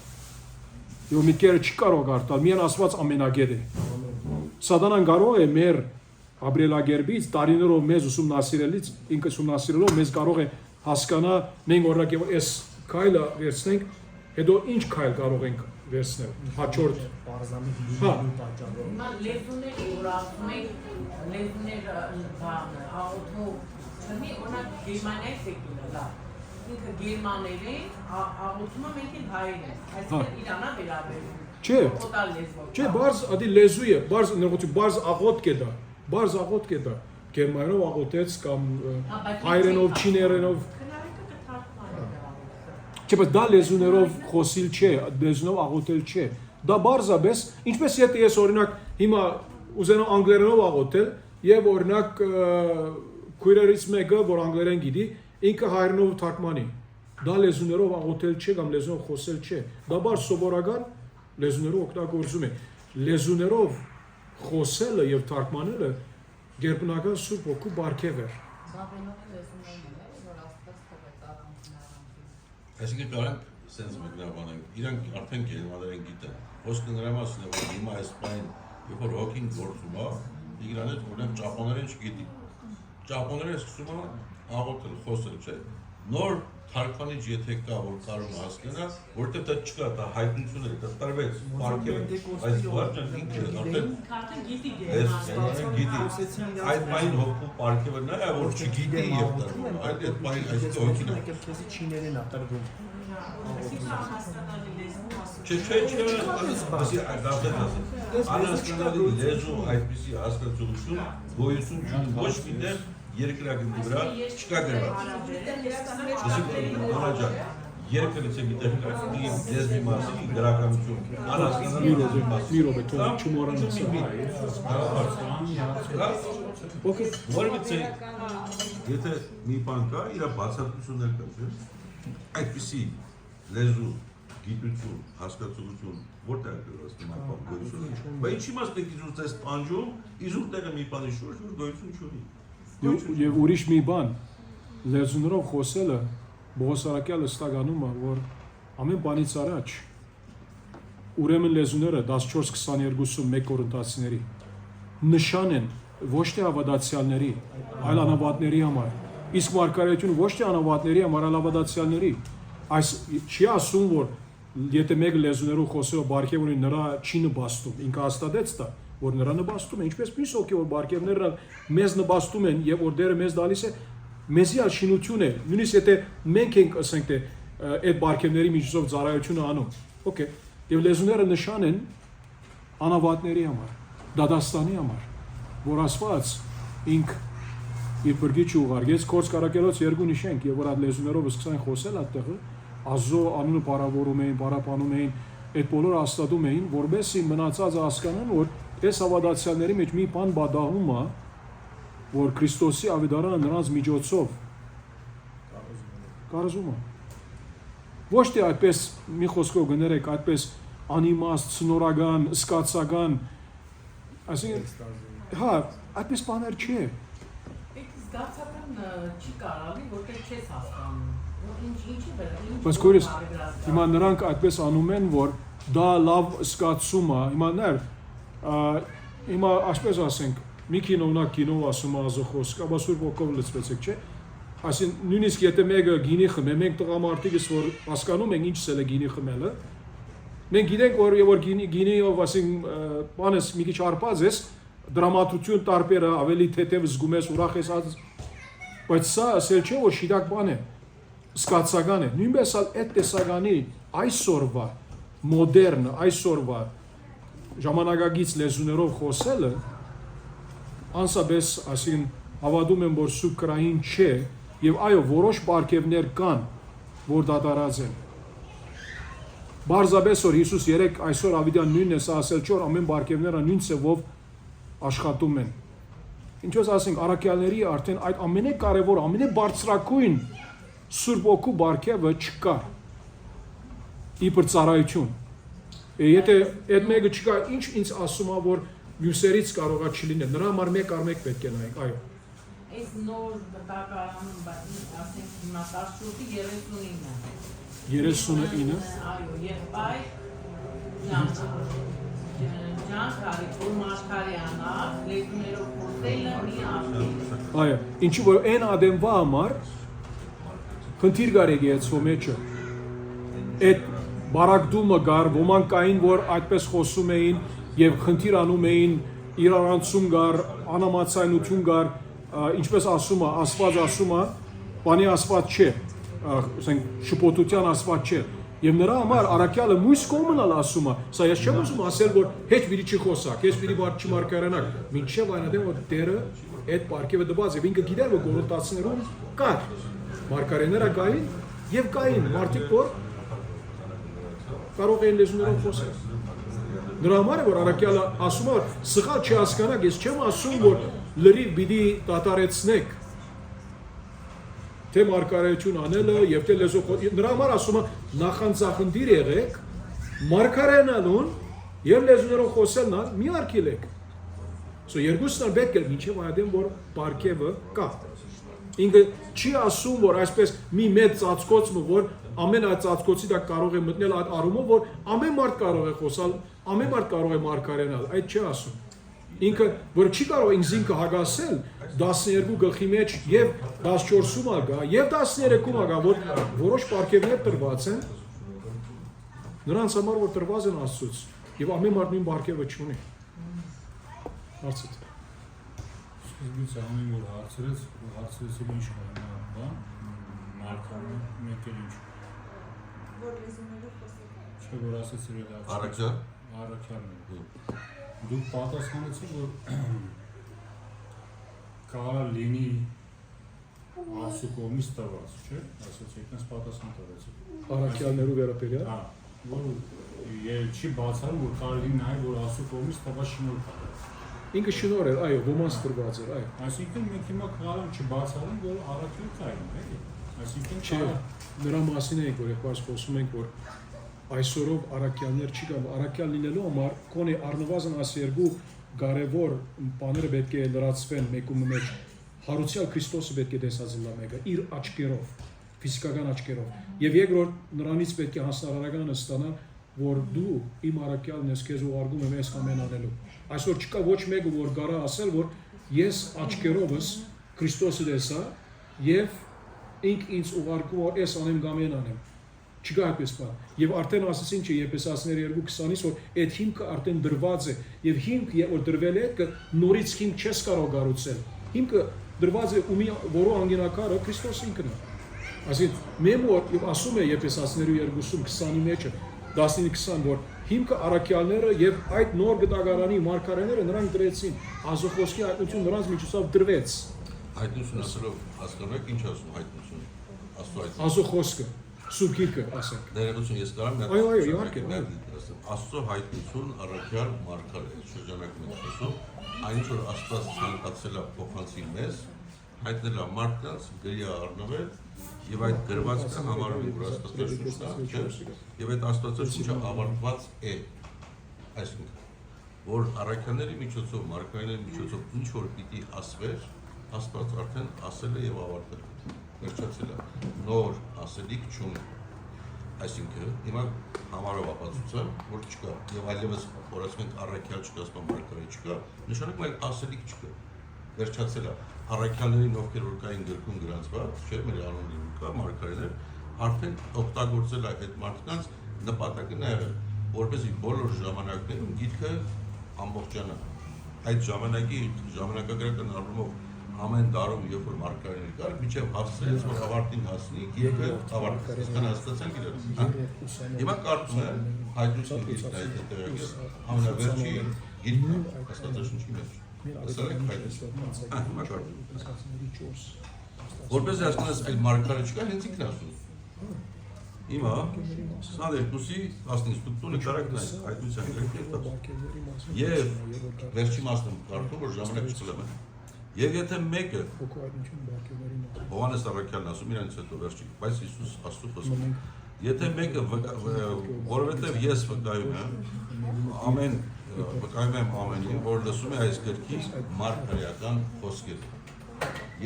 Եվ միտքերը չի կարող գարտալ, միայն Աստված ամենագետ է։ Սատանան կարող է մեր ապրելակերպից տարիներով մեզ ուսումնասիրելից, ինքը ուսումնասիրելով մեզ կարող է հասկանա, մենք օրինակ եւ այս քայլը վերցնենք, հետո ինչ քայլ կարող ենք վերցնել։ Հաջորդ Պարզամի դիվանի պատճառով։ Հիմա լեզուների որ ասում ենք, լեզուներ բանը, աղոթով, չնի օրինակ Գերմանիայից եկել է, լավ։ Ինքը գերմաներեն, աղոթումը մենք էլ հայերեն, այսինքն իրանա վերաբերում։ Չէ։ Օտար լեզվով։ Չէ, բարձ ադի լեզու է, բարձ ներողություն, բարձ աղոթք է դա։ Բարձ աղոթք է դա։ Գերմաներով աղոթեց կամ հայերենով, չիներենով։ Չէ, բայց դա լեզուներով խոսիլ չէ, լեզունով աղոթել չէ։ Դա բարձաբես, ինչպես եթե ես օրինակ հիմա ուզենամ անգլերենով աղոթել եւ օրինակ քույրերից մեկը, որ անգլերեն գիտի, ինքը հայերենով թարգմանի։ Դա լեզուներով աղոթել չէ կամ լեզունով խոսել չէ։ Դա բարձ սովորական լեզուներով օգտագործում է։ Լեզուներով խոսելը եւ թարգմանելը գերբնական Սուրբ Հոգու բարգև է։ Այսինքն կարանք սենց մեկնաբանենք, իրանք արդեն գերմաներեն գիտեն։ Խոսքը նրա մասին է, որ հիմա այս բան, երբ որ հոգին գործում է, Տիգրանից օրինակ ճապոներեն չգիտի։ Ճապոներեն սկսում է աղոթել, խոսել, չէ։ Նոր թարգմանիչ եթե կա, որ կարող է հասկանա, որտեղ դա չկա, դա հայտնություն է, դա տրվեց, պարգև, այս բանը ինքը արդեն գիտի այդ բանին հոգու պարգևը նա է, որ չգիտի եւ տրվում, այդ բանին այսինքն հոգին է։ Քեզի չիներեն է տրվում։ Չէ, ասի այդպես ասի։ Անհասկանալի լեզու այդպիսի հասկացություն գոյություն չունի ոչ միտեղ երկրագնդի վրա չկա գրված։ Դասի երկրը ցե միտեղ կա լեզվի մասին գրականություն անհասկանալի լեզվի մասին։ Մի րոպե, թող չմոռանաս։ Okay, որովհետեւ եթե մի բան կա, իր բացատրություններ կա, չէ՞։ Այդպիսի լեզու գիտություն, հասկացություն, որտեղ է գրված նման գոյություն։ Բայց ինչի մաս է իզուր տես տանջում, իզուր տեղը մի բանի շուրջ որ գոյություն չունի։ Եվ ուրիշ մի բան, լեզուներով խոսելը Բողոս Արաքյալը ստագանում է, որ ամեն բանից առաջ ուրեմն լեզուները 14-22-ում 1 Կորինթացիների նշան են ոչ թե հավատացյալների, այլ անհավատների համար։ Իսկ մարգարեությունը ոչ թե անհավատների համար, այլ հավատացյալների։ Այս չի ասում, որ եթե մեկ լեզուներով խոսելով բարգև ունի նրա չի նպաստում, ինքը հաստատեց դա, որ նրա նպաստում է, ինչպես մյուս հոգևոր բարգևները մեզ նպաստում են եւ որ դերը մեզ դալիս է, մեզի ալ շինություն է, նույնիսկ եթե մենք ենք ասենք թե այդ բարգևների միջոցով ծառայությունը անում։ Okay, եւ լեզուները նշան են անհավատների համար, դադաստանի համար, որ Աստված ինք իր բրգիչը ուղարկեց Կորս Կարակելոց 2 նշենք եւ որ այդ լեզուներով սկսան խոսել այդտեղը Ազո անունը բարավորում էին, բարապանում էին, այդ բոլորը հաստատում էին, որովհետեւ մնացածը հասկանան, որ այս հավատացյալների մեջ մի բան բադահում է, որ Քրիստոսի ավետարանը նրանց միջոցով կարծում է։ Ոչ թե այդպես մի խոսքով գներեք, այդպես անիմաստ, ցնորական, սկացական, այսինքն հա, այդպես բաներ չի։ Զգացական չի կարելի, որտեղ չես հասկանում։ Ինչի՞ վրա։ Բայց քույրս, հիմա նրանք այդպես անում են, որ դա լավ սկացում է։ Հիմա ասպես ասենք, մի կինով ասում է ազո խոսք, ապա Սուրբ Հոգով լցվեցեք, չէ՞։ Այսինքն նույնիսկ եթե մեկը գինի խմե, մենք տղամարդիկս որ հասկանում ենք ինչ's է գինի խմելը, մենք գիտենք որ գինիով ասենք բանս մի քիչ արպած ես, դրամատուրգիան տարբեր է, ավելի թեթև զգում ես, ուրախ ես, բայց սա ասել չէ որ շիրակ բան է, սկացական է։ Նույնպես այդ տեսականի այսօրվա մոդեռն, այսօրվա ժամանակագից լեզուներով խոսելը անսաբես ասին հավատում եմ, որ սուրբ կրային չէ, եւ այո, որոշ բարգևներ կան, որ դատարած են։ Բարձաբես որ Հիսուս այսօր ավիդյան նույնն է ասել, որ ամեն բարգևները նույն ծավով աշխատում են։ Ինչպես ասենք, առաքյալների արդեն այդ ամենակարևոր, ամենաբարձրակույն Սուրբ Օգու բարգևը չկա։ Իբր ծառայություն։ Եթե այդ մեկը չկա, ինչ ինձ ասում է, որ մյուսերից կարողա չլինել։ Նրա համար մեկ առ մեկ պետք է նայենք, այո։ Այս նոր դատարանում, ասենք, հիմա 14-ի 39։ Այո, եղբայր Ջան Մաշկարյանը լեզուներով խոսելը մի արդեն։ Այո, ինչու որ այն ադեմվա համար խնդիր կար եկեղեցու մեջը։ Այդ բարակդումը կար, ոմանք կային, որ այդպես խոսում էին եւ խնդիր անում էին, իրարանցում կար, անամացայնություն կար, ինչպես ասում է, Աստված ասում է, բանի Աստված չէ, ասենք շփոթության Աստված չէ։ Եվ նրա համար առաքյալը մույս կողմնալ ասում է, սա ես չեմ ուզում ասել, որ հետ պիտի չխոսակ, ես պիտի բար չմարգարանաք, մինչև այն ադեմ, որ Տերը այդ պարգևը տված եւ ինքը գիտեր, որ Կորինթացիներում կար մարգարեները կային եւ կային մարդիկ, որ կարող էին լեզուներով խոսել։ Նրա համար է, որ առաքյալը ասում է, սխալ չհասկանաք, ես չեմ ասում, որ լրիվ պիտի դատարեցնեք թե մարգարեություն անելը եւ թե լեզու նրա համար ասում է նախանձախնդիր եղեք մարգարենալուն եւ լեզուներով խոսելն մի արկելեք։ Սա երկուսն պետք է մինչեւ այդեմ որ բարգևը կա։ Ինքը չի ասում որ այսպես մի մեծ ծածկոցը որ ամեն այդ ծածկոցի դա կարող է մտնել այդ առումով որ ամեն մարդ կարող է խոսալ, ամեն մարդ կարող է մարգարենալ, այդ չի ասում։ Ինքը որ չի կարող ինքը հագասել 12 գլխի մեջ եւ 14-ում ագա եւ 13-ում ագա որ որոշ բարգևներ տրված են նրանց համար որ տրված են Աստծուց եւ ամեն մարդ նույն բարգևը չունի։ Հարցը։ Սկզբից ամեն որ հարցրեց ինչ բան մարգարը մեկ էլ ինչ որ լեզուներով խոսել։ Չէ որ ասեցի դա առաքյալն դուք պատասխանեցիք որ կարող լինի Աստծո կողմից տված, չէ՞, ասացիք, այնպես պատասխան տվեցիք։ Առաքյալներու վերաբերյալ։ Հա, որ չի բացառում որ կարող լինի նաև որ Աստծո կողմից տված շնորհ կա։ Ինքը շնորհ էր, այո, ոմանց տրված էր, այո։ Այսինքն մենք հիմա կարող չբացառենք որ առաքյալ կային, էլի։ Այսինքն չէ, նրա մասին ենք որ եկված խոսում ենք որ այսօրով առաքյալներ չի կան, առաքյալ լինելու համար կոնե առնվազն այս երկու կարևոր բաները պետք է լրացվեն մեկում մեջ հարուցյալ Քրիստոսը պետք է տեսած լինի մեկը իր աչքերով, ֆիզիկական աչքերով եւ երկրորդ նրանից պետք է հասարականը ստանալ որ դու իմ առաքյալն ես քեզ ուղարկում եմ այս ամեն անելու այսօր չկա ոչ մեկը որ կարա ասել որ ես աչքերովս Քրիստոսը տեսա եւ ինձ ուղարկում որ այս անեմ գամեն անեմ չկա այդպես բան եւ արդեն ասեցին չէ Եփեսացիներ 2:20-ից որ այդ հիմքը արդեն դրված է եւ հիմք որ դրվել է նորից հիմք չես կարող կառուցել հիմքը դրված է ումի որո անգենակարը Քրիստոս ինքն է այսինքն մեմոր եւ ասում է Եփեսացիներ 2:20-ի մեջը 19:20 որ հիմքը առաքյալները եւ այդ նոր գտագարանի մարգարեները նրանք դրեցին ազոխոսքի հայտնություն նրանց միջոցով դրվեց հայտնություն ասելով հասկանաք ինչ ասում հայտնություն աստծո հայտնություն ազոխոսքը Սուրբ Գիրքը ասենք։ Ներողություն, ես կարամ մի հատ։ Այո, իհարկե։ Աստծո հայտնություն առաքյալ մարգարե շրջանակում ենք խոսում, այնինչ որ Աստված ցանկացել է փոխանցի մեզ, հայտնել է մարդկանց գրի առնվել եւ այդ գրվածքը համարվում որ Աստվածաշունչն է, չէ՞։ Եվ այդ Աստվածաշունչը ավարտված է։ Այսինքն, որ առաքյալների միջոցով, մարգարեների միջոցով ինչ որ պիտի ասվեր, Աստված արդեն ասել է եւ ավարտել է։ Վերջացել է նոր ասելիք չունի այսինքն հիմա համարով ապացուցեմ որ չկա եւ այլևս որ ասում ենք առաքյալ չկա ասում մարգարե չկա նշանակում է ասելիք չկա վերջացել է առաքյալներին ովքեր որ կային գրքում գրանցված չէ մեր անունին կա մարգարեներ արդեն օգտագործել է այդ մարդկանց նպատակը նա եղել որպեսզի բոլոր ժամանակներում գիրքը ամբողջանա այդ ժամանակագրական առումով ամեն դարում երբ որ մարգարեներ կար, միջև հասցրեց որ ավարտին հասնի, գիրքը ավարտվեց, այսքան հասկացանք իրար։ Հիմա կարծում եմ հայտնություն գիրքն այդ ամենավերջի գիրքն Աստվածաշնչի մեջ։ Որպես հասկանաս այդ մարգարը չկա, հենց ինքն ասում։ Հիմա սա երկուսի 15 տունը կարակ նայ, հայտնության գրքերով։ Եվ վերջի մասն կարդում, որ ժամանակ չկլեմ։ Եվ եթե մեկը Հովհաննես Առաքյալն ասում իրանից հետո վերջի, բայց Հիսուս Աստծո խոսքը։ Եթե մեկը որովհետև ես վկայում եմ ամենին, որ լսում է այս գրքի մարգարեական խոսքերը։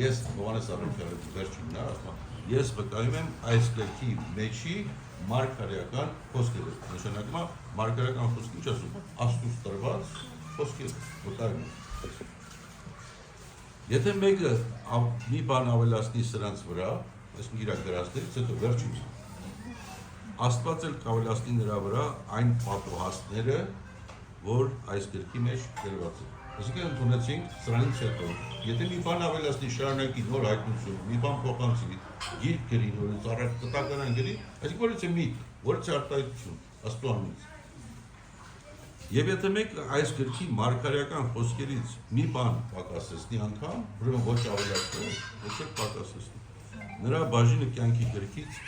Ես Հովհաննես Առաքյալը վերջինն ասում, ես վկայում եմ այս գրքի մեջի մարգարեական խոսքերը։ Նշանակում է մարգարեական խոսքը ինչ ասում, Աստծուց տրված խոսքեր վկայում եմ։ Եթե մեկը մի բան ավելացնի սրանց վրա, այս իր գրածներից հետո վերջին Աստված էլ կավելացնի նրա վրա այն պատուհասները, որ այս գրքի մեջ գրված են։ Այսինքն ընդունեցինք սրանից հետո, եթե մի բան ավելացնի շարունակի նոր հայտնություն, մի բան փոխանցի, գիրք գրի, նորից առակ կտականան գրի, այսինքն որից է միտք, որից է արտահայտություն, Աստծո անունից։ Եվ եթե մեկ այս գրքի մարգարեական խոսքերից մի բան պակասեցնի անգամ, ուրեմն ոչ ավելացնի, ոչ էլ պակասեցնի։ Նրա բաժինը կյանքի գրքից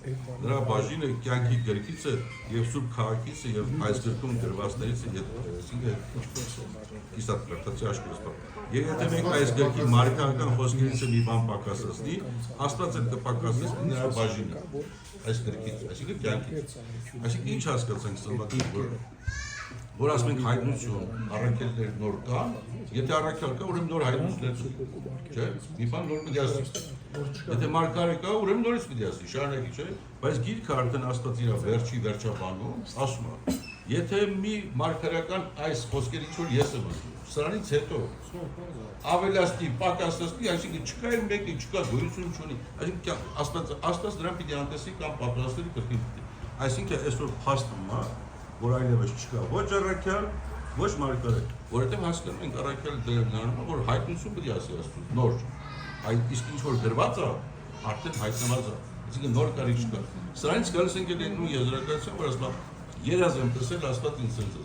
Նրա բաժինը կյանքի գրքից է և սուրբ քաղաքից է և այս գրքում գրվածներից է և եթե մենք այս գրքի մարգարեական խոսքերից է մի բան պակասեցնի, Աստված էլ կպակասեցնի նրա բաժինը այս գրքից, այսինքն կյանքից։ Այսինքն ինչ հասկացանք սլվակի, որ ասում ենք հայտնություն, առաքելներ նոր կան, եթե առաքյալ կա, ուրեմն նոր հայտնություններ չէ, մի բան նոր պիտի ասի։ Եթե մարգարե կա, ուրեմն նորից պիտի ասի, շարունակի չէ, բայց գիրքը արդեն Աստված իր վերջի վերջաբանում ասում է, եթե մի մարգարեական այս խոսքերը ինչ որ ես եմ ասում, սրանից հետո ավելացնի, պակասեցնի, այսինքն չկա էլ մեկը, չկա գոյություն չունի, այսինքն Աստված նրան պիտի անտեսի կամ պակասների կրկին պիտի։ Այսինքն այսօր փաստում է, որ այլևս չկա ոչ առաքյալ, ոչ մարգարե, որովհետև հասկանում ենք առաքյալը դրանում է, որ հայտնություն պիտի ասի Աստծուց, նոր։ Այդ իսկ ինչ որ գրված է, արդեն հայտնված է, այսինքն նոր կարիք չկա։ Սրանից գալիս ենք էլ նույն եզրակացության, որ ասում երազ եմ տեսել Աստված ինձ սենց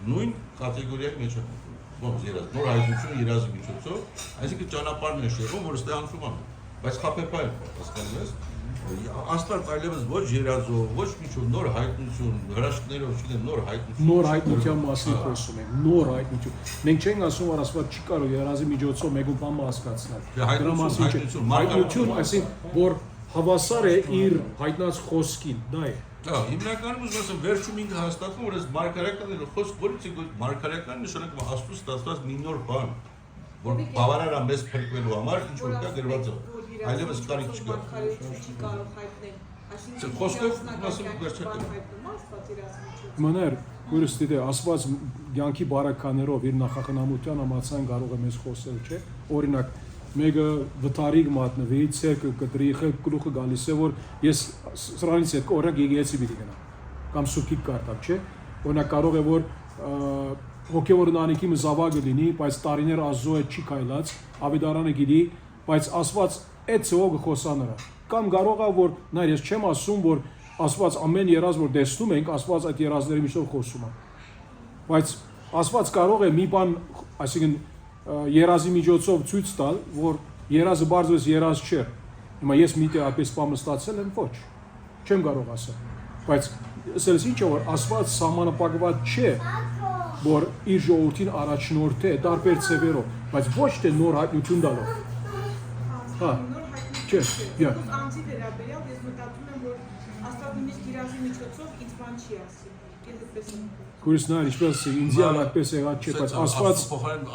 նույն կատեգորիայի մեջ է ոնց երազ, նոր հայտնությունը երազի միջոցով, այսինքն ճանապարհն է շեղում, որ ստեղծում է, բայց խաբեբա է, հասկանում ես։ Աստված այլևս ոչ երազով, ոչ միջով նոր հայտնություն, հրաշքներով, չգիտեմ, նոր հայտնություն։ Նոր հայտնության մասին խոսում ենք, նոր հայտնություն։ Մենք չենք ասում, որ Աստված չի կարող երազի միջոցով մեկ բան հասկացնել։ Դրա մասին հայտնություն, այսինքն, որ հավասար է իր հայտնած խոսքին, դա է։ Հիմնականում ուզում ասեմ, վերջում ինքը հաստատում, որ այս մարգարեական խոսք, որից է մարգարեական նշանակում Աստծուց ստացված մի նոր բան, որ բավարար է մեզ փրկվելու համար, ինչ որ կա գրված է։ Այլևս կարիք չկա։ Խոսքով ասում վերջակետը։ Մներ, որս դիտե, Աստված կյանքի բարականերով իր նախախնամության համացան կարող է մեզ խոսել, չէ։ Օրինակ, մեկը վթարիկ մատնվի, ցերկը կտրի, գլուխը գալիս է, որ ես սրանից հետ օրինակ եկեղեցի պիտի գնամ, կամ սուփիկ կարտամ, չէ։ Օրինակ կարող է որ հոգևոր ընտանիքի զավակը լինի, բայց տարիներ Աստծո հետ չի քայլած, ավետարանը գիտի, բայց Աստված այդ ցողը խոսա նրա։ Կամ կարող է որ նայ ես չեմ ասում որ Աստված ամեն երազ որ տեսնում ենք, Աստված այդ երազների միջով խոսում է։ Բայց Աստված կարող է մի բան, այսինքն երազի միջոցով ցույց տալ, որ երազը բարձրս երազ չէ։ Հիմա ես միտը այդպես բան ստացել եմ, ոչ։ Չեմ կարող ասել։ Բայց ասես ինչ որ Աստված սահմանապակված չէ, որ իր ժողովրդին առաջնորդ է տարբեր ցևերով, բայց ոչ թե նոր հայտնություն տալով։ Հա։ Չէ, յա։ Անձի վերաբերյալ ես մտածում եմ, որ Աստված նույնիսկ երազի միջոցով ինձ բան չի ասի։ Ես այդպես եմ։ Քուրիսնար, ինչպես ինձիալ այդպես եղած չէ, բայց Աստված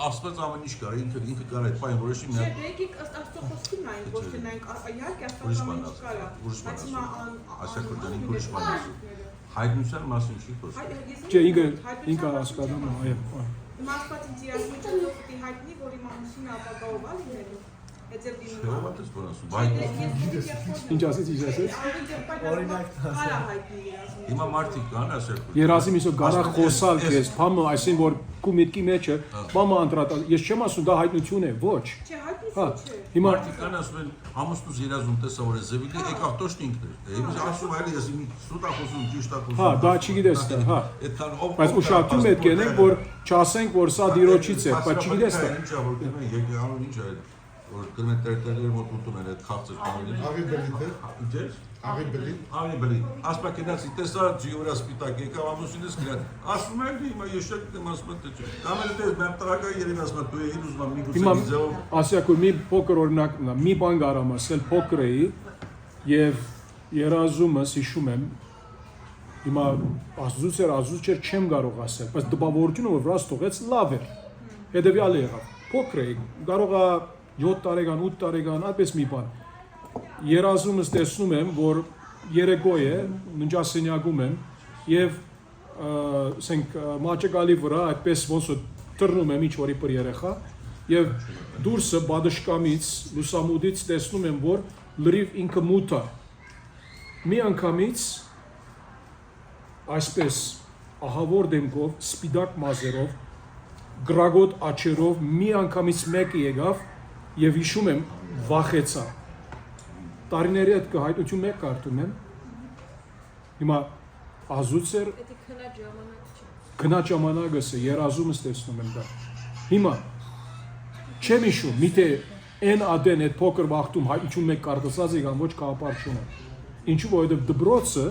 Աստված ամեն ինչ կար, ինքը կար այդ բանը որոշի մի հատ։ Չէ, եկեք ըստ Աստծո խոսքի նայենք, ոչ թե նայենք, իհարկե Աստված ամեն ինչ կարա։ Բայց հիմա ասակորդանի ուրիշ բան է։ Հայտնության մասին չի խոսում։ Չէ, ինքը հասկանում է, այո։ Հիմա Աստված ինձ երազի միջոցով պիտի հայտնի, որ իմ ամուսինը ապագայով է լինելու։ Էդեր Ո՞վ է դες բանասու։ Բայ Ինչ ասից ինչ ասեց։ Արա հայտնի երազում։ հիմա մարդիկ կան ասել։ Երազի միսո գարա խոսալ քեզ, բամը այսին որ քու միտքի մեջ է, բամը անդրատ։ Ես չեմ ասում դա հայտնություն է, ոչ։ Չէ, հայտնի Հա, չէ։ հիմա Մարդիկ կան ասում են ամուսնուս երազում տեսա որ է զևիլի եկավ տոշտ ինքն էր։ Հիմա ասում այլ ես սուտա խոսում ճիշտ է խոսում։ հա, դա չգիտես դա, հա։ Այդքան ով Բայց ուշադրություն պետք է ունենք, որ չասենք, որ սա դիրոջից է, բայց չգիտես դա։ Ինչ է որ գնում են եկե անուն ինչ է որ գնում են տերտերներ մոտ ուտում են այդ խաղցր բաները։ Աղի բլիթ է։ Ինչ է։ Աղի բլիթ։ Աղի բլի։ Ասպակենացի տեսա ջի վրա սպիտակ եկավ ամուսինս գրած։ Ասում են հիմա ես չեմ ասում թե չէ։ Ամենը դες բարտարակա երևի ասում դու ես ուզում մի Հիմա գուցե ձեւ ասյակու մի փոքր օրինակ մի բան կարամ ասել փոքր էի եւ երազումս հիշում եմ հիմա ազուց էր չեմ կարող ասել բայց դպավորությունը որ վրաս թողեց լավ էր հետեւյալը եղավ փոքր էի կարող է 7 տարեկան 8 տարեկան այդպես մի բան երազումս տեսնում եմ որ երեկո է ննջասենյակում եմ եւ ասենք մաճկալի վրա այդպես ոնց որ թռնում եմ ինչ որի պր երեխա եւ դուրսը բադշկամից լուսամուտից տեսնում եմ որ լրիվ ինքը մութ է մի անգամից այսպես ահավոր դեմքով սպիտակ մազերով գրագոտ աչերով մի անգամից մեկը եկավ եւ հիշում եմ վախեցա տարիների հետ հայտնություն մեկ կարդում եմ հիմա ազուց էր քնա ժամանակս է երազումս տեսնում եմ դա հիմա չեմ հիշում միթե այն ադեն այդ փոքր վախտում հայտնություն մեկ կարդացած եկան ոչ կապար չունեմ ինչու որովհետեւ դբրոցը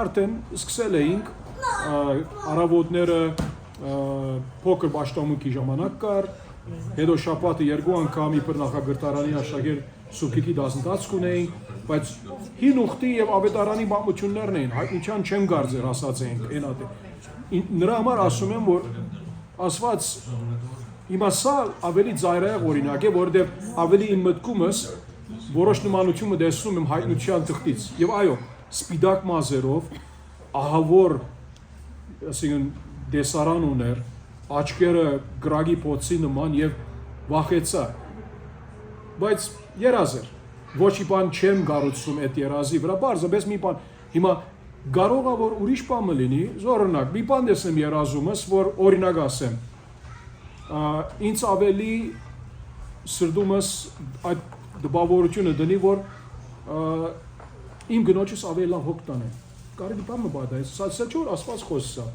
արդեն սկսել էինք արավոտները փոքր պաշտամունքի ժամանակ կար հետո շաբաթը երկու անգամ իբր նախագահտարանի աշակերտ սուբկիկի դասընթաց ունեինք բայց հին ուխտի եւ ավետարանի բամություններն էին հայտնության չեմ գարձեր ասած էինք այն ադե նրա համար ասում եմ որ ասված հիմա սա ավելի ծայրահեղ օրինակ է որովհետեւ ավելի իմ մտքումս որոշ նմանություն տեսնում եմ հայտնության թղթից եւ այո սպիտակ մազերով ահավոր ասեն դեսարան ուներ աչքերը գրագի փոցի նման եւ վախեցա բայց երազ էր ոչ մի բան չեմ գառուցում այդ երազի վրա բարձրապես մի բան հիմա կարող է որ ուրիշ բան լինի զորոնակ մի բան տեսնեմ երազումս որ օրինակ ասեմ ինձ ավելի սրդումս այդ դպավորությունը դնի որ իմ գնոջս ավելի լավ հոգ տանեմ կարելի բանը բադա սա չէ որ ասված խոսսա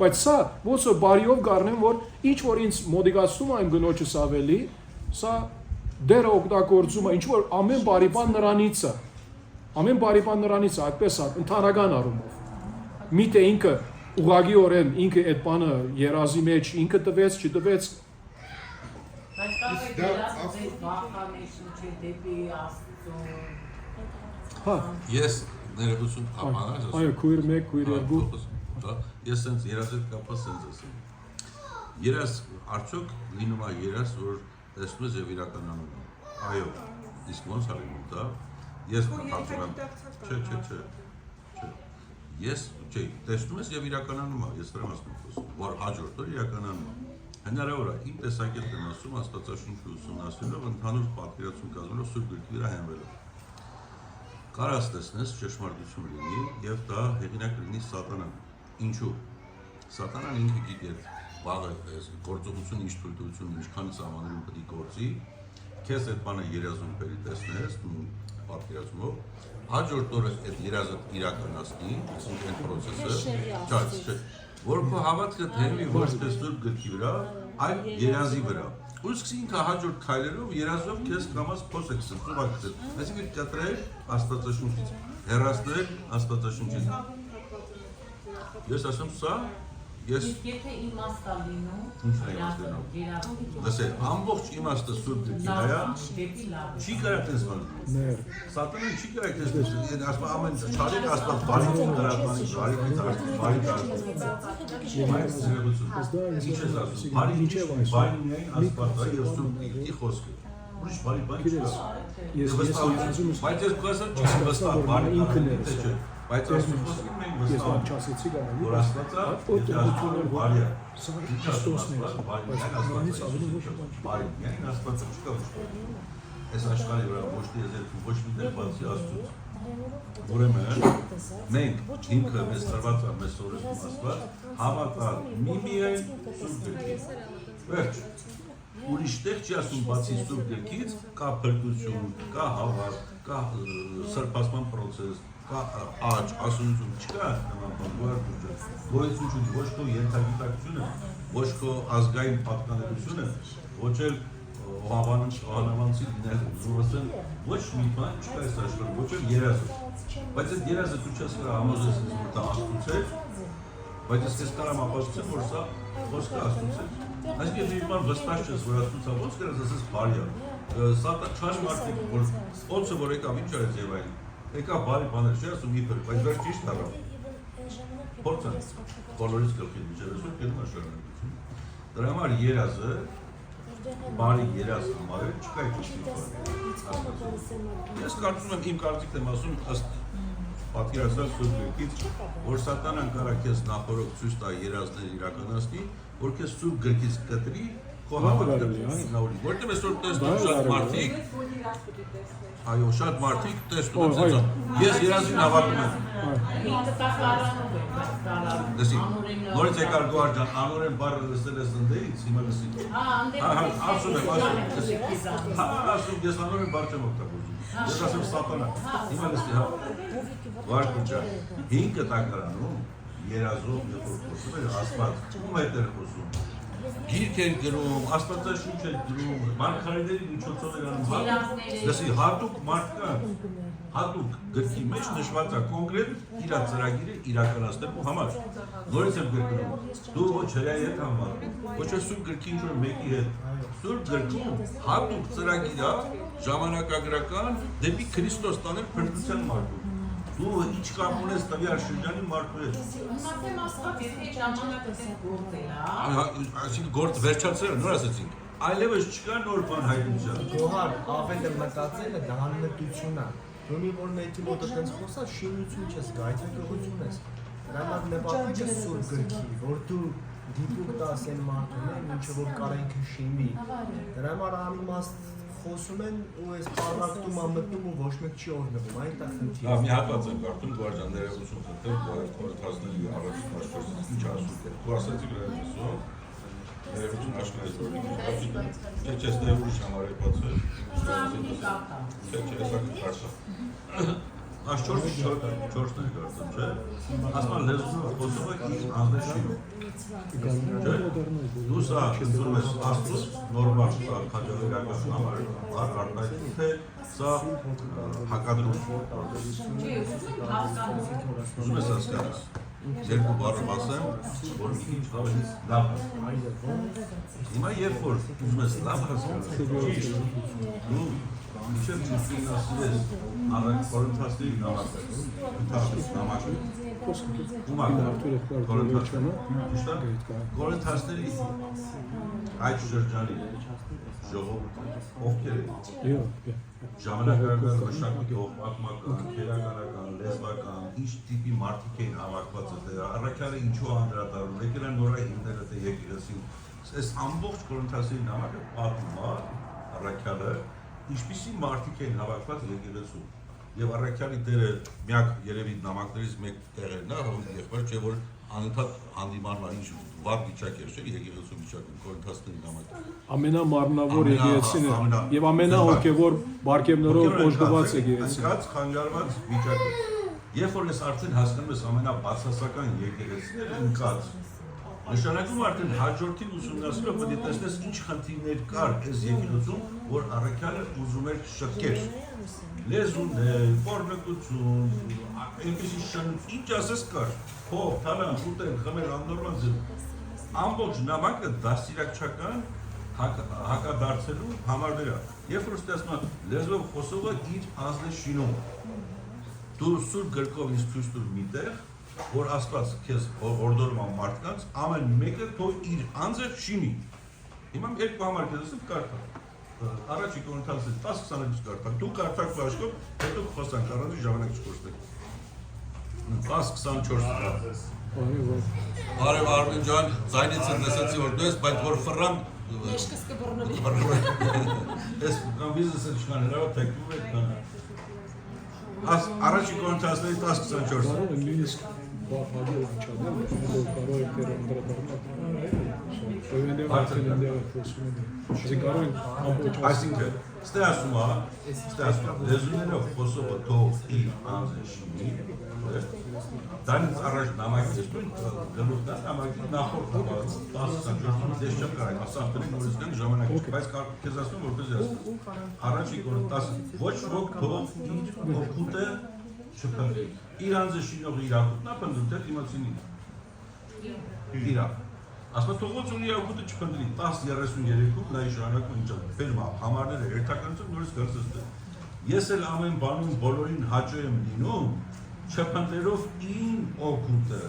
բայց սա ոնց որ բարիով գառնեմ որ ինչ որ ինձ մոդիգացնում է իմ գնոջս ավելի սա դերը օգտագործում է ինչ որ ամեն բարի բան նրանից է ամեն բարի բան նրանից է այդպես է ընդհանրական առումով միթե ինքը ուղղակիորեն ինքը այդ բանը երազի մեջ ինքը տվեց չտվեց բայց կարող է վախանիշ չէ դեպի Աստծո հա ես ներողություն ապանած ասում այո քույր 1 քույր 2 ես sense երազել կապած sense ասեմ երազ արդյոք լինում է երազ որ տեսնում ես եւ իրականանում այո իսկ ոնց է լինում դա ես պատմում եմ չէ ես չէ տեսնում ես եւ իրականանում է ես դրամ ասում որ հաջորդ օր իրականանում է հնարավոր է իմ տեսակետն եմ ասում աստվածաշունչը ուսումնասիրելով ընդհանուր պատկերացում կազմելով սուրբ գրքի վրա հենվելով կարաս տեսնես ճշմարտություն լինի եւ դա հեղինակ լինի սատանան ինչու սատանան ինքը գիտի բաղը գործողություն ինչ թույլտվություն ինչքան սահմաններում պետք է գործի քեզ այդ բանը երազում բերի տեսնես պատկերացումով հաջորդ օրը այդ երազը իրականացնի այսինքն այդ process-ը որ քո հավատքը թեւի ոչ թե սուրբ գրքի վրա այլ երազի վրա ու սկսի ինքը հաջորդ քայլերով երազով քեզ կամաց փոսեք սուբակցել այսինքն կտրել աստվածաշունչից հեռացնել աստվածաշունչից ես ասում սա ես եթե իմաստա լինում ինչ է իմաստը լսեք ամբողջ իմաստը սուրբ գրքի վրա չի կարող տեսնել սատանան չի կարող տեսնել ասում ամեն չարիք աստված բարի դրական բարի աստված եւ սուրբ գրքի խոսքը ուրիշ բարի բան չի ես բայց ես կասեմ չի վստահ բարի ինքն է բայց ասում մենք ես վստահ չասեցի գալու որ աստվածը օտոմատիկորեն բարի է սա Քրիստոսն է բայց նրանից ավելի ոչ բան բարի է աստվածը չկա այս աշխարհի վրա ոչ թե եզերքում ոչ մի տեղ բացի Աստծուց։ Ուրեմն մենք ինքը մեզ տրված է մեզ օրենքում Աստված հավատալ միայն Սուրբ Գրքին։ Վերջ։ Ուրիշ տեղ չի ասում բացի Սուրբ Գրքից կա փրկություն, կա հավատ, կա սրբացման process, կա աճ, ասունություն չկա նման բան, գոյություն չունի ոչ քո ենթագիտակցությունը, ոչ քո ազգային պատկանելությունը, ոչ էլ Հավանանցի լինել, ուրասն ոչ մի բան չկա այս աշխարհում, ոչ էլ երազը։ Բայց այդ երազը դու չես կարող համոզես ինձ որ դա Աստծուց է, բայց ես քեզ կարամ ապացուցեմ, որ սա խոսքը Աստծուց է։ Այսինքն մի բան վստահ չես, որ Աստծուց է, ոնց կրես ասես բարի է։ Սա չար մարդիկ, որ ոնց որ եկավ ինչ արեց եւ այլն։ Եկա բարի բաներ չի ասում իբր, բայց վերջ ճիշտ առավ։ Փորձը բոլորից գլխի միջերս ու գնում շարունակություն։ Դրա համար երազը բարի երազ համար չկա ճիշտ բան։ Ես կարծում եմ իմ կարծիքն եմ ասում ըստ պատկերացրած Սուրբ Գրքից, որ Սատանան կարա քեզ նախորդ ցույց տա երազներ իրականացնի, որ քեզ Սուրբ Գրքից կտրի քո հավատքը։ Որտեղ այսօր տեսնում շատ մարդիկ, այո, շատ մարդիկ տեսնում են, ես երազին հավատում եմ։ Դեսի, նորից եկար Գոհար ջան, անորեն բառը լսել ես ընդերից, հիմա լսի։ Ասում եմ, ասում, ես անորեն բառ չեմ օգտագործում, ես ասում Սատանա, հիմա լսի, հա։ Վարկու ջան, 5 տակարանում երազով երբ որ խոսում էր Աստված, ում հետ էր խոսում։ Գիրք են գրում, Աստվածաշունչ են գրում, մարգարեների միջոցով են անում։ Լսի, հատուկ մարդկանց, հատուկ գրքի մեջ նշված է կոնկրետ իր ծրագիրը իրականացնելու համար։ Նորից եմ գրկնում, դու ոչ հրայի հետ համարում, ոչ էլ Սուրբ Գրքի ինչ-որ մեկի հետ։ Սուրբ Գրքում հատուկ ծրագիր է ժամանակագրական դեպի Քրիստոս տանել փրկության մարդու։ Դու ինչ կապ ունես տվյալ շրջանի մարդու հետ։ Իմացեմ Աստված, եթե ժամանակը գործել է, այսինքն գործ վերջացրել, նոր ասեցինք։ Այլևս չկա նոր բան հայտնության։ Գոհար, ավելը մտածելը դա հանրություն է։ Դու մի որ մեկի մոտ այդպես խոսա, շինություն չես գա, այդ հոգություն ես։ Դրա համար նպատակը Սուրբ Գրքի, որ դու դիպուկ տաս այն մարդուն, ինչը որ կարող ինքը շինվի։ Դրա համար անիմաստ խոսում են ու այս պարակտում ամտնում ու ոչ մեկ չի օրնվում, այն տա խնդիրը։ Հա, մի հատված եմ կարդում, Գոհար ջան, ներողություն խնդրեմ, խորհրդածների առաջին աշխարհից ինչ ասում եք։ Դու ասացի վրա ասում, ներողություն աշխարհից որ չէ, չես դեռ ուրիշ համարեպած է։ Չէ, հեսա կարծա։ Այս 4 ներկայացում, չէ։ Ասման լեզվով խոսողը իր անձնաշինով։ Դու սա ընդունում ես Աստծուց նորմալ սա քաջալերական համար արտահայտում թե սա հակադրություն։ Ուզում ես հասկանալ։ Երկու բառը ասեմ, որ մի քիչ ավելի լավ հասկանալ։ Հիմա երբ որ ուզում ես լավ հասկանալ, դու միշտ ուսումնասիրես Կորինթացիների նամակը, Կորինթացիների այդ շրջանի ժողովուրդը ովքեր են ժամանակակցական մշակույթով, պատմական, քերականական, լեզվական, ինչ տիպի մարդիկ էին հավաքված այդտեղ, առաքյալը ինչու անդրադառնում, եկել են նորայ հիմնել այդտեղ եկեղեցին, այս ամբողջ Կորինթացիների նամակը պատմում է առաքյալը ինչպիսի մարդիկ էին հավաքված եկեղեցու եւ առաքյալի դերը միակ երևի նամակներից մեկ տեղերն է, եղբայր չէ որ անընդհատ հանդիմանն ինչ վատ վիճակ էր, չէ՞ եկեղեցու վիճակում Կորինթացիների նամակը։ Ամենամարմնավոր եկեղեցին է եւ ամենահոգեվոր բարգեւներով օժտված եկեղեցին։ Ընկած խանգարված վիճակը։ Երբ որ ես արդեն հասկանում ես ամենաբացասական եկեղեցիները ընկած նշանակում արդեն հաջորդին ուսումնասիրելով պետք է տեսնես ինչ խնդիրներ կար այս եկեղեցում, որ առաքյալը ուզում էր շտկել։ Լեզուներ, պոռնոգություն, այնպեսի շնորհիվ ինչ ասես կար, փող, թալան, ուտել, խմել, աննորմալ ձև։ Ամբողջ նամակը դաստիարակչական հակադարձելու համարներ է։ Երբ որ ստացվում լեզվով խոսողը իր անձնաշինում, դու Սուրբ Գրքով ինձ ցույց տուր մի տեղ, որ Աստված քեզ օրդորում է մարդկանց, ամեն մեկը թող իր անձը շինի։ Հիմա երկու համար քեզ ասեմ կարդա։ Առաջի Կորինթացիից 10-20 կարդա։ Դու կարդաք բաշխով, հետո խոսանք, առանց ժամանակ չկորցնեք։ 10-24 Բարև Արմեն ջան, ձայնից լսեցի որ դու ես, բայց որ ֆռամ Մեջքս կբռնվի։ Ես կամ բիզնեսը չկան հրավա թեկտում եք կան։ Առաջի կոնտասների 10-24։ Կարող է նույնիսկ բախալի չանել, որ կարող է Այսինքն, ստե ասում է, լեզուներով խոսողը թող իր անձը շինի, դրանից առաջ նամակի դեսպուն գլուխն է, նամակի նախորդ 10-24 դես չեմ կարեք, ասան տնենք որից կան ժամանակ, բայց կեզ ասում որպես ասում, առաջի կորդ 10, ոչ ոք թող իր օգուտը չպնդի, իր անձը շինող իրակուտն է պնդում, թե դիմացինին, իրակ, ասմա թողոց ունի իրակուտը չպնդի, 10-33-ում նա իշխանակում ինչ բերմա, համարները երթականություն նորից գարսստը, ես էլ ամեն բանում բոլորին հաճո եմ լինում, չպնդերով ին օգուտը,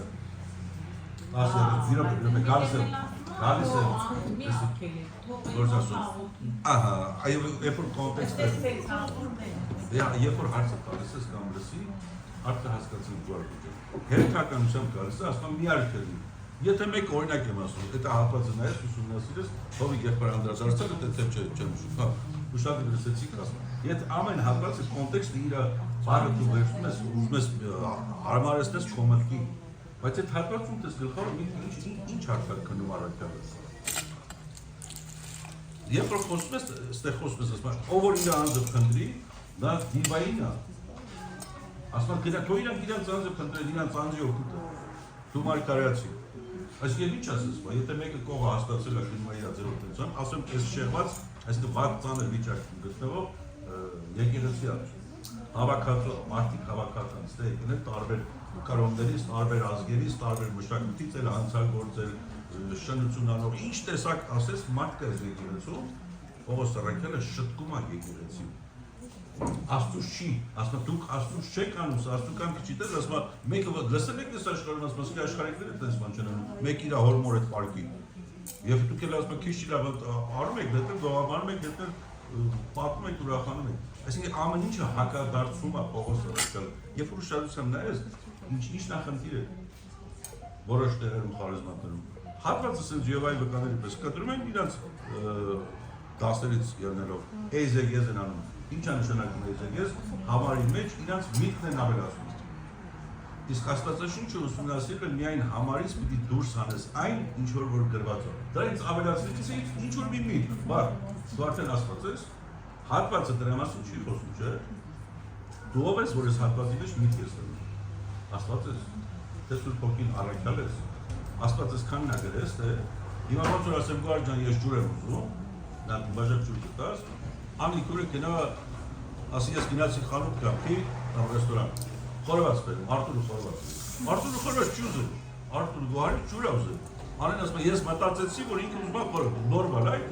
գալիս եմ, որս ասում, ահա, երբ որ կոնտեքստը, երբ որ հարցը տալիս ես կամ լսի, արդը հասկացին գուարգուճը, հերթականությամբ գալիս է, ասում մի արկելի, եթե մեկ օրինակ եմ ասում, դա հատվածը նայես, ուսումնասիրես, հովիկ եղբայր անդրադարձել, դա թեպ չեմ շուտ, ու շատ լսեցիք ասում, եթե ամեն հատվածը կոնտեքստը իր բարը դու վերցնում ես, ուզում ես հարմարեցնես քո մտքին, բայց այդ հատվածում դες գլխավոր ինչ հարցակ քնում առաքյալը։ Երբ որ խոսում ես, ստեղ խոսում ես, ասում ով որ իր անձը փնտրի, դա դիվային է։ Ասում թող իրանց անձը փնտրել, իրանց անձի օգուտը։ Դու մարգարեացի։ Այսինքն ինչ ասես, եթե մեկը կողը հաստատել է գնում իր ձերօգնության, ասում ես շեղված, այսինքն վատ ծանր վիճակում գտնվող եկեղեցի է։ Հավաքածու, մարդիկ հավաքածանց, թե եկնել տարբեր կարոններից, տարբեր ազգերից, տարբեր մշակույթից, էլ հանցագործել, շնություն անող, ինչ տեսակ ասես մարդ կա այս եկեղեցում, Պողոս Առաքյալը շտկում է եկեղեցին։ Աստուց չի, ասում դուք աստուց չեք անում, աստուց կամ քիչ դες, ասում մեկը լսել եք այս աշխարհում, ասում ասի աշխարհիկները այդպես բան չեն անում, մեկ իր հորմոր այդ պարկի։ Եվ դուք էլ ասում քիչ լավ արում եք, դեռ գողաբանում եք, դեռ պատմում եք, ուրախանում եք։ Այսինքն ամեն ինչը հակադարձում է Պողոս Առաքյալը։ Երբ որ ուշադրությամբ նայես, ինչ նախնդիր է որոշ տեղերում խարիզմատներում։ Հատվածը ասենց Եհովայի վկաների պես կտրում են իրանց դասերից ելնելով էյզեգեզ են անում։ Ինչ է նշանակում էյզեգեզ, համարի մեջ իրանց միտքն են ավելացնում։ Իսկ Աստվածաշունչը ուսումնասիրել միայն համարից պիտի դուրս հանես այն, ինչ որ գրված է։ Դրանից ավելացնելիս ինչ որ մի միտք, բար, դու արդեն Աստված ես, հատվածը դրա մասին չի խոսում, չէ՞։ Դու ով ես, որ ես հատվածի մեջ միտք ես դնում։ Աստված ես, թե Սուրբ Հոգին առաքյալ ես, Աստված ես քան նա գրես, թե հիմա ոնց որ ասեմ գար ջան, ես ջուր եմ ուզում, նա բաժակ ջուր կտաս, անգլի քուրը կնա, ասի ես գնացի խանութ կապի, կամ ռեստորան, խորված բերում, Արտուրը խորված։ Արտուրը խորված չի ուզում, Արտուրը գոհարի ջուր է ուզում, անեն ասում ես մտածեցի, որ ինքը ուզում է խորը, նորմալ է այդ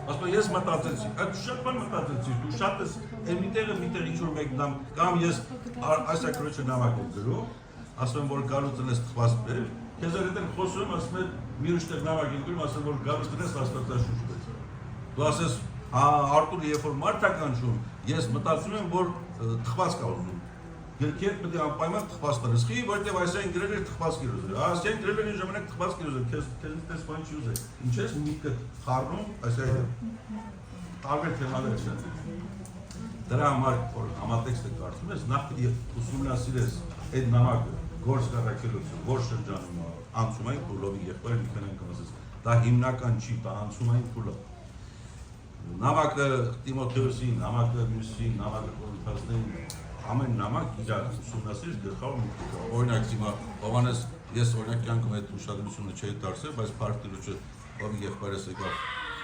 ասում ես մտածեցի, այդ շատ բան մտածեցի, դու շատ ես մի տեղը ինչ-որ մեկ նամ, կամ ես այս ակրոչը նամակ եմ գրում, ասում եմ, որ գալուց տնես թխված բեր, քեզ հետ են խոսում, ասում եմ, մի ուրիշ տեղ նամակ եմ գրում, ասում եմ, որ գալուց տնես Աստվածաշունչ բեր։ Դու ասես, Արտուրը երբ որ մարդ է կանչում, ես մտածում եմ, որ թխված կա ուզում։ Գրքի հետ պետք է անպայման թխված տնես, որտեղ այսային գրել էր թխված կիրոզել, այսային գրել էր ժամանակ թխված կիրոզել, քեզ պես բան չի ուզել։ Ինչ ես միտքը խառնում, այսային տարբեր թեմաներ են։ Դրա համար որ համատեքստը կարդում ես, նախ պետք է ուսումնասիրես այդ նամակը, գործ կառաքելություն, որ շրջանում է անցումային փուլովի եղբայրը մի քանի անգամ ասես, դա հիմնական չի, դա անցումային փուլ է։ Նամակը Տիմոթեոսին, նամակը մյուսին, նամակը Կորինթացներին, ամեն նամակ իր ուսումնասիրես գլխավոր միտքը։ Օրինակ հիմա Հովհաննես, ես օրինակ կյանքում այդ ուշադրությունը չէի դարձել, բայց Փարթիրոջը ով եղբայրս եկավ,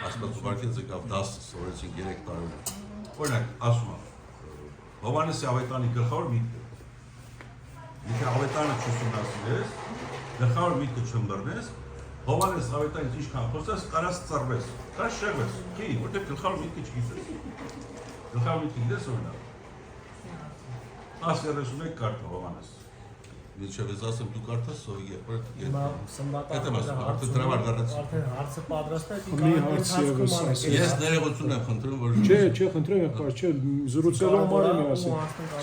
Աստված ուղարկեց եկավ 10 սովորեցին 3 տարում։ Օրինակ, ասում եմ, Հովհաննեսի ավետարանի գլխավոր միտքը։ Եթե ավետարանը չուսումնասիրես, գլխավոր միտքը չըմբռնես, Հովհաննես ավետարանից ինչքան խոսես, կարաս ծռվես, կարաս շեղվես, խի, որտեղ գլխավոր միտքը չգիտես։ Գլխավոր միտքը գիտես օրինակ։ 10-31 կարդա Հովհաննես։ Ես ասեմ դու կարդաս սովի եղբայրը։ Արդեն հարցը պատրաստ է, ես ներողություն եմ խնդրում, որ Չէ, խնդրեմ եղբայր, չէ, զրուցելու համար եմ ասել։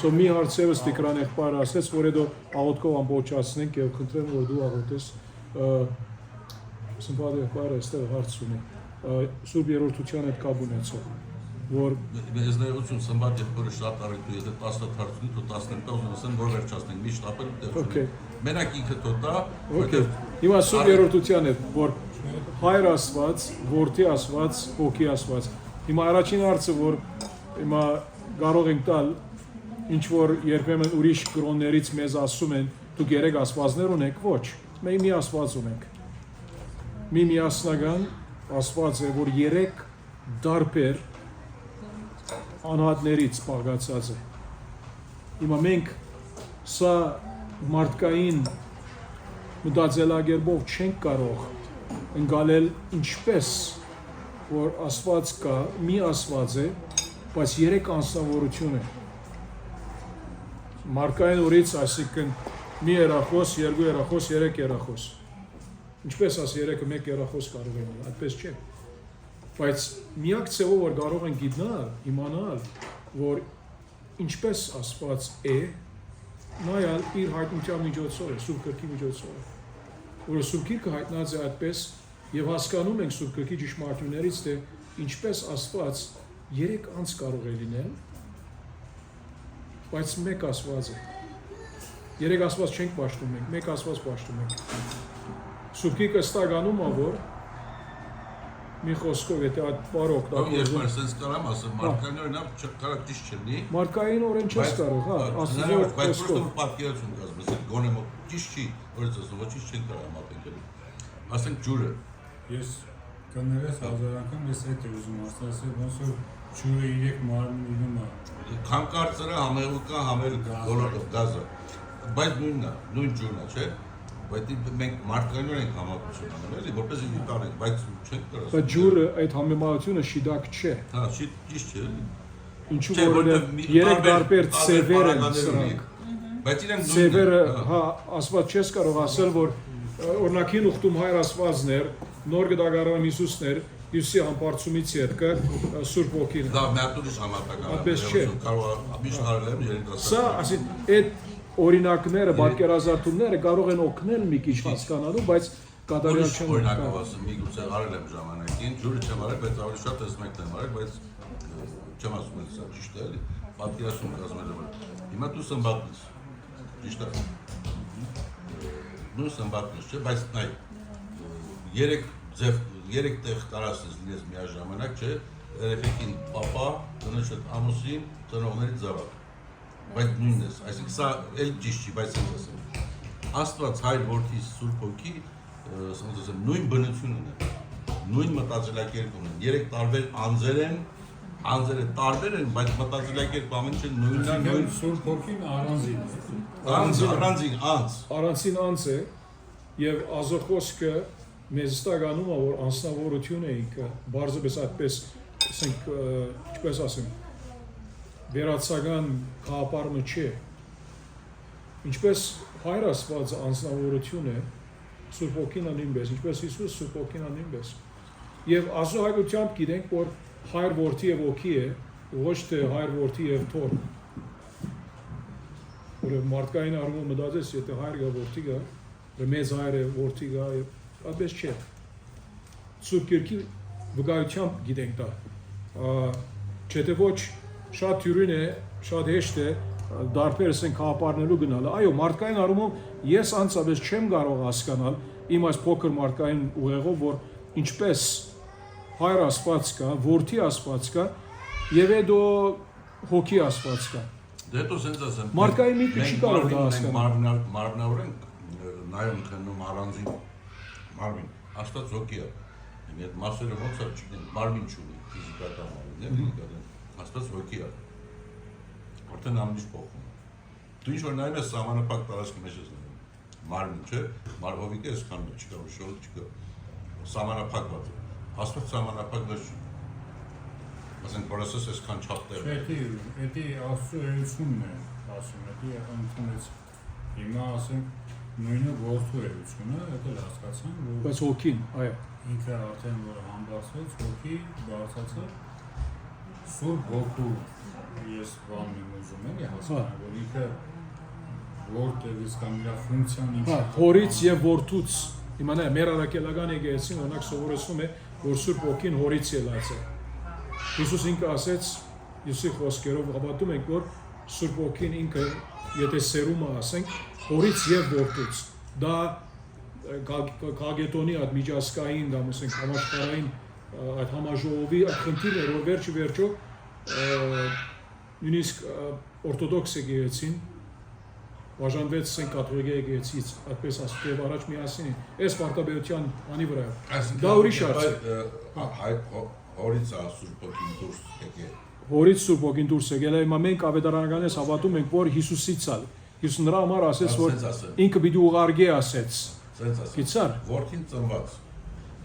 Սո մի հարց եւս Տիգրան եղբայրը ասեց, որ հետո աղոթքով ամբողջացնենք եւ խնդրեմ որ դու աղոթես։ Սմբադ եղբայրը այստեղ հարց ունի։ Սուրբ Երրորդության հետ կապ ունեցող, որ Ես ներողություն սմբատ երբ որ շատ արեք դու եթե 10 թարցնի դու 15 ուզում որ վերջացնենք միշտ ապել Okay. Մենակ ինքը թոտա Okay. Հիմա Սուրբ Երրորդության հետ, որ Հայր Աստված, Որդի Աստված, Հոգի Աստված։ Հիմա առաջին հարցը, որ հիմա կարող ենք տալ, ինչ որ երբեմն ուրիշ կրոններից մեզ ասում են, դուք երեք աստվածներ ունեք, ոչ, մենք մի աստված ունենք։ Մի միասնական աստված է, որ երեք դարբեր անհատներից բաղկացած է։ Հիմա մենք սա մարդկային մտածելակերպով չենք կարող ընկալել ինչպես որ աստված կա, մի աստված է, բայց երեք անձնավորություն է։ Մարդկային օրից, այսինքն մի երախոս, երկու երախոս, երեք երախոս։ Ինչպես աս երեքը մեկ երախոս կարող են, այդպես չէ։ Բայց միակ ձևով որ կարող են գիտնալ, իմանալ, որ ինչպես աստված է, նայալ իր հայտնության միջոցով է, Սուրբ Գրքի միջոցով է։ Որը Սուրբ Գիրքը հայտնած է այդպես եւ հասկանում ենք Սուրբ Գրքի ճշմարտություններից, թե ինչպես Աստված երեք անձ կարող է լինել, բայց մեկ Աստված է։ Երեք Աստված չենք պաշտում մենք, մեկ Աստված պաշտում ենք։ Սուրբ Գիրքը ստագանում է, որ մի խոսքով եթե այդ բառը Ես օգտագործում sense կարամ ասեմ մարդկային օրինակ չկարա ճիշտ չլինի Մարդկային օրեն չես կարող, հա, Աստծո բայց խոսքով։ просто պատկերացում կազմես գոնե ճիշտ չի որ ես ասում ոչ ճիշտ չեն կարող մատենքել ասենք ջուրը Ես կներես հազար անգամ ես այդ է ուզում ասել, ոնց որ ջուրը 3 մարմին լինում է։ քան կարծրը համեղուկա համել բոլորով գազը բայց նույնն է նույն ջուրն է չէ բայց մենք մարդկային ենք համակցություն անում էլի որպես ինտանենք բայց չենք կարող Բայց ջուրը այդ համեմատությունը շիդակ չէ։ հա ճիշտ չէ Ինչու որ երեք դարբեր ծևեր են սրանք։ բայց իրենք Ծևերը, հա, Աստված չես կարող ասել, որ օրինակին ուխտում Հայր Աստվածն էր, նոր գդագարան Հիսուսն էր, Հիսուսի համբարձումից հետո Սուրբ Ոգին։ դա մատուրից համատական Այդպես չէ։ կարող է միշտ հարել եմ երիտասարդ Սա, ասին, այդ օրինակները, պատկերազարդումները կարող են օգնել մի քիչ հասկանալու, բայց կատարյալ չեն օրինակով ասեմ, միգուցե արել եմ ժամանակին, ջուրը չեմ արել, բայց ավելի շատ ես մեկն եմ արել, բայց չեմ ասում էլ սա ճիշտ է էլի, պատկերացում կազմել եմ։ Հիմա դու սմբատն ես, ճիշտ է։ Դու սմբատն ես, չէ, բայց նայ, երեք տեղ կարաս լինես միաժամանակ, չէ, երեխեքին պապա, տնոջդ ամուսին, ծնողներից զավակ։ Բայց նույնն ես, այսինքն սա էլ ճիշտ չի, բայց ես ասեմ։ Աստված Հայր Որդի Սուրբ Հոգի, ասենք ասեմ, նույն բնություն ունեն, նույն մտածելակերպ ունեն, երեք տարբեր անձեր են, անձերը տարբեր են, բայց մտածելակերպ ամեն ինչը նույնն է, նույն Սուրբ Հոգին առանձին է։ առանձին անձ։ Առանցին անձ է եւ ազոխոսքը մեզ ստագանում է որ անձնավորություն է ինքը բարձրապես այդպես ասենք ինչպես ասեմ վերացական կապարմը չէ ինչպես Հայր Աստված անձնավորություն է Սուրբ Ոգին նույնպես ինչպես Հիսուս Սուրբ Ոգին նույնպես եւ ազոհայտությամբ գիտենք որ Հայր Որդի եւ Ոգի է ոչ թե Հայր Որդի եւ Թոր որը մարդկային առումով մտածես եթե Հայր գա Որդի գա մեծ Հայրը Որդի գա այդպես չէ Սուրբ Գիրքի վկայությամբ գիտենք դա չէ թե ոչ շատ թյուրին է շատ հեշտ է դարբերս են կապարնելու գնալը այո մարդկային առումով ես անցապես չեմ կարող հասկանալ իմ այս փոքր մարդկային ուղեղով որ ինչպես Հայր Աստված կա Որդի Աստված կա եւ հետո Հոգի Աստված կա Դե դու sense ասեմ մարդկային միտքը չի կարող դա հասկանալ մարմնավորենք նայում քնում առանձին մարմին Աստված Հոգի է իմ այդ մասերը ոնց է չգիտեմ մարմին չունի ֆիզիկական մարմին է Աստված Հոգի է Արդեն ամեն ինչ փոխվում է։ Դու ինչ որ նայում ես սահմանափակ տարածքի մեջ ես նայում։ Մարմին չէ, մարհովիկը այսքան մեջ չկա, շորտ չկա։ Սահմանափակված է։ Աստված սահմանափակված չի։ Ասենք process այսքան չափ տեղ։ Դա Աստծո էությունն է, ասում է, դա ընդունեց։ Հիմա ասենք նույնը որդու էությունը, դա հասկացան, որ բայց Հոգին, այո։ ինքը արդեն որ համբարձվեց, Հոգի բարձացավ Սուրբ Հոգու ես բանն եմ ուզում եմ հասկանալ, որ ինքը որտեղից կամ իր ֆունկցիան ինչ է։ Հորից եւ որդուց։ Հիմա նայ մեր արաքելական եկեղեցին օրինակ սովորեցնում է որ Սուրբ Ոգին հորից ելած է։ Հիսուս ինքը ասեց, Հիսուսի խոսքերով հավատում ենք, որ Սուրբ Ոգին ինքը, եթե սերումը ասենք, հորից եւ որդուց, դա Գագետոնի այդ միջազգային, դա ասենք համաշխարհային այդ համաժողովի այդ խնդիրը, որ վերջո նույնիսկ օրթոդոքս եկեղեցին բաժանվեց ասենք կաթողիկ եկեղեցից, այդպես ասել առաջ միասին, այս պարտաբերության անի վրա։ Դա ուրիշ հարց է։ Հորից Սուրբ Ոգին դուրս եկել։ Հորից Սուրբ Ոգին դուրս եկել է, հիմա մենք ավետարանականից հավատում ենք, որ Հիսուսից է։ Հիսուս նրա համար ասեց, որ ինքը պիտի ուղարկի ասեց։ Գիտար։ Որդին ծնված։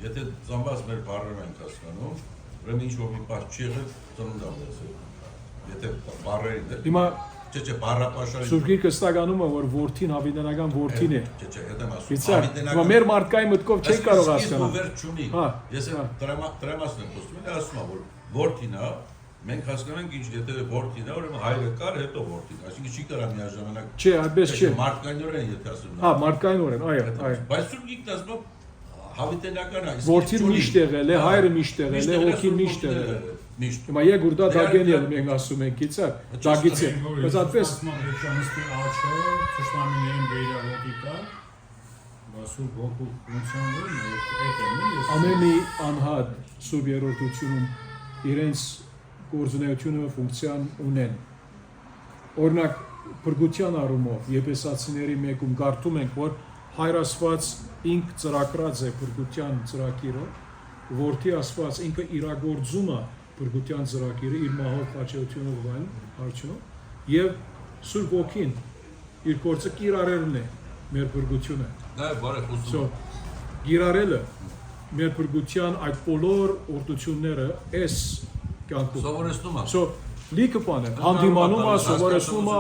Եթե ծնված մեր բառերով ենք հասկանում, ուրեմն ինչ որ մի բան չի եղել, ծնունդ ամուսը։ Եթե բառերին դեր։ Հիմա չէ, բառապաշարի։ Սուրբ Գիրքը ստականում է, որ որդին հավիտենական որդին է։ Չէ, հետո ասում։ Գիտար։ Հիմա մեր մարդկային մտքով չի կարող հասկանալ։ Ես տրամասն եմ խոսում, ասում եմ, որ որդին է, մենք հասկանանք ինչ եթե որդին է, ուրեմն հայրը կար, հետո որդին, այսինքն չի կարա միաժամանակ։ Չէ, այդպես չէ։ Մարդկայնորեն եթե ասում։ Հա, մարդկայնորեն, այո։ Բայց Սուրբ Գիրքն ասում հավիտենական է։ Որդին միշտ եղել է, հայրը միշտ եղել է, ոգին միշտ եղել է։ Հիմա Եգուրդա Դագենիել մենք ասում ենք, գիտա, Դագից է։ Բայց այդպես Մարտիրոսյանի աչքը ճշտամիներին վերաբերի կա, Սուրբ Ոգու ֆունկցիաներն ամեն մի անհատ Սուրբ Երրորդությունում իրենց գործունեությունը ֆունկցիան ունեն։ Օրինակ փրկության առումով Եփեսացիների 1-ում կարդում ենք, որ Հայր Աստված ինք ծրագրած է փրկության ծրագիրը, Որդի Աստված ինքը իրագործում է փրկության ծրագիրը իր մահով խաչելությունով վայել արդյունով եւ Սուրբ Ոգին իր գործը կիրառելն է մեր փրկությունը։ Դա բարի խոսում։ Գիրառելը մեր փրկության այդ բոլոր օրդությունները էս կյանքում սովորեցնում է։ Լիքը բան է, հանդիմանում է, սովորեցնում է,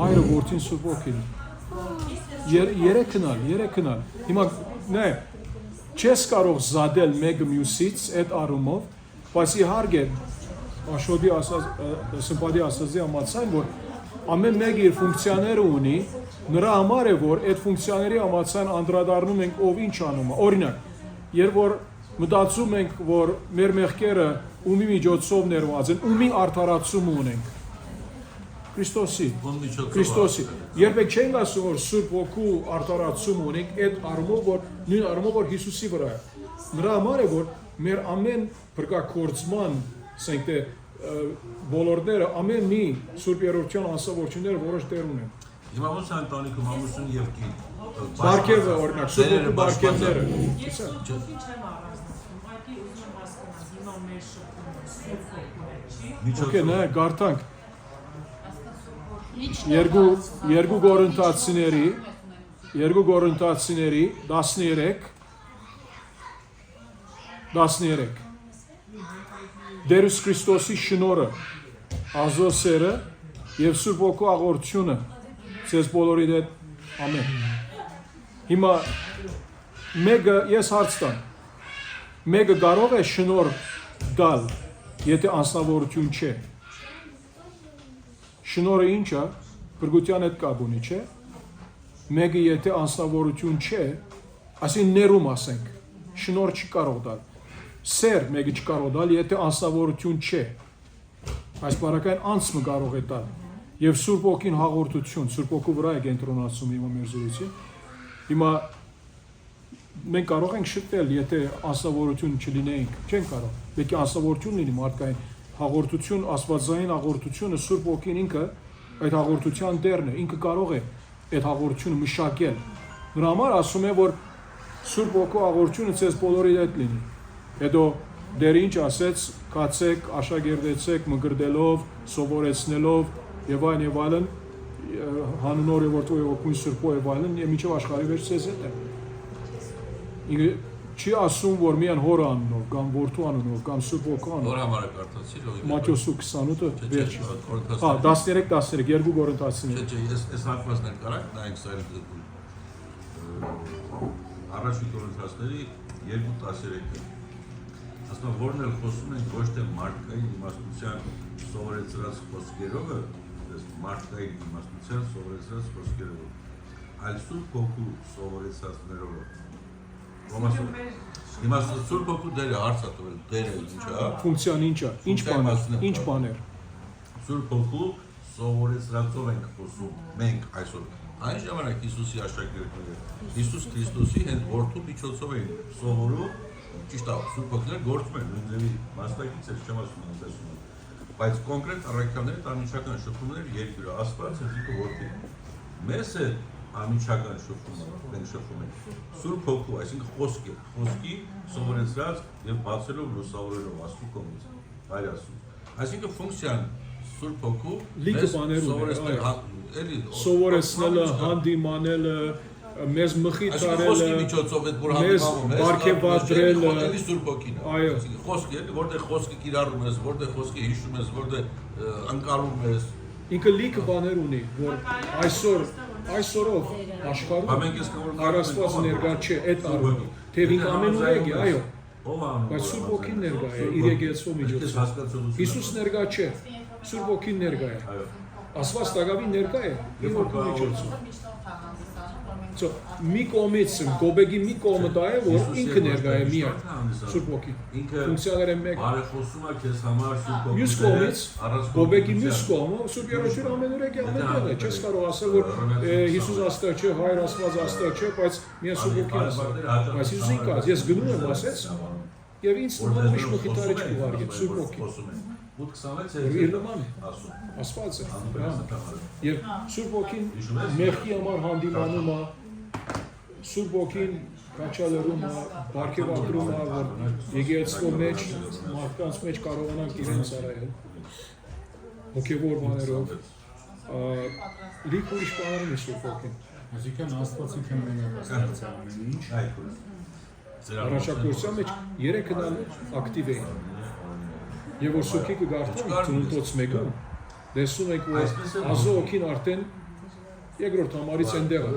Հայրը որդին Սուրբ Ոգին։ Երեքնալ։ Հիմա նայ, չես կարող զադել մեկը մյուսից այդ առումով, բայց իհարկե Աշոտի սմպատի ասածի համաձայն, որ ամեն մեկը իր ֆունկցիաները ունի, նրա համար է, որ այդ ֆունկցիաների համաձայն անդրադառնում ենք ով ինչ անում է։ Օրինակ, երբ որ մտածում ենք, որ մեր մեղքերը ումի միջոցով ներված են, ումի արդարացում ունենք։ Քրիստոսի։ Երբեք չենք ասում, որ Սուրբ Ոգու արդարացում ունենք, այդ առումով, որ նույն առումով, որ Հիսուսի վրա է։ Նրա համար է, որ մեր ամեն փրկակորձման, ասենք թե բոլորները, ամեն մի Սուրբ Երրորդյան անսովորությունները որոշ տեղ ունեն։ Հիմա ոնց է ընտանիքում ամուսին եւ կին։ Բարգևը օրինակ, Սուրբ Ոգու բարգևները։ Ես Սուրբ Ոգին չեմ առանձնացնում, ուղղակի ուզում եմ հասկանալ, հիմա մեր շփումը Սուրբ Ոգու չի։ Okay, նայ, գարտանք։ Երկու Կորինթացիների 13 Դերուս Քրիստոսի շնորհը, Ազոսերը եւ Սուրբ Ոգու աղոթությունը ցեզ բոլորի հետ ամեն։ Հիմա մեկը ես հարց տամ։ Մեկը կարող է շնորհ դալ, եթե անձնավորություն չէ։ Շնորհը ինչ է, փրկության հետ կապ ունի, չէ։ Մեկը եթե անձնավորություն չէ, ասին ներում ասենք, շնորհ չի կարող դալ։ Սեր մեկը չկարող դալ, եթե անձնավորություն չէ, այս բարակային անձը կարող է տալ, և Սուրբ Ոգին հաղորդություն, Սուրբ Ոգու վրա է կենտրոնացում հիմա մեր զրույցի, հիմա մենք կարող ենք շտել, եթե անձնավորություն չլինեինք, չենք կարող, պետք է անձնավորություն լինի մարդկային հաղորդություն, աստվածային հաղորդությունը, Սուրբ Ոգին ինքը այդ հաղորդության դերն է, ինքը կարող է այդ հաղորդությունը մշակել, նրա համար ասում է, որ Սուրբ Ոգու հաղորդությունը ցեզ բոլորի հետ լինի։ Հետո դեր ինչ ասեց, կացեք, աշակերտեցեք, մգրդելով, սովորեցնելով եւ այլն, հանունոր եւ որդու եւ ոգուն Սուրբո եւ այլն, եւ միջով աշխարհի վերջ ցեզ հետ է։ Ինքը չի ասում, որ միայն հոր անունով, կամ որդու անունով, կամ Սուրբ Ոգու անունով։ Հոր համար է կարդացի, լոգիկա։ Մատթեոս 28-ը վերջ։ Հա, 13 երկու Կորինթացիներ։ Չէ, ես հատվածն էլ կարակ նայենք սա առաջին Կորինթացիների 2:13-ը։ Ասում որն էլ խոսում ենք ոչ թե մարդկային իմաստության սովորեցրած խոսքերով, այս մարդկային իմաստության սովորեցրած խոսքերով։ այլ Սուրբ Հոգու սովորեցածներով։ Հիմա Սուրբ Հոգու դերը հարց է տվել, դերը ինչ է։ Ֆունկցիան ինչ է, ինչ բաներ։ Սուրբ Հոգու սովորեցրածով ենք խոսում մենք այսօր։ Այն ժամանակ Հիսուսի աշակերտները Հիսուս Քրիստոսի հենց որդու միջոցով էին սովորում, ճիշտ է, Սուրբ Հոգին գործում են նույն ձևի մասնակից է, չեմ ասում անտեսում։ Բայց կոնկրետ առաքյալների անմիջական շփումներ երկրը Աստված ինքը որդի։ Մեզ է անմիջական շփումը, մենք շփում ենք Սուրբ Հոգու, այսինքն խոսքի սովորեցրած եւ բացելով լուսավորելով Աստծո կողմից, հայր Աստծո։ Այսինքն ֆունկցիան Սուրբ Հոգու սովորեցնելը, հանդիմանելը, մեզ մխիթ արելը, մեզ բարգեւադրելը, Սուրբ Հոգին է։ Այո, խոսքը էլի, որտեղ խոսքը կիրառում ես, որտեղ խոսքը հիշում ես, որտեղ ընկալում ես։ Ինքը լիքը բաներ ունի, որ այսօրով աշխարհում Աստված ներկա չէ այդ առումով, թեև ինքը ամենուրեք է, այո, բայց Սուրբ Հոգին ներկա է իր եկեղեցու միջոցով։ Հիսուս ներկա չէ, Սուրբ Հոգին ներկա է։ Աստված տակավին ներկա է իր որդու միջոցով։ Մի կողմից Գոբեգի մի կողմը դա է, որ ինքը ներկա է միայն Սուրբ Հոգին։ Ֆունկցիաները մեկ։ Բարեխոսում է քեզ համար Սուրբ Հոգին։ Մյուս կողմից Գոբեգի մյուս կողմը Սուրբ Երրորդյուն ամենուրեք է ամենտեղ է։ Չես կարող ասել, որ Հիսուս Աստված չէ, Հայր Աստված Աստված չէ, բայց միայն Սուրբ Հոգին է։ Բայց Հիսուսին կա, ես գնում եմ ասեց, եւ ինձ ուրիշ մխիթարիչ կուղարկի Սուրբ Հոգին։ Իր նման Աստված է։ Եվ Սուրբ Հոգին մեղքի համար հանդիմանում է, Սուրբ Հոգին կաչալերում է, բարգեւադրում է, որ եկեղեցու մեջ, մարդկանց մեջ կարողանանք իրենց արայել հոգևոր բաներով, լիք ուրիշ բաներ ունի Սուրբ Հոգին։ Այսինքն Աստվածի քննարկել է ամեն ինչ։ Առաջարկության մեջ 3 հնալ ակտիվ էին։ Եվ որ Սուրբի կգարտում ծնունդոց մեկում, տեսնում եք, որ Ազո Հոգին արդեն երկրորդ համարից այնտեղ է։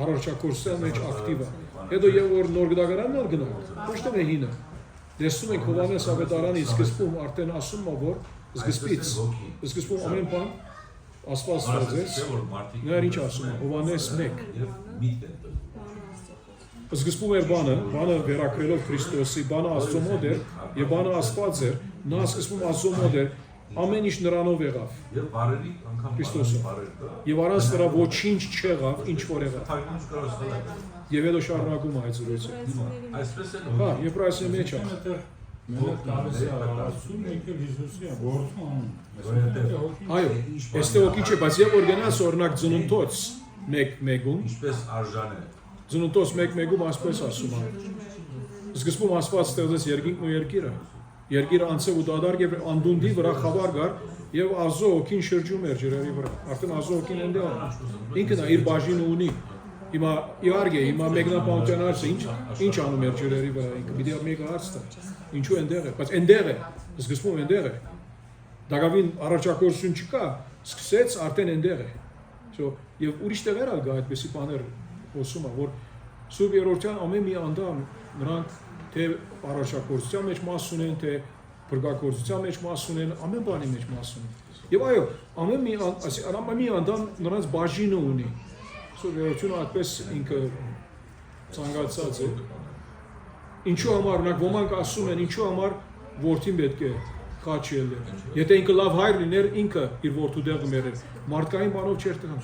Առաջարկության մեջ ակտիվ է։ Հետո եւ որ նոր գդագարանն ալ գնա, ոչ թե հինը։ Տեսնում եք Հովհաննես Ավետարանի սկզբում արդեն ասում է, որ սկզբում ամեն բան Աստված ստեղծեց։ Նա ինչ ասում է, Հովհաննես 1։ Սկզբում էր բանը վերակրելով Քրիստոսի, բանը Աստծո մոտ էր եւ բանը Աստված էր, նա սկզբում Աստծո մոտ էր, ամեն ինչ նրանով եղավ։ Եվ բարերի անգամ Քրիստոսը։ Եվ առանց նրա ոչինչ չեղավ, ինչ որ եղավ։ Եվ հետո շարունակում է այդ զրույցը։ Այսպես է։ Հա, Եբրայեցի մեջ է։ Մենակ կարելի է ասում եկել Հիսուսի որդու անուն։ Այո, այստեղ հոգի չէ, բայց եւ որ գնաս օրինակ ծնունդոց 1:1-ում, Ինչպես արժան է։ ծնունդոց 1:1-ում ասպես ասում է։ Սկզբում Աստված ստեղծեց երկինքն ու երկիրը։ Երկիրը անցավ ու դադար եւ անդունդի վրա խավար գար եւ Ազո հոգին շրջում էր ջրերի վրա։ Արդեն Ազո հոգին այնտեղ է։ Ինքն է իր բաժինը ունի։ Հիմա իհարկե, հիմա մեկնաբանության հարցը ինչ անում էր ջրերի վրա ինքը։ Մի դեռ մեկը հարց տա։ Ինչու այնտեղ է, բայց այնտեղ է, սկզբում այնտեղ է։ Դակավին առաջարկություն չկա, սկսեց արդեն այնտեղ է։ Եվ ուրիշ տեղեր ալ գա այդպեսի բաներ խոսում է, որ Սուրբ Երրորդյան ամեն մի անդամ նրանք թե առաջարկության մեջ մաս ունեն, թե փրկագործության մեջ մաս ունեն, ամեն բանի մեջ մաս ունեն։ Եվ այո, ամեն մի անդամ նրանց բաժինը ունի։ Սուրբ Երրորդյունը այդպես ինքը ցանկացած է։ Ինչու համար, օրինակ ոմանք ասում են, ինչու համար որդին պետք է քաչել։ Եթե ինքը լավ հայր լիներ, ինքը իր որդու դեղը մերեր։ Մարդկային բանով չէր տղան։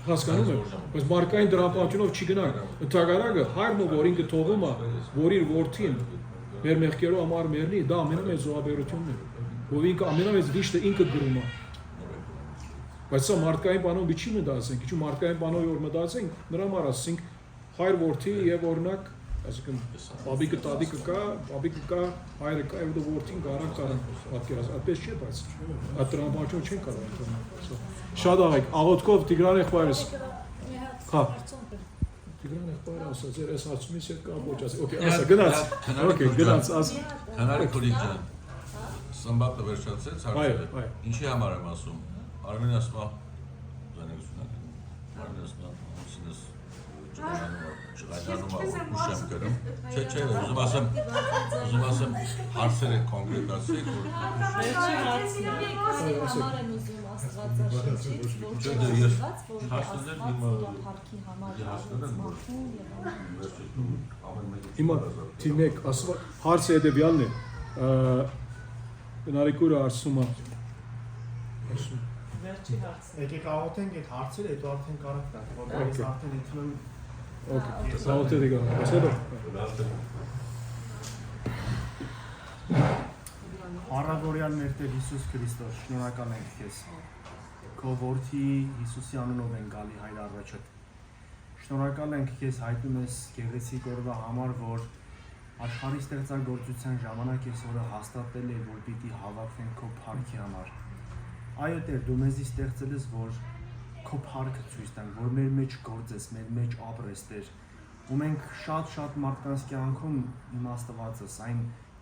Հասկանում եք, բայց մարդկային դրամապանությունով չի գնա։ Ընդհանրակը հայրն ու որ ինքը թողում է, որ իր որդին մեր մեղքերով համար մեռնի, դա ամենամեծ զոհաբերությունն է։ Որ ինքը ամենամեծ վիշտը ինքը գրում է։ Բայց սա մարդկային բանով չի մտածենք, ինչու մարդկային բանով որ մտածենք, նրա համար ասենք հայր որդի եւ օրինակ, այսինքն բաբիկը տատիկը կա, բաբիկը կա, հայրը կա եւ դու որդին կարան պատկերացնել, այդպես չէ, բայց այդ դրամապանություն չեն կարող ընդունել։ Շատ աղեք, աղոթքով Տիգրան եղբայրս։ Հա։ Տիգրան եղբայրը ասաց, ես հարցումից հետ կա ոչ ասի։ Okay, ասա գնաց։ Okay, գնաց, աս։ Քանարի քուրիկ ջան։ Սամբատը վերջացեց հարցերը։ Ինչի համար եմ ասում։ Արմեն ասում է զանազունակ։ Արմեն ասում է սինս Շղայնանում ուշ եմ գրում։ Չէ, ուզում ասեմ հարցերը կոնկրետացրեք, որ համար են ուզում Աստվածաշնչից, որ հասցնել փառքի համար Հիմա թիմեք հարցը հետևյալն է, Նարեկուրը ասում է Վերջի հարցը։ Եկեք աղոթենք այդ հարցերը, հետո արդեն կարող տանք, որտեղ ես արդեն ընդունում Սաղոթել եկա, ասելով Առավորյալ մեր Տեր Հիսուս Քրիստոս, շնորհակալ ենք քեզ։ Քո որդի Հիսուսի անունով են գալի Հայր առաջդ։ Շնորհակալ ենք քեզ հայտնում ես գեղեցիկ օրվա համար, որ աշխարհի ստեղծագործության ժամանակ ես օրը հաստատել է, որ պիտի հավաքվենք քո փառքի համար։ Այո Տեր, դու մեզի ստեղծել ես, որ քո փառքը ցույց տանք, որ մեր մեջ գործես, մեր մեջ ապրես Տեր։ Ու մենք շատ մարդկանց կյանքում իմաստված ես, այն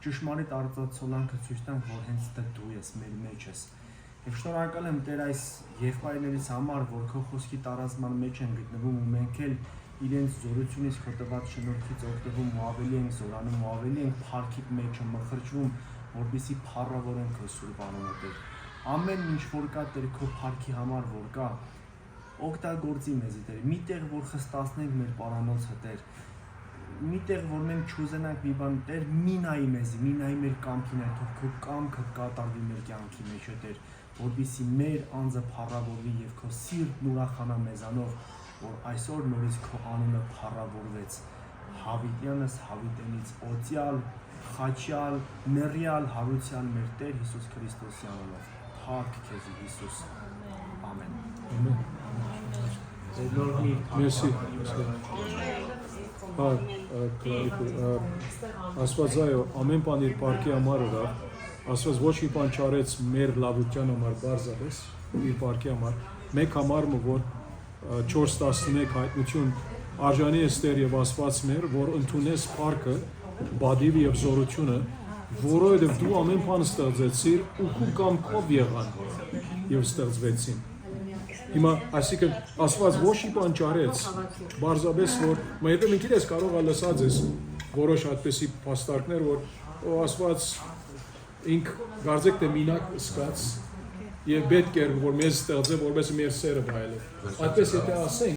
ճշմարիտ արձածոլանքը ցույց տանք, որ հենց դու ես, մեր մեջ ես։ Եվ շնորհակալ եմ Տեր այս եղբայրներից համար, որ քո խոսքի տարածման մեջ են գտնվում ու մենք էլ իրենց զորությունից քո տված շնորհքից օգտվում ու ավելի ենք զորանում ու ավելի ենք փառքի մեջ մխրճվում, որպեսզի փառավորենք քո սուրբ անունը Տեր։ Ամեն ինչ որ կա Տեր քո փառքի համար որ կա, օգտագործի մեզի Տեր։ Միտեղ որ խստացնենք մեր պարանոցը Տեր։ Միտեղ որ մենք չուզենանք մի բան Տեր, մի նայի մեզի, մի նայի մեր կամքին է, թող քո կամքը կատարվի մեր կյանքի մեջ Տեր, որպեսզի մեր անձը փառավորվի եւ քո սիրտն ուրախանա մեզանով, որ այսօր նորից քո անունը փառավորվեց հավիտյանս հավիտենից օծյալ, խաչյալ, մեռյալ, հարուցյալ մեր Տեր Հիսուս Քրիստոսի անունով։ Փառք քեզ Հիսուս։ Ամեն։ Մերսի։ Աստված այո, ամեն բան իր պարկի համար ուրա, Աստված ոչ մի բան չարեց մեր լավության համար բարձրապես, իր պարկի համար, մեկ համարը, որ 4:11 հայտնություն արժանի ես Տեր եւ Աստված մեր, որ ընդունես պարկը, բադիվ եւ զորությունը, որովհետեւ դու ամեն բան ստեղծեցիր ու քո կամքով եղան եւ ստեղծվեցին։ Հիմա այսինքն Աստված ոչ մի բան չարեց, բարձրապես որ մայրը մենք իրես կարող է լսած ես որոշ այդպեսի փաստարկներ, որ Աստված ինք գարձեք թե մինակ սկաց եւ պետք է որ մեզ ստեղծե որպես մեր սերը բայել։ Այդպես եթե ասենք